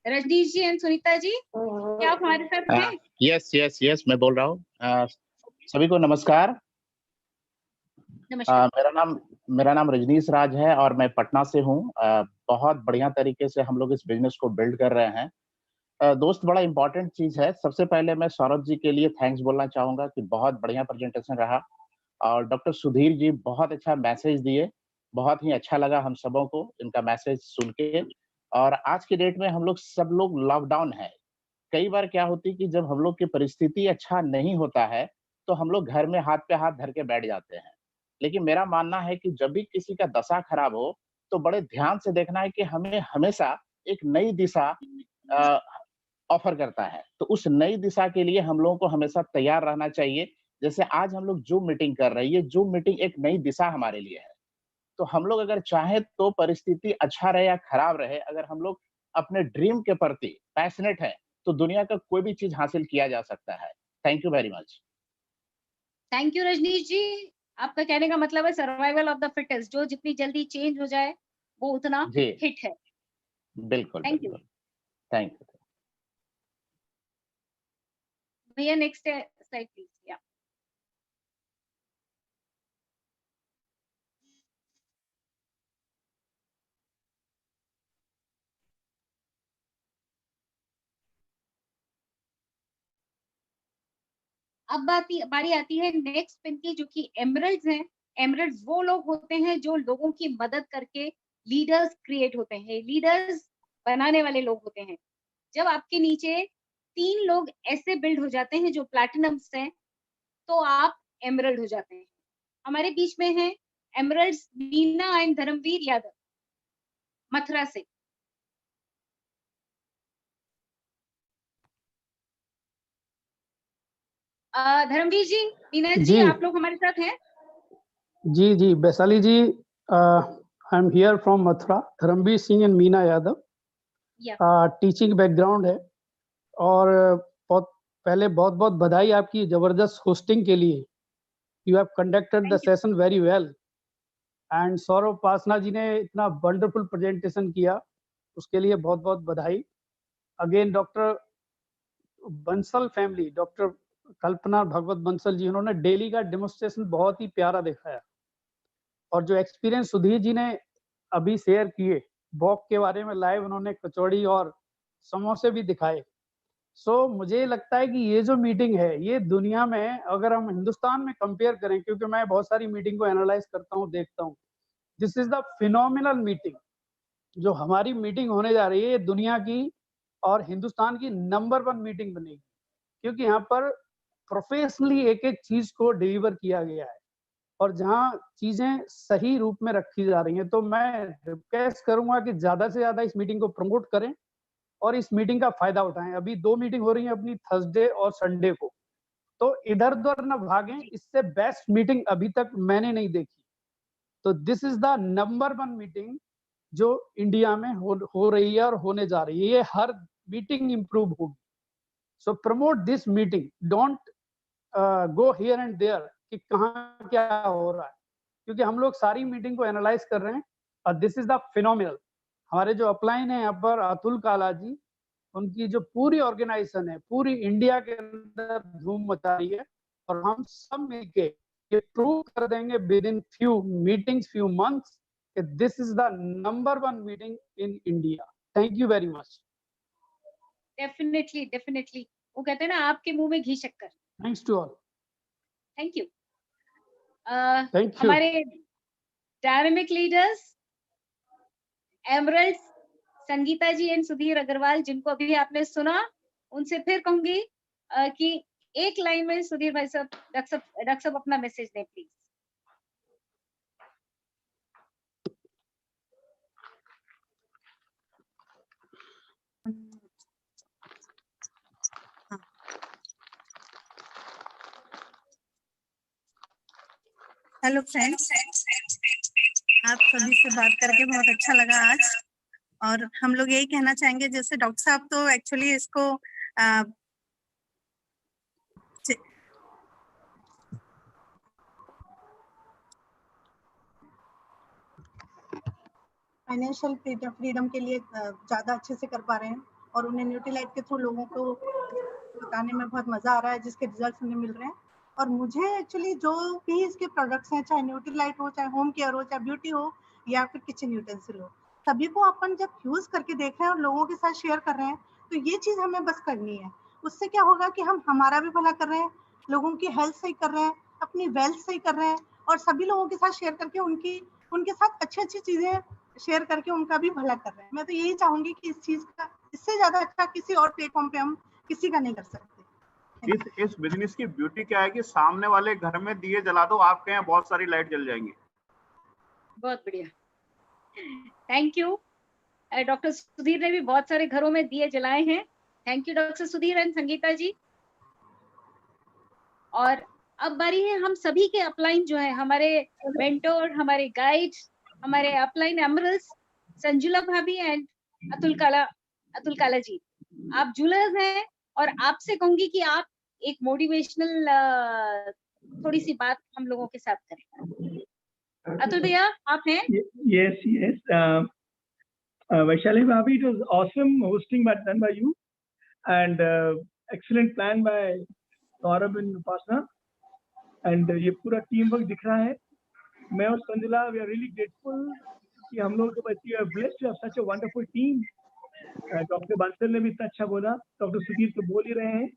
रजनीश जी एंड सुनीता जी, क्या आप हमारे साथ हैं? यस, मैं बोल रहा हूँ। सभी को नमस्कार। नमस्कार। मेरा नाम रजनीश राज है और मैं पटना से हूँ। बहुत बढ़िया तरीके से हम लोग इस बिजनेस को बिल्ड कर रहे हैं। दोस्त, बड़ा इंपॉर्टेंट चीज है, सबसे पहले मैं सौरभ जी के लिए थैंक्स बोलना चाहूंगा कि बहुत बढ़िया प्रेजेंटेशन रहा, और डॉक्टर सुधीर जी बहुत अच्छा मैसेज दिए, बहुत ही अच्छा लगा हम सबों को इनका मैसेज सुन के। और आज की डेट में हम लोग सब लोग लॉकडाउन है, कई बार क्या होती है कि जब हम लोग की परिस्थिति अच्छा नहीं होता है तो हम लोग घर में हाथ पे हाथ धर के बैठ जाते हैं, लेकिन मेरा मानना है कि जब भी किसी का दशा खराब हो तो बड़े ध्यान से देखना है कि हमें हमेशा एक नई दिशा ऑफर करता है, तो उस नई दिशा के लिए हम लोगों को हमेशा तैयार रहना चाहिए। जैसे आज हम लोग जूम मीटिंग कर रहे हैं, ये जूम मीटिंग एक नई दिशा हमारे लिए है, तो हम लोग अगर चाहें तो परिस्थिति अच्छा रहे या खराब रहे, अगर हम लोग अपने ड्रीम के प्रति पैशनेट है तो दुनिया का कोई भी चीज हासिल किया जा सकता है। Thank you very much. Thank you Rajneesh ji, आपका कहने का मतलब है सर्वाइवल ऑफ द फिटेस्ट, जो जितनी जल्दी चेंज हो जाए वो उतना हिट है। बिल्कुल, थैंक यू। थैंक यू भैया नेक्स्ट स्लाइड प्लीज। या अब बारी आती है नेक्स्ट पिन की, जो कि एमरल्ड्स हैं। एमरल्ड्स वो लोग होते हैं जो लोगों की मदद करके लीडर्स क्रिएट होते हैं, लीडर्स बनाने वाले लोग होते हैं। जब आपके नीचे 3 लोग ऐसे बिल्ड हो जाते हैं जो प्लैटिनम्स हैं, तो आप एमरल्ड हो जाते हैं। हमारे बीच में है एमरल्ड्स मीना एंड धर्मवीर यादव मथुरा से। धर्मवीर जी, मीना जी, आप लोग हमारे साथ हैं? जी, Vaishali ji, I am here from Mathura, Dharamvir Singh and Meena Yadav. Teaching background है, और बहुत बहुत बधाई आपकी जबरदस्त होस्टिंग के लिए। You have conducted the session very well, and Saurabh Pasna ji ने इतना वंडरफुल प्रेजेंटेशन किया, उसके लिए बहुत बहुत बधाई। Again doctor Bansal family, doctor Kalpana Bhagwat Bansal ji, उन्होंने डेली का डेमोन्स्ट्रेशन बहुत ही प्यारा दिखाया, और जो एक्सपीरियंस सुधीर जी ने अभी शेयर किए वॉक के बारे में, लाइव उन्होंने कचौड़ी और समोसे भी दिखाए। सो मुझे लगता है कि ये जो मीटिंग है, ये दुनिया में, अगर हम हिंदुस्तान में कंपेयर करें, क्योंकि मैं बहुत सारी मीटिंग को एनालाइज करता हूँ, देखता हूँ, this is the phenomenal meeting. जो हमारी मीटिंग होने जा रही है, ये दुनिया की और हिंदुस्तान की नंबर 1 मीटिंग बनेगी, क्योंकि यहाँ पर प्रोफेशनली एक एक चीज को डिलीवर किया गया है, और जहाँ चीजें सही रूप में रखी जा रही हैं। तो मैं रिक्वेस्ट करूंगा कि ज्यादा से ज्यादा इस मीटिंग को प्रमोट करें और इस मीटिंग का फायदा उठाएं। अभी 2 मीटिंग हो रही है अपनी, थर्सडे और संडे को, तो इधर उधर न भागें, इससे बेस्ट मीटिंग अभी तक मैंने नहीं देखी। तो this is the number 1 meeting जो इंडिया में हो रही है और होने जा रही है। ये हर मीटिंग इंप्रूव होगी। So promote this meeting, don't go here and there कि कहाँ क्या हो रहा है, क्योंकि हम लोग सारी मीटिंग को एनालाइज कर रहे हैं, और दिस इज द फिनोमिनल। हमारे जो अपलाइन है यहाँ पर, अतुल काला जी, उनकी जो पूरी ऑर्गेनाइजेशन है पूरी इंडिया के अंदर धूम मचा रही है, और हम सब मिलके ये प्रूव कर देंगे within few meetings, few months, कि this is the number 1 meeting in India. Thank you very much. Definitely definitely, वो कहते हैं ना आपके मुंह में घी शक्कर। Thanks to all. Thank you. Thank you. हमारे dynamic leaders emerald Sangeeta ji and Sudhir Agarwal, जिनको अभी आपने सुना, उनसे फिर कहूंगी कि एक लाइन में सुधीर भाई साहब, डॉक्टर साहब अपना मैसेज दें प्लीज। हेलो फ्रेंड्स, आप सभी से बात करके बहुत अच्छा लगा आज, और हम लोग यही कहना चाहेंगे, जैसे डॉक्टर साहब तो एक्चुअली इसको फाइनेंशियल फ्रीडम के लिए ज़्यादा अच्छे से कर पा रहे हैं, और उन्हें न्यूट्रीलाइट के थ्रू लोगों को बताने में बहुत मज़ा आ रहा है, जिसके रिजल्ट्स उन्हें मिल रहे हैं। और मुझे एक्चुअली जो भी इसके प्रोडक्ट्स हैं, चाहे न्यूट्रीलाइट हो, चाहे होम केयर हो, चाहे ब्यूटी हो, या फिर किचन यूटेंसिल हो, सभी को अपन जब यूज़ करके देख रहे हैं और लोगों के साथ शेयर कर रहे हैं, तो ये चीज़ हमें बस करनी है। उससे क्या होगा कि हम हमारा भी भला कर रहे हैं, लोगों की हेल्थ सही कर रहे हैं, अपनी वेल्थ सही कर रहे हैं, और सभी लोगों के साथ शेयर करके उनके साथ अच्छी चीज़ें शेयर करके उनका भी भला कर रहे हैं। मैं तो यही चाहूंगी कि इस चीज़ का इससे ज़्यादा अच्छा किसी और प्लेटफॉर्म पे हम किसी का नहीं कर सकते। इस बिजनेस की ब्यूटी क्या है कि सामने वाले घर में दिए जला दो, आपके यहाँ बहुत सारी लाइट जल जाएंगी। बहुत बढ़िया, थैंक यू। डॉक्टर सुधीर ने भी बहुत सारे घरों में दिए जलाए हैं। Thank you doctor Sudhir and Sangeeta ji. और अब बारी है हम सभी के अपलाइन जो है, हमारे मेंटोर, हमारे गाइड, हमारे अपलाइन एमरल्स संजुला भाभी एंड अतुल काला जी। आप जूलर्स हैं, और आपसे कहूंगी कि आप एक मोटिवेशनल थोड़ी सी बात हम लोगों के साथ करें। अतुल भैया आप हैं? Yes. Vaishali Bhabhi, it was awesome hosting done by you, and excellent plan by Saurabh and Upasana, and ये पूरा टीम वर्क दिख रहा है। मैं और Sanjula, we are really grateful कि हम लोग के बच्चे are blessed to have such a wonderful team। Doctor Bansal ने भी इतना अच्छा बोला, डॉक्टर सुधीर तो बोल ही रहे हैं,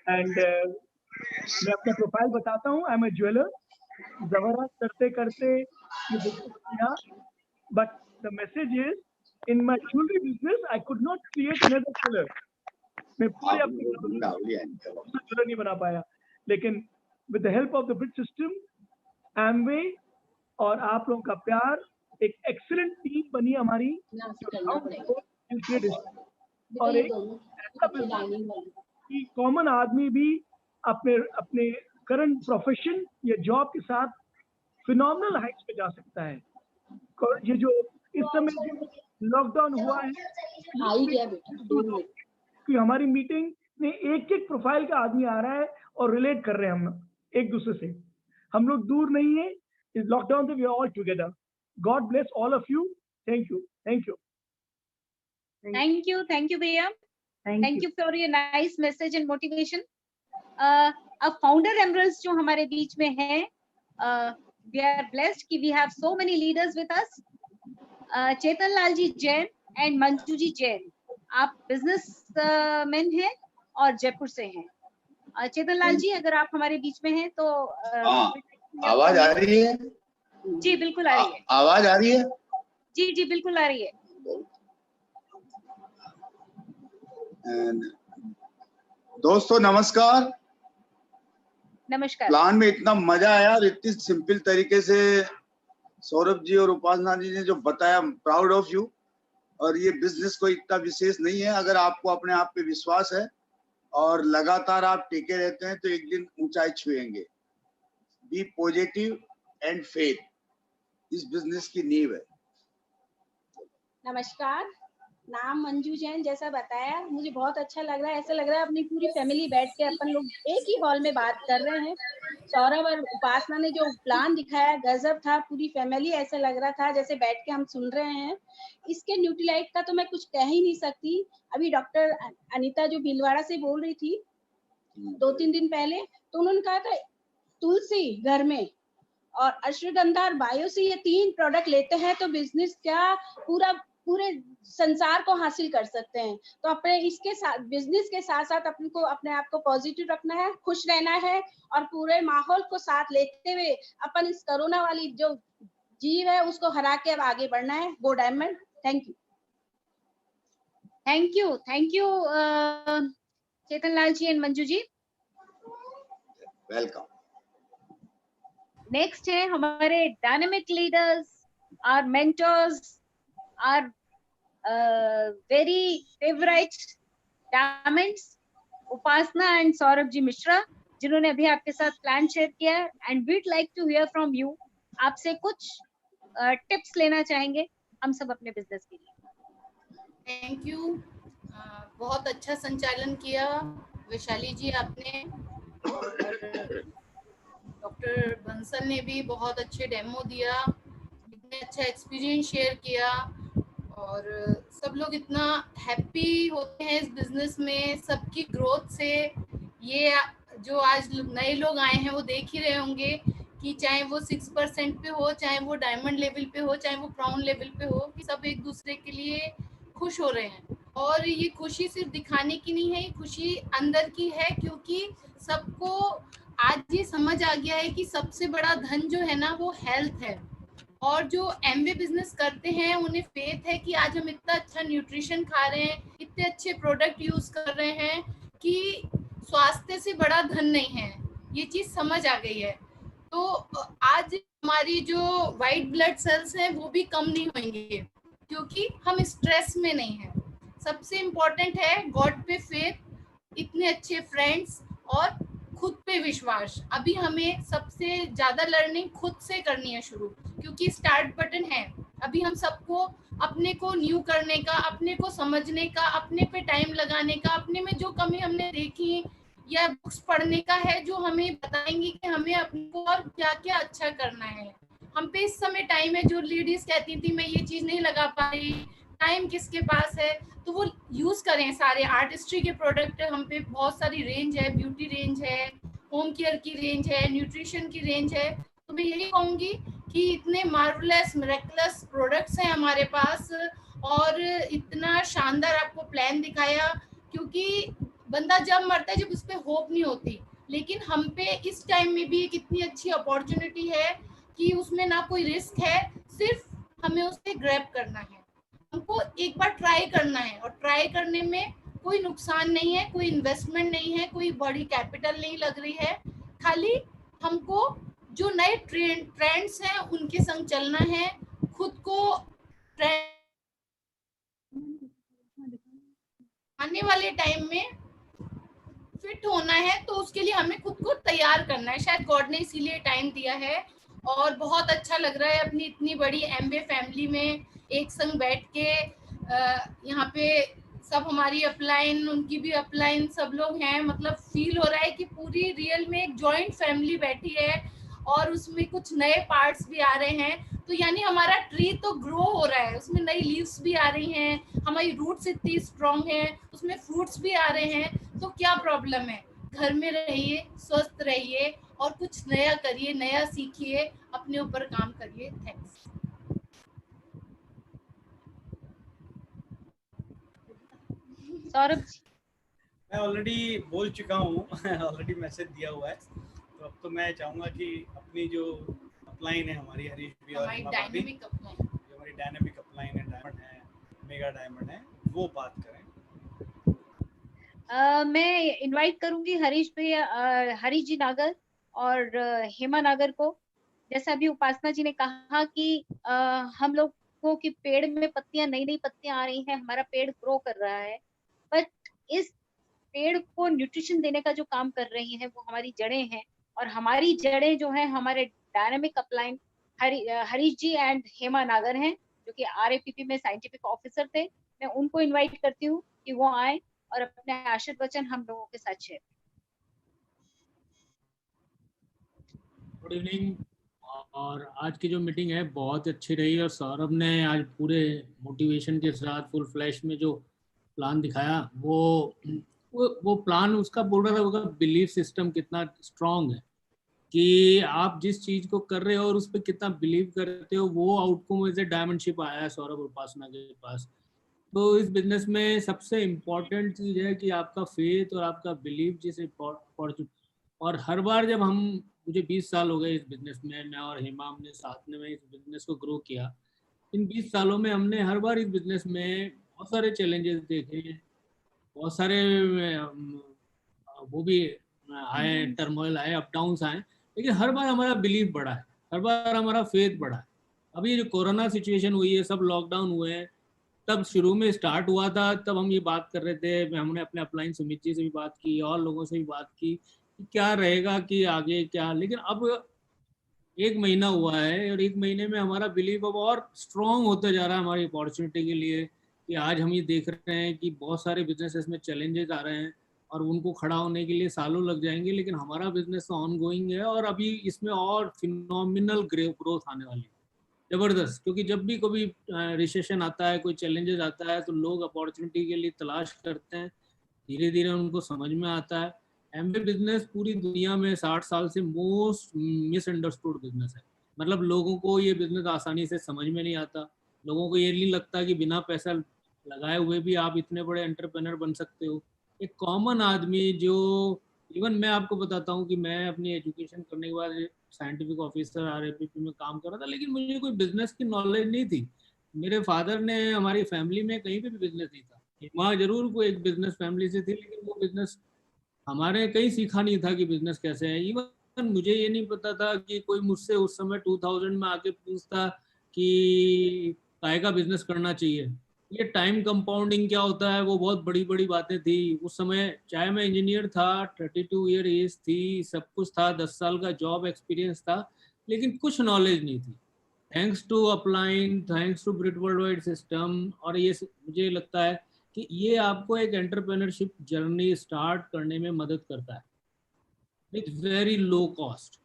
एंड मैं अपना प्रोफाइल बताता हूँ। आई एम ए ज्वेलर, जवाहरात करते करते ये बिजनेस किया, but the message is in my jewellery business I could not create another jeweller. मैं पूरे अपने ज्वेलर नहीं बना पाया, लेकिन with the help of the bridge system, Amway और आप लोगों का प्यार, एक एक्सीलेंट टीम बनी हमारी, और एक ऐसा बिजनेस कि कॉमन आदमी भी अपने करंट प्रोफेशन या जॉब के साथ फिनोमिनल हाइट्स पे जा सकता है। ये जो इस समय लॉकडाउन हुआ है कि हमारी मीटिंग में एक प्रोफाइल का आदमी आ रहा है और रिलेट कर रहे हैं हम एक दूसरे से। हम लोग दूर नहीं है, इस लॉकडाउन से we are all together. God bless all of you. Thank you, thank you, thank you, thank you भैया, thank you for your nice message and motivation. अब फाउंडर एमरल्स जो हमारे बीच में हैं, वी आर ब्लेस्ड कि we have so many leaders with us. Chetan Lal ji Jain and Manju ji Jain, आप business man हैं और जयपुर से हैं। चेतन लाल जी, अगर आप हमारे बीच में हैं तो आवाज आ रही है? जी बिल्कुल आ रही है। आवाज आ रही है? जी जी बिल्कुल आ रही है। दोस्तों नमस्कार। नमस्कार। प्लान में इतना मजा आया और इतनी सिंपल तरीके से सौरभ जी और उपासना जी ने जो बताया, प्राउड ऑफ यू। और ये बिजनेस कोई इतना विशेष नहीं है, अगर आपको अपने आप पे विश्वास है और लगातार आप टिके रहते हैं तो एक दिन ऊंचाई छुएंगे। बी पॉजिटिव एंड फेथ इस बिजनेस की नींव है। नमस्कार, नाम मंजू जैन, जैसा बताया मुझे बहुत अच्छा लग रहा है। ऐसा लग रहा है अपनी पूरी फैमिली बैठ के अपन लोग एक ही हॉल में बात कर रहे हैं। सौरभ और उपासना ने जो प्लान दिखाया गजब था, पूरी फैमिली ऐसा लग रहा था जैसे बैठ के हम सुन रहे हैं। इसके न्यूट्रीलाइट का तो मैं कुछ कह ही नहीं सकती। अभी डॉक्टर अनीता जो भीलवाड़ा से बोल रही थी 2-3 दिन पहले, तो उन्होंने कहा था तुलसी घर में और अश्वगंधा और बायो से ये 3 प्रोडक्ट लेते हैं तो बिजनेस क्या पूरे संसार को हासिल कर सकते हैं। तो अपने इसके साथ बिजनेस के साथ साथ अपने आप को पॉजिटिव रखना है, खुश रहना है और पूरे माहौल को साथ लेते हुए अपन इस कोरोना वाली जो जीव है उसको हरा के अब आगे बढ़ना है। Go diamond. Thank you. Thank you Chetan Lal ji and Manju ji. Welcome. Next है हमारे dynamic leaders, our mentors, our very favourite diamonds Upasana and Saurabh ji Mishra, जिन्होंने अभी आपके साथ प्लान शेयर किया है। And we'd like to hear from you, आपसे कुछ टिप्स लेना चाहेंगे हम सब अपने बिजनेस के लिए। Thank you. बहुत अच्छा संचालन किया वैशाली जी आपने, और डॉक्टर बंसल ने भी बहुत अच्छे डेमो दिया, इतने अच्छा एक्सपीरियंस शेयर किया, और सब लोग इतना हैप्पी होते हैं इस बिजनेस में सबकी ग्रोथ से। ये जो आज नए लोग आए हैं वो देख ही रहे होंगे कि चाहे वो 6% पे हो, चाहे वो डायमंड लेवल पे हो, चाहे वो क्राउन लेवल पे हो, कि सब एक दूसरे के लिए खुश हो रहे हैं। और ये खुशी सिर्फ दिखाने की नहीं है, ये खुशी अंदर की है, क्योंकि सबको आज ये समझ आ गया है कि सबसे बड़ा धन जो है ना वो हेल्थ है। और जो एमवे बिजनेस करते हैं उन्हें फेथ है कि आज हम इतना अच्छा न्यूट्रिशन खा रहे हैं, इतने अच्छे प्रोडक्ट यूज कर रहे हैं कि स्वास्थ्य से बड़ा धन नहीं है। ये चीज समझ आ गई है। तो आज हमारी जो वाइट ब्लड सेल्स हैं वो भी कम नहीं होंगे, क्योंकि हम स्ट्रेस में नहीं हैं। सबसे इम्पोर्टेंट है गॉड पे फेथ, इतने अच्छे फ्रेंड्स और खुद पे विश्वास। अभी हमें सबसे ज्यादा लर्निंग खुद से करनी है शुरू, क्योंकि स्टार्ट बटन है। अभी हम सबको अपने को न्यू करने का, अपने को समझने का, अपने पे टाइम लगाने का, अपने में जो कमी हमने देखी या बुक्स पढ़ने का है जो हमें बताएंगी कि हमें अपने को और क्या क्या अच्छा करना है। हम पे इस समय टाइम है। जो लेडीज कहती थी मैं ये चीज नहीं लगा पा रही, टाइम किसके पास है, तो वो यूज करें सारे आर्टिस्ट्री के प्रोडक्ट। हम पे बहुत सारी रेंज है, ब्यूटी रेंज है, होम केयर की रेंज है, न्यूट्रिशन की रेंज है। तो मैं यही कहूंगी कि इतने मार्वलेस मिरेकलस प्रोडक्ट्स हैं हमारे पास, और इतना शानदार आपको प्लान दिखाया। क्योंकि बंदा जब मरता है जब उस पर होप नहीं होती, लेकिन हम पे इस टाइम में भी एक इतनी अच्छी अपॉर्चुनिटी है कि उसमें ना कोई रिस्क है, सिर्फ हमें उसे ग्रैब करना है। हमको एक बार ट्राई करना है, और ट्राई करने में कोई नुकसान नहीं है, कोई इन्वेस्टमेंट नहीं है, कोई बड़ी कैपिटल नहीं लग रही है। खाली हमको जो नए ट्रेंड्स हैं उनके संग चलना है, खुद को आने वाले टाइम में फिट होना है, तो उसके लिए हमें खुद को तैयार करना है। शायद गॉड ने इसीलिए टाइम दिया है। और बहुत अच्छा लग रहा है अपनी इतनी बड़ी एमवे फैमिली में एक संग बैठ के। यहाँ पे सब हमारी अपलाइन, उनकी भी अपलाइन, सब लोग हैं। मतलब फील हो रहा है कि पूरी रियल में एक जॉइंट फैमिली बैठी है, और उसमें कुछ नए पार्ट्स भी आ रहे हैं। तो यानी हमारा ट्री तो ग्रो हो रहा है, उसमें नई लीव्स भी आ रही हैं, हमारी रूट्स इतनी स्ट्रॉन्ग है, उसमें फ्रूट्स भी आ रहे हैं। तो क्या प्रॉब्लम है? घर में रहिए, स्वस्थ रहिए, और कुछ नया करिए, नया सीखिए, अपने ऊपर काम करिए। थैंक्स। सौरभ, मैं ऑलरेडी बोल चुका हूँ ऑलरेडी मैसेज दिया हुआ है। तो अब तो मैं चाहूंगा कि अपनी जो अपलाइन है हमारी हरीश भी और डायनेमिक अपलाइन, जो हमारी डायनेमिक अपलाइन है, डायमंड है, मेगा डायमंड है, वो बात करें। मैं इनवाइट करूंगी हरीश भैया, हरीश जी नागर और हेमा नागर को। जैसा अभी उपासना जी ने कहा कि हम लोगों की पेड़ में पत्तियां, नई नई पत्तियां आ रही हैं, हमारा पेड़ ग्रो कर रहा है, बट इस पेड़ को न्यूट्रिशन देने का जो काम कर रही है वो हमारी जड़ें हैं। और हमारी जड़ें जो है हमारे dynamic upline Harish ji and Hema Nagar हैं, जो कि RAPP में साइंटिफिक ऑफिसर थे। मैं उनको इनवाइट करती हूँ कि वो आए और अपने आशीर्वचन हम लोगों के साथ शेयर। Good evening. और आज की जो मीटिंग है बहुत अच्छी रही और सौरभ ने आज पूरे मोटिवेशन के साथ फुल फ्लैश में जो प्लान दिखाया वो प्लान उसका बोल रहा था, उसका बिलीफ सिस्टम कितना स्ट्रांग है कि आप जिस चीज को कर रहे हो और उस पर कितना बिलीव करते हो, वो outcome as a diamond ship आया है सौरभ उपासना के पास। तो इस बिजनेस में सबसे इम्पोर्टेंट चीज है कि आपका फेथ और आपका बिलीव जिस और हर बार जब मुझे 20 साल हो गए इस बिजनेस में, मैं और हेमा हमने साथ में इस बिजनेस को ग्रो किया। इन 20 सालों में हमने हर बार इस बिजनेस में बहुत सारे चैलेंजेस देखे, बहुत सारे वो भी आए, टर्मोइल आए, अप डाउन्स आए, लेकिन हर बार हमारा बिलीव बढ़ा है, हर बार हमारा फेथ बढ़ा है। अभी जो कोरोना सिचुएशन हुई है, सब लॉकडाउन हुए हैं, तब शुरू में स्टार्ट हुआ था, तब हम ये बात कर रहे थे, हमने अपने अपलाइन सुमित जी से भी बात की और लोगों से भी बात की क्या रहेगा कि आगे क्या, लेकिन अब 1 महीना हुआ है और 1 महीने में हमारा बिलीव अब और स्ट्रॉन्ग होते जा रहा है हमारी अपॉर्चुनिटी के लिए, कि आज हम ये देख रहे हैं कि बहुत सारे बिजनेसेस में चैलेंजेस आ रहे हैं और उनको खड़ा होने के लिए सालों लग जाएंगे, लेकिन हमारा बिजनेस तो ऑन गोइंग है और अभी इसमें और फिनोमिनल ग्रोथ आने वाली है, जबरदस्त। क्योंकि जब भी कभी रिसेशन आता है, कोई चैलेंजेस आता है, तो लोग अपॉर्चुनिटी के लिए तलाश करते हैं, धीरे धीरे उनको समझ में आता है। एमवे बिजनेस पूरी दुनिया में 60 साल से मोस्ट मिसअंडरस्टूड बिजनेस है। मतलब लोगों को ये बिजनेस आसानी से समझ में नहीं आता, लोगों को ये नहीं लगता कि बिना पैसा लगाए हुए भी आप इतने बड़े एंटरप्रेन्योर बन सकते हो। एक कॉमन आदमी जो, इवन मैं आपको बताता हूँ कि मैं अपनी एजुकेशन करने के बाद साइंटिफिक ऑफिसर RAPP में काम कर रहा था, लेकिन मुझे कोई बिजनेस की नॉलेज नहीं थी। मेरे फादर ने, हमारी फैमिली में कहीं पे भी बिजनेस नहीं था। वहाँ जरूर कोई एक बिजनेस फैमिली से थी, लेकिन वो बिजनेस हमारे कहीं सीखा नहीं था कि बिजनेस कैसे है। इवन मुझे ये नहीं पता था कि कोई मुझसे उस समय 2000 में आके पूछता कि काय का बिजनेस करना चाहिए, ये टाइम कंपाउंडिंग क्या होता है, वो बहुत बड़ी बड़ी बातें थी उस समय। चाहे मैं इंजीनियर था, 32 ईयर एज थी, सब कुछ था, 10 साल का जॉब एक्सपीरियंस था, लेकिन कुछ नॉलेज नहीं थी। Thanks to upline, thanks to Brit worldwide system, और ये मुझे लगता है कि ये आपको एक एंटरप्रेन्योरशिप जर्नी स्टार्ट करने में मदद करता है with very low cost,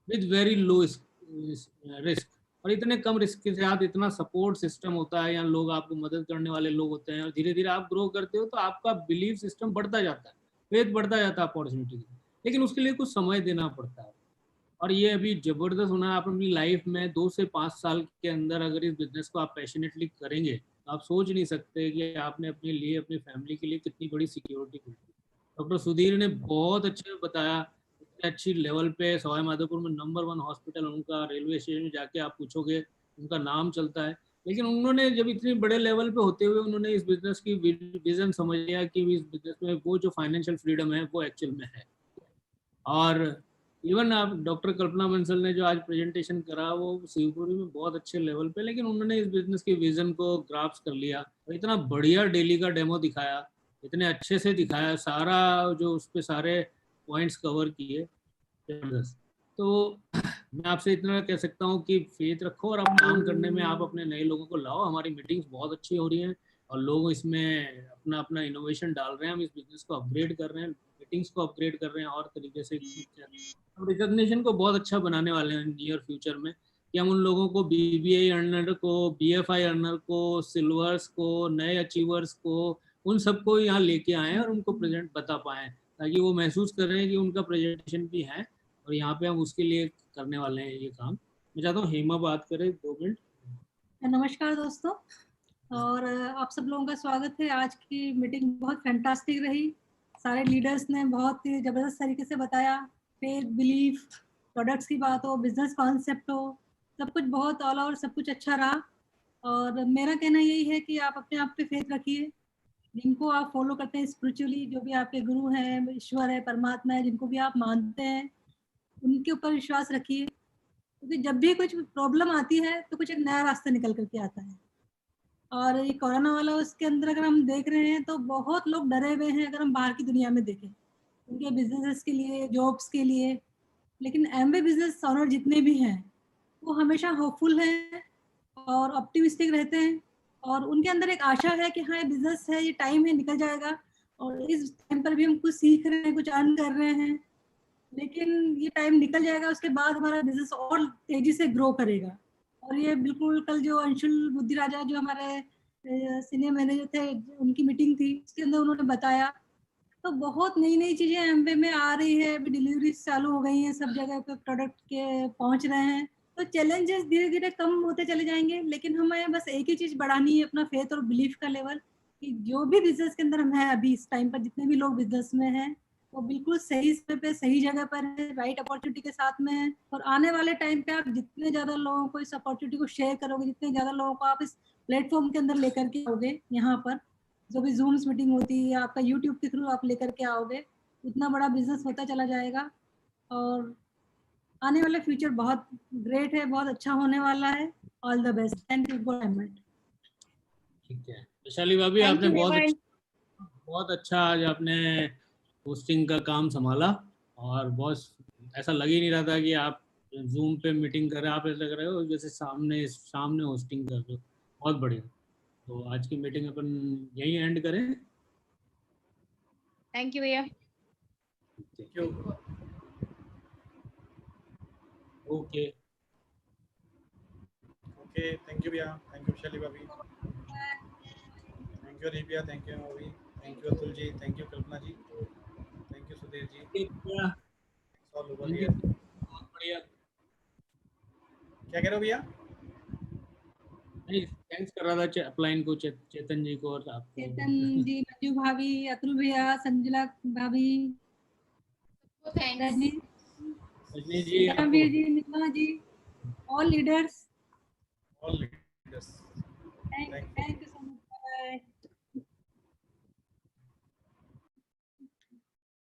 with very low risk, और इतने कम रिस्क के साथ इतना सपोर्ट सिस्टम होता है, यहाँ लोग आपको मदद करने वाले लोग होते हैं, और धीरे धीरे आप ग्रो करते हो तो आपका बिलीफ सिस्टम बढ़ता जाता है, फेथ बढ़ता जाता है अपॉर्चुनिटी, लेकिन उसके लिए कुछ समय देना पड़ता है। और ये अभी जबरदस्त होना है। आप अपनी लाइफ में 2 से 5 साल के अंदर अगर इस बिजनेस को आप पैशनेटली करेंगे तो आप सोच नहीं सकते कि आपने अपने लिए, अपनी फैमिली के लिए कितनी बड़ी सिक्योरिटी दी। डॉक्टर सुधीर ने बहुत अच्छे बताया, इतने अच्छी लेवल पे सवाई माधोपुर में नंबर 1 हॉस्पिटल उनका, रेलवे स्टेशन में जाके आप पूछोगे उनका नाम चलता है, लेकिन उन्होंने जब इतने बड़े लेवल पे होते हुए उन्होंने इस बिजनेस की विजन समझ लिया कि इस बिजनेस में वो जो फाइनेंशियल फ्रीडम है वो एक्चुअल में है। और इवन आप डॉक्टर कल्पना बंसल ने जो आज प्रेजेंटेशन करा वो शिवपुरी में बहुत अच्छे लेवल पे, लेकिन उन्होंने इस बिजनेस के विजन को ग्रास्प कर लिया और इतना बढ़िया डेली का डेमो दिखाया, इतने अच्छे से दिखाया, सारा जो उस पे सारे पॉइंट्स कवर किए, जबरदस्त। तो मैं आपसे इतना कह सकता हूँ कि फेथ रखो और अब काम करने में आप अपने नए लोगों को लाओ। हमारी मीटिंग्स बहुत अच्छी हो रही हैं और लोग इसमें अपना अपना इनोवेशन डाल रहे हैं, हम इस बिजनेस को अपग्रेड कर रहे हैं, मीटिंग्स को अपग्रेड कर रहे हैं और तरीके से हम रिकॉग्निशन को बहुत अच्छा बनाने वाले हैं नियर फ्यूचर में, कि हम उन लोगों को BBI अर्नर को, BFI अर्नर को, सिल्वर्स को, नए अचीवर्स को, उन सबको यहाँ लेके आए और उनको प्रेजेंट बता पाएँ, ताकि वो महसूस कर रहे हैं कि उनका प्रेजेंटेशन भी है और यहाँ पे हम उसके लिए करने वाले हैं ये काम। मैं चाहता हूँ हेमा बात करे 2 मिनट। नमस्कार दोस्तों, और आप सब लोगों का स्वागत है। आज की मीटिंग बहुत फैंटास्टिक रही, सारे लीडर्स ने बहुत ही ज़बरदस्त तरीके से बताया, फेथ, बिलीफ, प्रोडक्ट्स की बात हो, बिजनेस कॉन्सेप्ट हो, सब कुछ बहुत ऑल ओवर सब कुछ अच्छा रहा। और मेरा कहना यही है कि आप अपने आप पे फेथ रखिए, जिनको आप फॉलो करते हैं स्पिरिचुअली, जो भी आपके गुरु हैं, ईश्वर है, परमात्मा है, जिनको भी आप मानते हैं, उनके ऊपर विश्वास रखिए, क्योंकि जब भी कुछ प्रॉब्लम आती है तो कुछ एक नया रास्ता निकल करके आता है। और ये कोरोना वाला उसके अंदर अगर हम देख रहे हैं तो बहुत लोग डरे हुए हैं, अगर हम बाहर की दुनिया में देखें, उनके बिजनेसेस के लिए, जॉब्स के लिए। लेकिन एमवे बिजनेस ओनर जितने भी हैं वो हमेशा होपफुल हैं और ऑप्टिमिस्टिक रहते हैं और उनके अंदर एक आशा है कि हाँ ये बिजनेस है, ये टाइम है, निकल जाएगा और इस टाइम पर भी हम कुछ सीख रहे हैं, कुछ अर्न कर रहे हैं, लेकिन ये टाइम निकल जाएगा, उसके बाद हमारा बिजनेस और तेजी से ग्रो करेगा। और ये बिल्कुल कल जो अंशुल बुद्धिराजा जो हमारे सीनियर मैनेजर थे, उनकी मीटिंग थी, उसके अंदर उन्होंने बताया तो बहुत नई नई चीजें एमवे में आ रही है, अभी डिलीवरी चालू हो गई है, सब जगह पे प्रोडक्ट के पहुंच रहे हैं। तो चैलेंजेस धीरे धीरे कम होते चले जाएंगे, लेकिन हमें बस एक ही चीज बढ़ानी है, अपना फेथ और बिलीफ का लेवल, कि जो भी बिजनेस के अंदर हम हैं अभी इस टाइम पर, जितने भी लोग बिजनेस में हैं वो बिल्कुल सही समय पे सही जगह पर है, राइट अपॉर्चुनिटी के साथ में है। और आने वाले टाइम पे आप जितने ज्यादा लोगों को इस अपॉर्चुनिटी को शेयर करोगे, जितने ज्यादा लोगों को आप इस प्लेटफॉर्म के अंदर लेकर के आओगे, यहाँ पर जो भी जूम्स मीटिंग होती है या आपका यूट्यूब के थ्रू आप लेकर के आओगे, उतना बड़ा बिजनेस होता चला जाएगा। और आने वाला फ्यूचर बहुत ग्रेट है, बहुत अच्छा होने वाला है। All the best, thank you for invite. ठीक है वैशाली भाभी, आपने बहुत अच्छा आज आपने होस्टिंग का काम संभाला और बहुत ऐसा लग ही नहीं रहा था कि आप जूम पे मीटिंग कर रहे हैं, आप ऐसा लग रहे हो जैसे सामने होस्टिंग कर रहे हो। बहुत बढ़िया। तो आज की मीटिंग अपन यहीं एंड करें। थैंक यू भैया। Thank you. Okay okay, thank you भैया, थैंक यू वैशाली भाभी, thank you Ripiya, thank you मूवी, thank you Atul ji, thank you Kalpana ji, thank you Sudhir ji. All over here. बहुत बढ़िया। क्या कह रहे हो भैया? नहीं, थैंक्स कर रहा था अपलाइन को, चेतन जी को और आपको। चेतन जी, मंजू भाभी, अतुल भैया, संजुला भाभी, रजनी जी, Ranveer ji, Nima ji, all leaders. All leaders. Thank you.